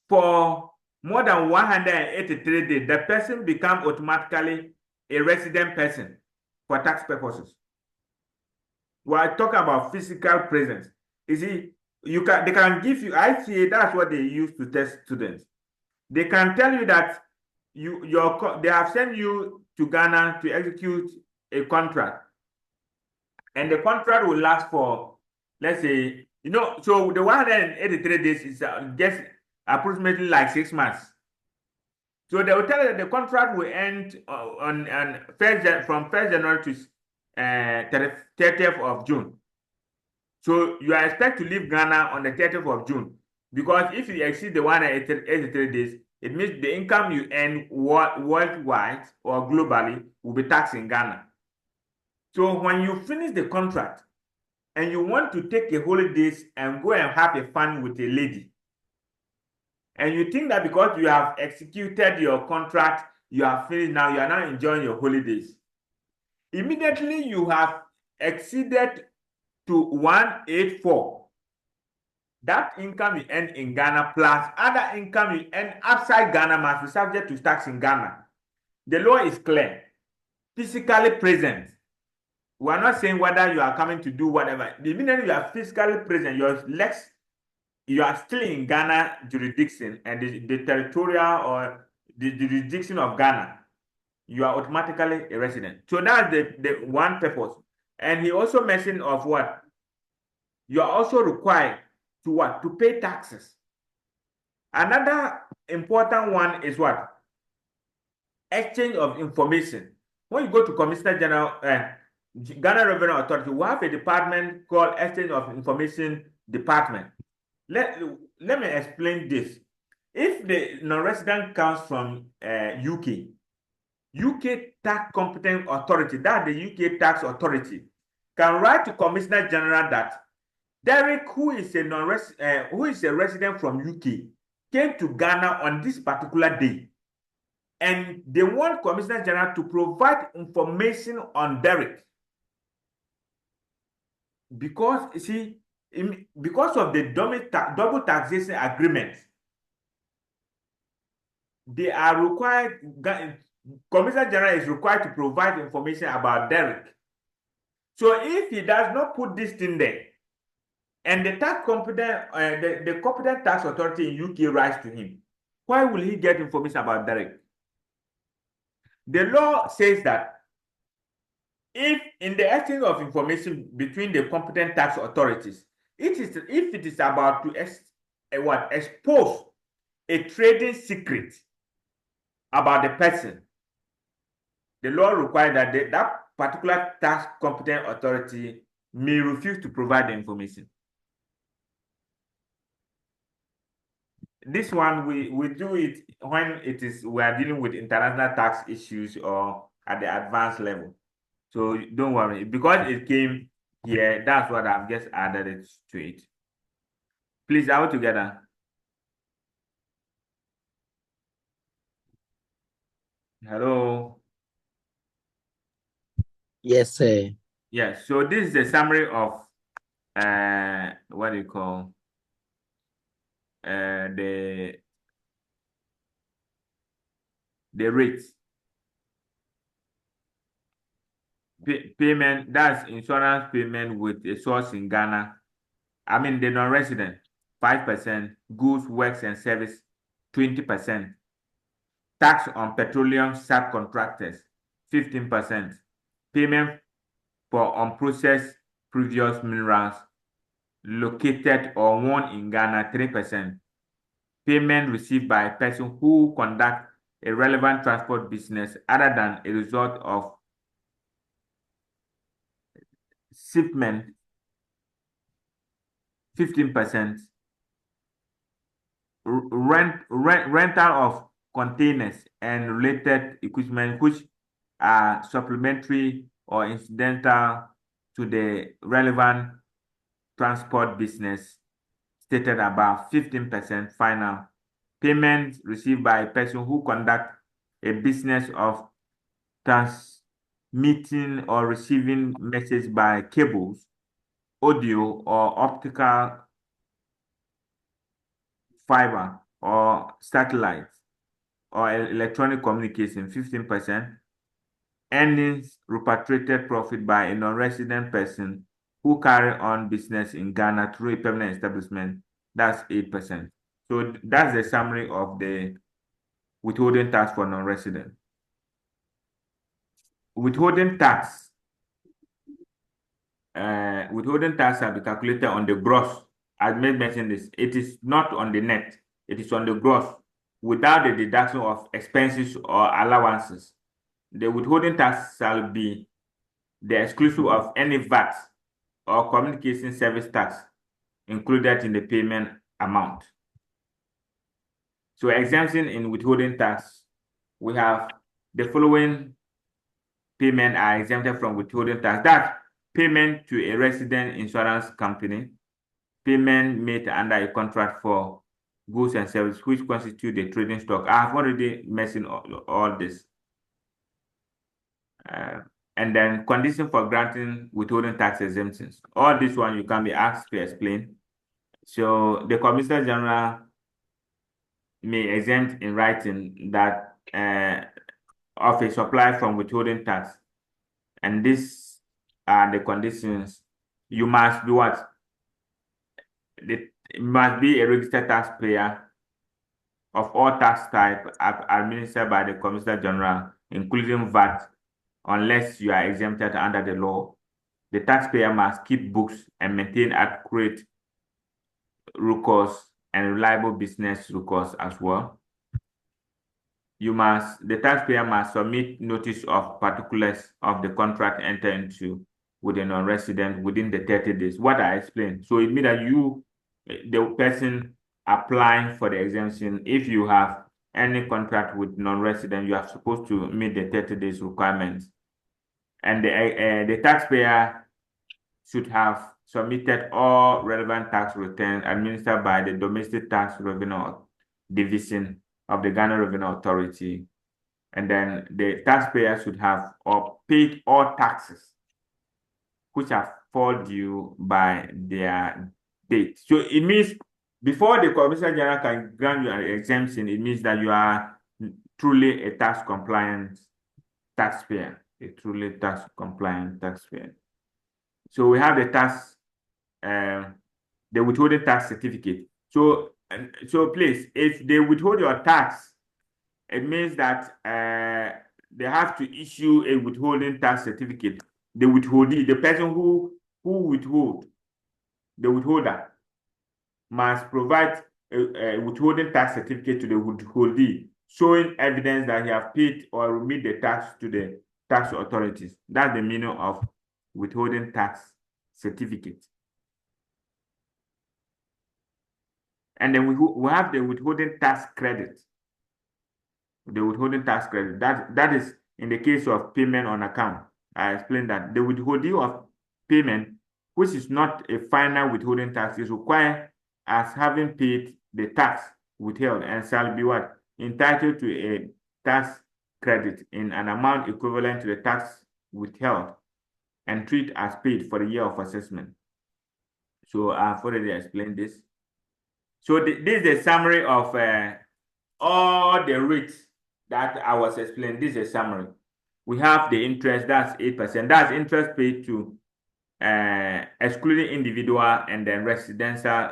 for more than 183 days, the person becomes automatically a resident person for tax purposes. We are talking about physical presence. You see, they can give you ICA. That's what they use to test students. They can tell you that they have sent you to Ghana to execute a contract, and the contract will last for, let's say, so the 183 days is just approximately like 6 months. So they will tell you that the contract will end from 1st January to 30th of June. So you are expected to leave Ghana on the 30th of June, because if you exceed the 183 days, it means the income you earn worldwide or globally will be taxed in Ghana. So when you finish the contract and you want to take a holidays and go and have a fun with a lady, and you think that because you have executed your contract, you are finished now, you are now enjoying your holidays, immediately you have exceeded to 184. That income you earn in Ghana plus other income you earn outside Ghana must be subject to tax in Ghana. The law is clear. Physically present. We are not saying whether you are coming to do whatever. The minute you are physically present, you are still in Ghana jurisdiction and the territorial or the jurisdiction of Ghana, you are automatically a resident. So that's the one purpose. And he also mentioned of what? You are also required to what? To pay taxes. Another important one is what? Exchange of information. When you go to Commissioner General, Ghana Revenue Authority, we have a department called Exchange of Information Department. Let me explain this. If the non-resident comes from UK Tax Competent Authority, that's the UK Tax Authority, can write to Commissioner General that Derek, who is a resident from UK, came to Ghana on this particular day, and they want Commissioner General to provide information on Derek, because you see, because of the double taxation agreement, they are required. Commissioner General is required to provide information about Derek. So if he does not put this thing there, and the competent tax authority in UK writes to him, why will he get information about Derek? The law says that if in the exchange of information between the competent tax authorities, if it is about to expose a trading secret about the person, the law requires that that particular tax competent authority may refuse to provide the information. This one we do it when we are dealing with international tax issues or at the advanced level. So don't worry, because it came here, that's what I've just added it to it. Please, all together. Hello. Yes, sir. Yes, so this is a summary of what do you call the rates. Payment, that's insurance payment with a source in Ghana. I mean, the non-resident, 5%, goods, works, and service, 20%. Tax on petroleum subcontractors, 15%. Payment for unprocessed previous minerals located or won in Ghana, 3%. payment received by a person who conduct a relevant transport business other than a result of shipment, 15%. Rental of containers and related equipment which are supplementary or incidental to the relevant transport business stated above, 15% final. Payment received by a person who conduct a business of transmitting or receiving message by cables, audio or optical fiber or satellite or electronic communication, 15%. Earnings repatriated profit by a non-resident person who carry on business in Ghana through a permanent establishment, that's 8%. So that's the summary of the withholding tax for non-resident. Withholding tax shall be calculated on the gross. As May mentioned this, it is not on the net, it is on the gross without the deduction of expenses or allowances. The withholding tax shall be the exclusive of any VAT or communication service tax included in the payment amount. So exemption in withholding tax, we have the following payment are exempted from withholding tax. That's payment to a resident insurance company, payment made under a contract for goods and services which constitute the trading stock. I have already mentioned all this. And then condition for granting withholding tax exemptions. All this one you can be asked to explain. So the Commissioner General may exempt in writing that of a supply from withholding tax. And these are the conditions. You must be what? It must be a registered taxpayer of all tax type administered by the Commissioner General, including VAT, unless you are exempted under the law. The taxpayer must keep books and maintain accurate records and reliable business records as well. The taxpayer must submit notice of particulars of the contract entered into with a non-resident within the 30 days. What I explained. So it means that you, the person applying for the exemption, if you have any contract with non-resident, you are supposed to meet the 30 days requirements. And the taxpayer should have submitted all relevant tax returns administered by the Domestic Tax Revenue Division of the Ghana Revenue Authority. And then the taxpayer should have paid all taxes which are fall due by their date. So it means before the Commissioner General can grant you an exemption, it means that you are truly a tax compliant taxpayer, a truly tax compliant taxpayer. So we have the tax, the withholding tax certificate. So please, if they withhold your tax, it means that they have to issue a withholding tax certificate. The withholdee, the person who withhold, the withholder, must provide a withholding tax certificate to the withholdee, showing evidence that he has paid or remit the tax to the tax authorities. That's the meaning of withholding tax certificate. And then we have the withholding tax credit. The withholding tax credit, that is in the case of payment on account. I explained that the withholding of payment, which is not a final withholding tax, is required as having paid the tax withheld and shall be what? Entitled to a tax credit in an amount equivalent to the tax withheld and treat as paid for the year of assessment. So I've already explained this. So this is the summary of all the rates that I was explaining. This is a summary. We have the interest, that's 8%. That's interest paid to excluding individual and then residential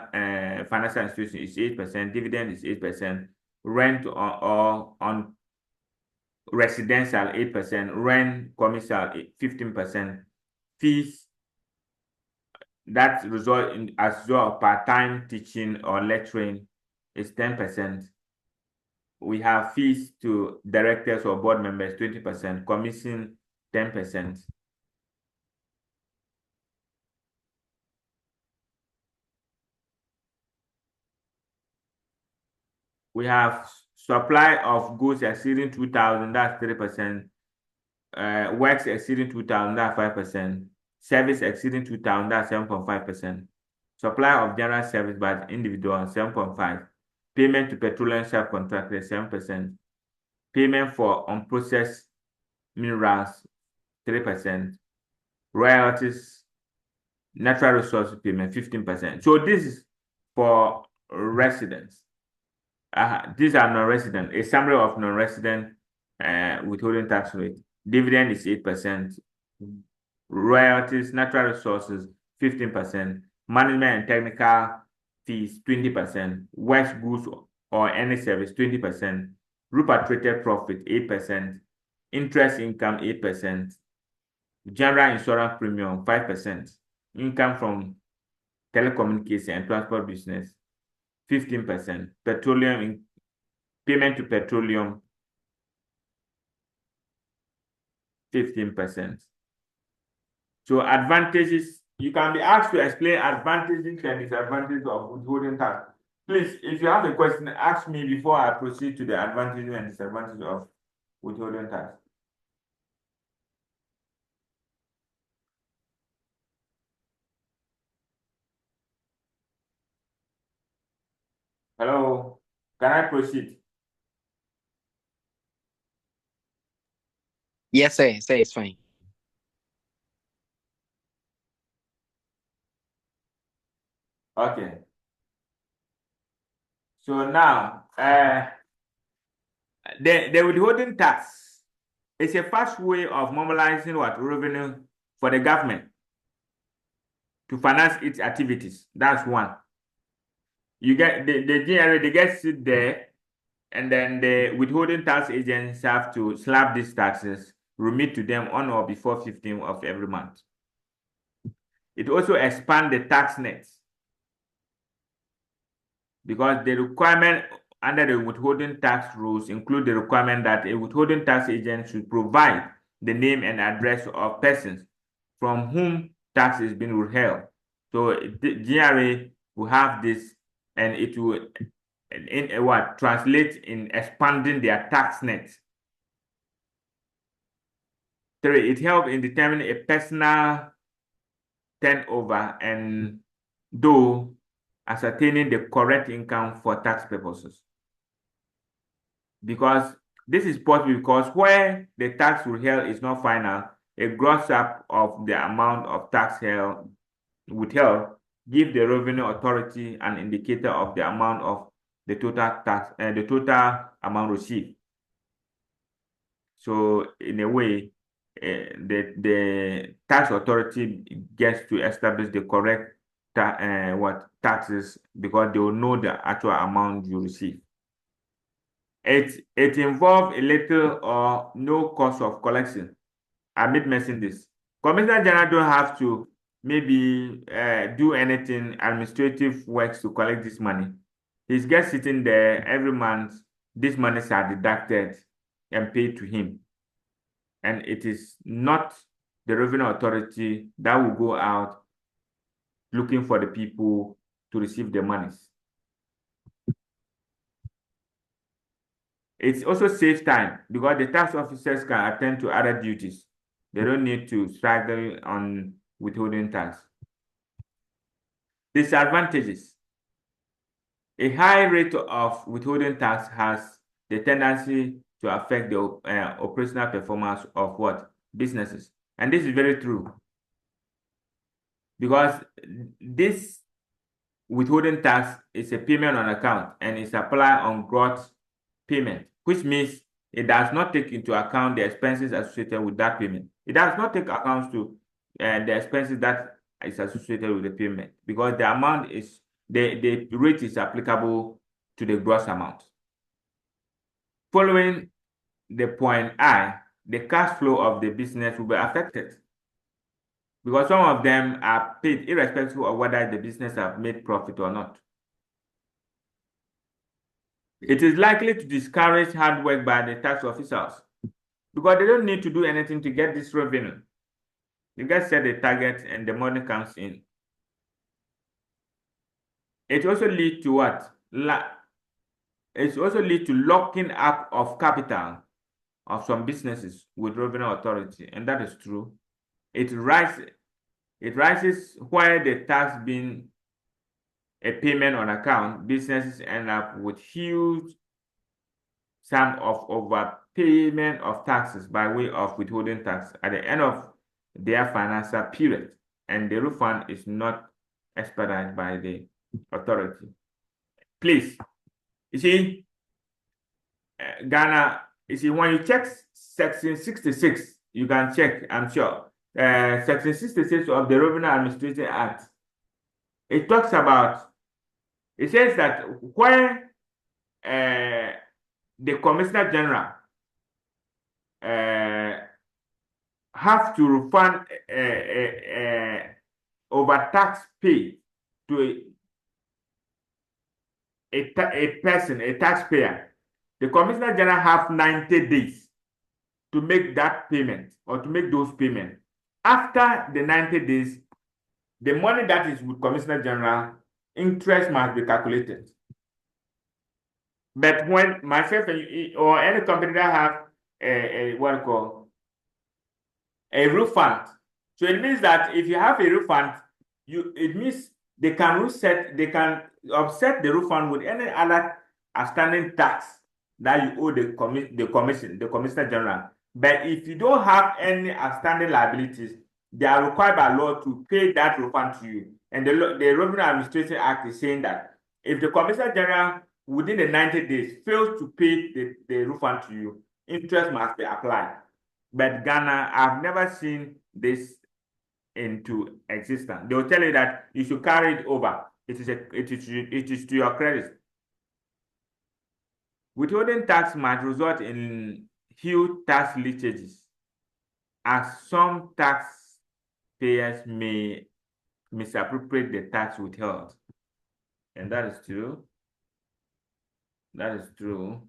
financial institution is 8%, dividend is 8%, rent on residential 8%, rent commercial 15%, fees that result in as well part-time teaching or lecturing is 10%. We have fees to directors or board members, 20%, commission, 10%. We have supply of goods exceeding 2,000, that's 3%. Works exceeding 2,000, that's 5%. Service exceeding 2,000, that's 7.5%. Supply of general service by individual, 7.5%. Payment to petroleum subcontractors, 7%. Payment for unprocessed minerals, 3%. Royalties, natural resources payment, 15%. So this is for residents. These are non-resident. A summary of non-resident withholding tax rate. Dividend is 8%. Royalties, natural resources, 15%. Management and technical fees, 20%. Works, goods, or any service, 20%. Repatriated profit, 8%. Interest income, 8%. General insurance premium, 5%. Income from telecommunication and transport business, 15%. Petroleum payment to petroleum, 15%. So advantages, you can be asked to explain advantages and disadvantages of withholding tax. Please, if you have a question, ask me before I proceed to the advantages and disadvantages of withholding tax. Hello, can I proceed? Yes, sir. Say it's fine. Okay. So now, the withholding tax is a fast way of mobilizing what revenue for the government to finance its activities. That's one. You get the GRA, they get sit there, and then the withholding tax agents have to slap these taxes, remit to them on or before 15th of every month. It also expands the tax nets because the requirement under the withholding tax rules include the requirement that a withholding tax agent should provide the name and address of persons from whom tax is being withheld. So the GRA will have this, and it will translate in expanding their tax net. 3, it helps in determining a personal turnover and though ascertaining the correct income for tax purposes. Because this is possible because where the tax withheld is not final, a gross up of the amount of tax withheld give the revenue authority an indicator of the amount of the total tax and the total amount received. So in a way, the tax authority gets to establish the correct taxes because they will know the actual amount you receive. It involves a little or no cost of collection. I made mention this. Commissioner General don't have to maybe do anything administrative works to collect this money. He's just sitting there every month. These monies are deducted and paid to him. And it is not the revenue authority that will go out looking for the people to receive the monies. It also saves time because the tax officers can attend to other duties. They don't need to struggle on withholding tax. Disadvantages. A high rate of withholding tax has the tendency to affect the operational performance of businesses. And this is very true. Because this withholding tax is a payment on account and is applied on gross payment, which means it does not take into account the expenses associated with that payment. It does not take account to the expenses that is associated with the payment because the amount is the rate is applicable to the gross amount. Following the point I, the cash flow of the business will be affected because some of them are paid irrespective of whether the business have made profit or not. It is likely to discourage hard work by the tax officials because they don't need to do anything to get this revenue. You guys set a target and the money comes in. It also leads to what? It also leads to locking up of capital of some businesses with revenue authority, and that is true. It rises where the tax being a payment on account, businesses end up with huge sum of overpayment of taxes by way of withholding tax at the end of their financial period, and the refund is not expedited by the authority. Please, you see, Ghana, you see, when you check Section 66, you can check, I'm sure, Section 66 of the Revenue Administration Act, it talks about, it says that when the Commissioner General have to refund overtax pay to a person, a taxpayer, the Commissioner General have 90 days to make that payment or to make those payments. After the 90 days, the money that is with Commissioner General, interest must be calculated. But when myself or any company that have what you call a refund, so it means that if you have a refund, it means they can offset the refund with any other outstanding tax that you owe the Commissioner General. But if you don't have any outstanding liabilities, they are required by law to pay that refund to you. And the Revenue Administration Act is saying that if the Commissioner General within the 90 days fails to pay the refund to you, interest must be applied. But Ghana, I've never seen this into existence. They will tell you that you should carry it over. It is to your credit. Withholding tax might result in huge tax leakages, as some taxpayers may misappropriate the tax withheld. And that is true. That is true.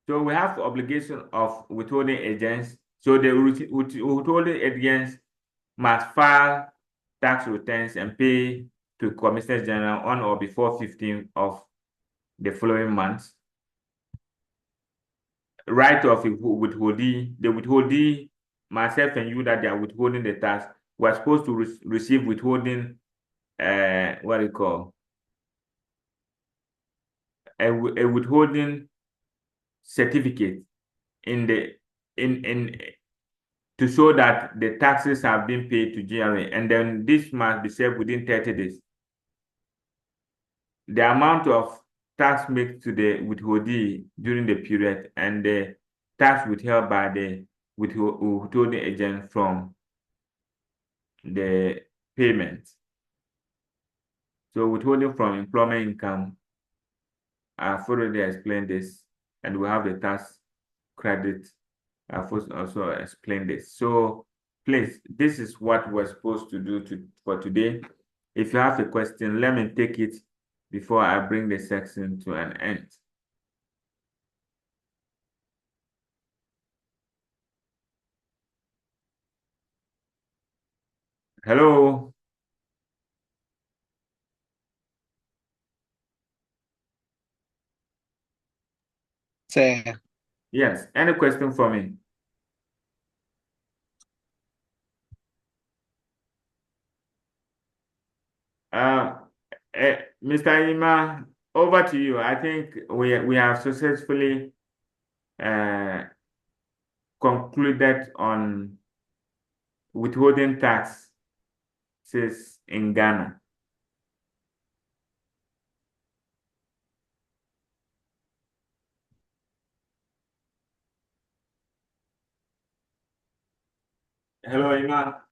So we have the obligation of withholding agents. So the withholding agents must file tax returns and pay to Commissioner General on or before 15th of the following month. Right of withholding, the withholding, myself and you that they are withholding the tax, we're supposed to receive withholding, what do you call, a withholding certificate to show that the taxes have been paid to GRA, and then this must be served within 30 days. The amount of tax made to the withholdee during the period and the tax withheld by the withholding agent from the payment. So withholding from employment income, I've already explained this, and we have the tax credit. I've also explained this. So please, this is what we're supposed to do for today. If you have a question, let me take it before I bring the section to an end. Hello. Sir. Yes, any question for me? Mr. Ima, over to you. I think we have successfully concluded on withholding taxes in Ghana. Hello, Ima.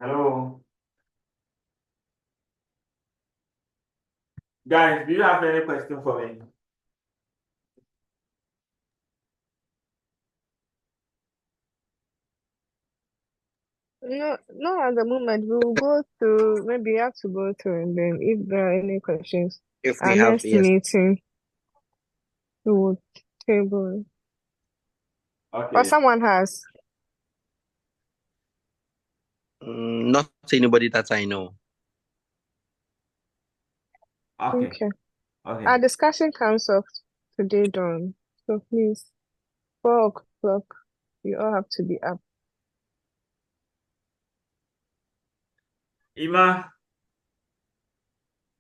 Hello. Guys, do you have any question for me? No, not at the moment. We will go through, maybe you have to go through, and then if there are any questions, If our we have, next yes. meeting, we will table it. But Okay. someone has. Not anybody that I know. Okay. Our discussion comes off today dawn. So please, 4 o'clock, you all have to be up. Ima,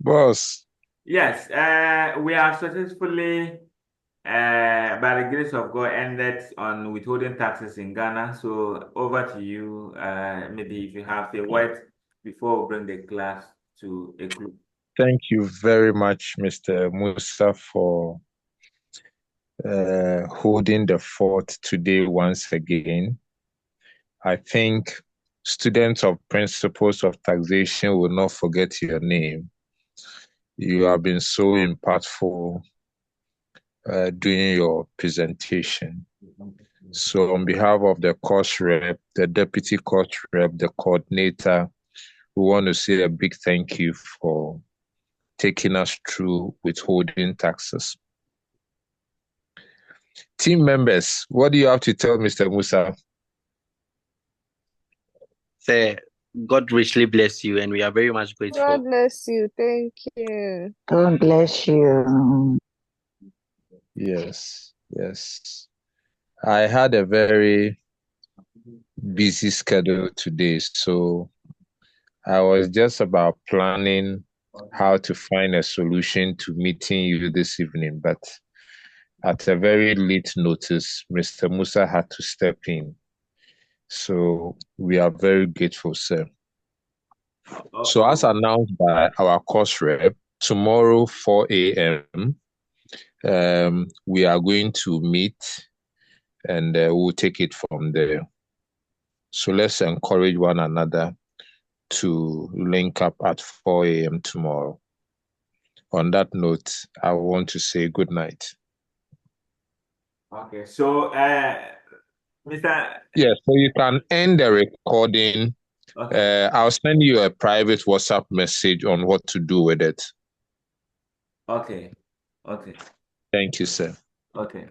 Boss. yes, we have successfully, by the grace of God, ended on withholding taxes in Ghana. So over to you. Maybe if you have a word before we bring the class to a close. Thank you very much, Mr. Musa, for holding the fort today once again. I think students of principles of taxation will not forget your name. You have been so impactful during your presentation. So on behalf of the course rep, the deputy course rep, the coordinator, we want to say a big thank you for taking us through withholding taxes. Team members, what do you have to tell Mr. Musa? Say, God richly bless you, and we are very much grateful. God bless you. Thank you. God bless you. Yes. I had a very busy schedule today, so I was just about planning how to find a solution to meeting you this evening, but at a very late notice, Mr. Musa had to step in. So we are very grateful, sir. So as announced by our course rep, tomorrow 4 a.m., we are going to meet and we'll take it from there. So let's encourage one another to link up at 4 a.m. tomorrow. On that note, I want to say good night. Okay, so Mr. Yeah, so you can end the recording. Okay. I'll send you a private WhatsApp message on what to do with it. Okay. Thank you, sir. Okay.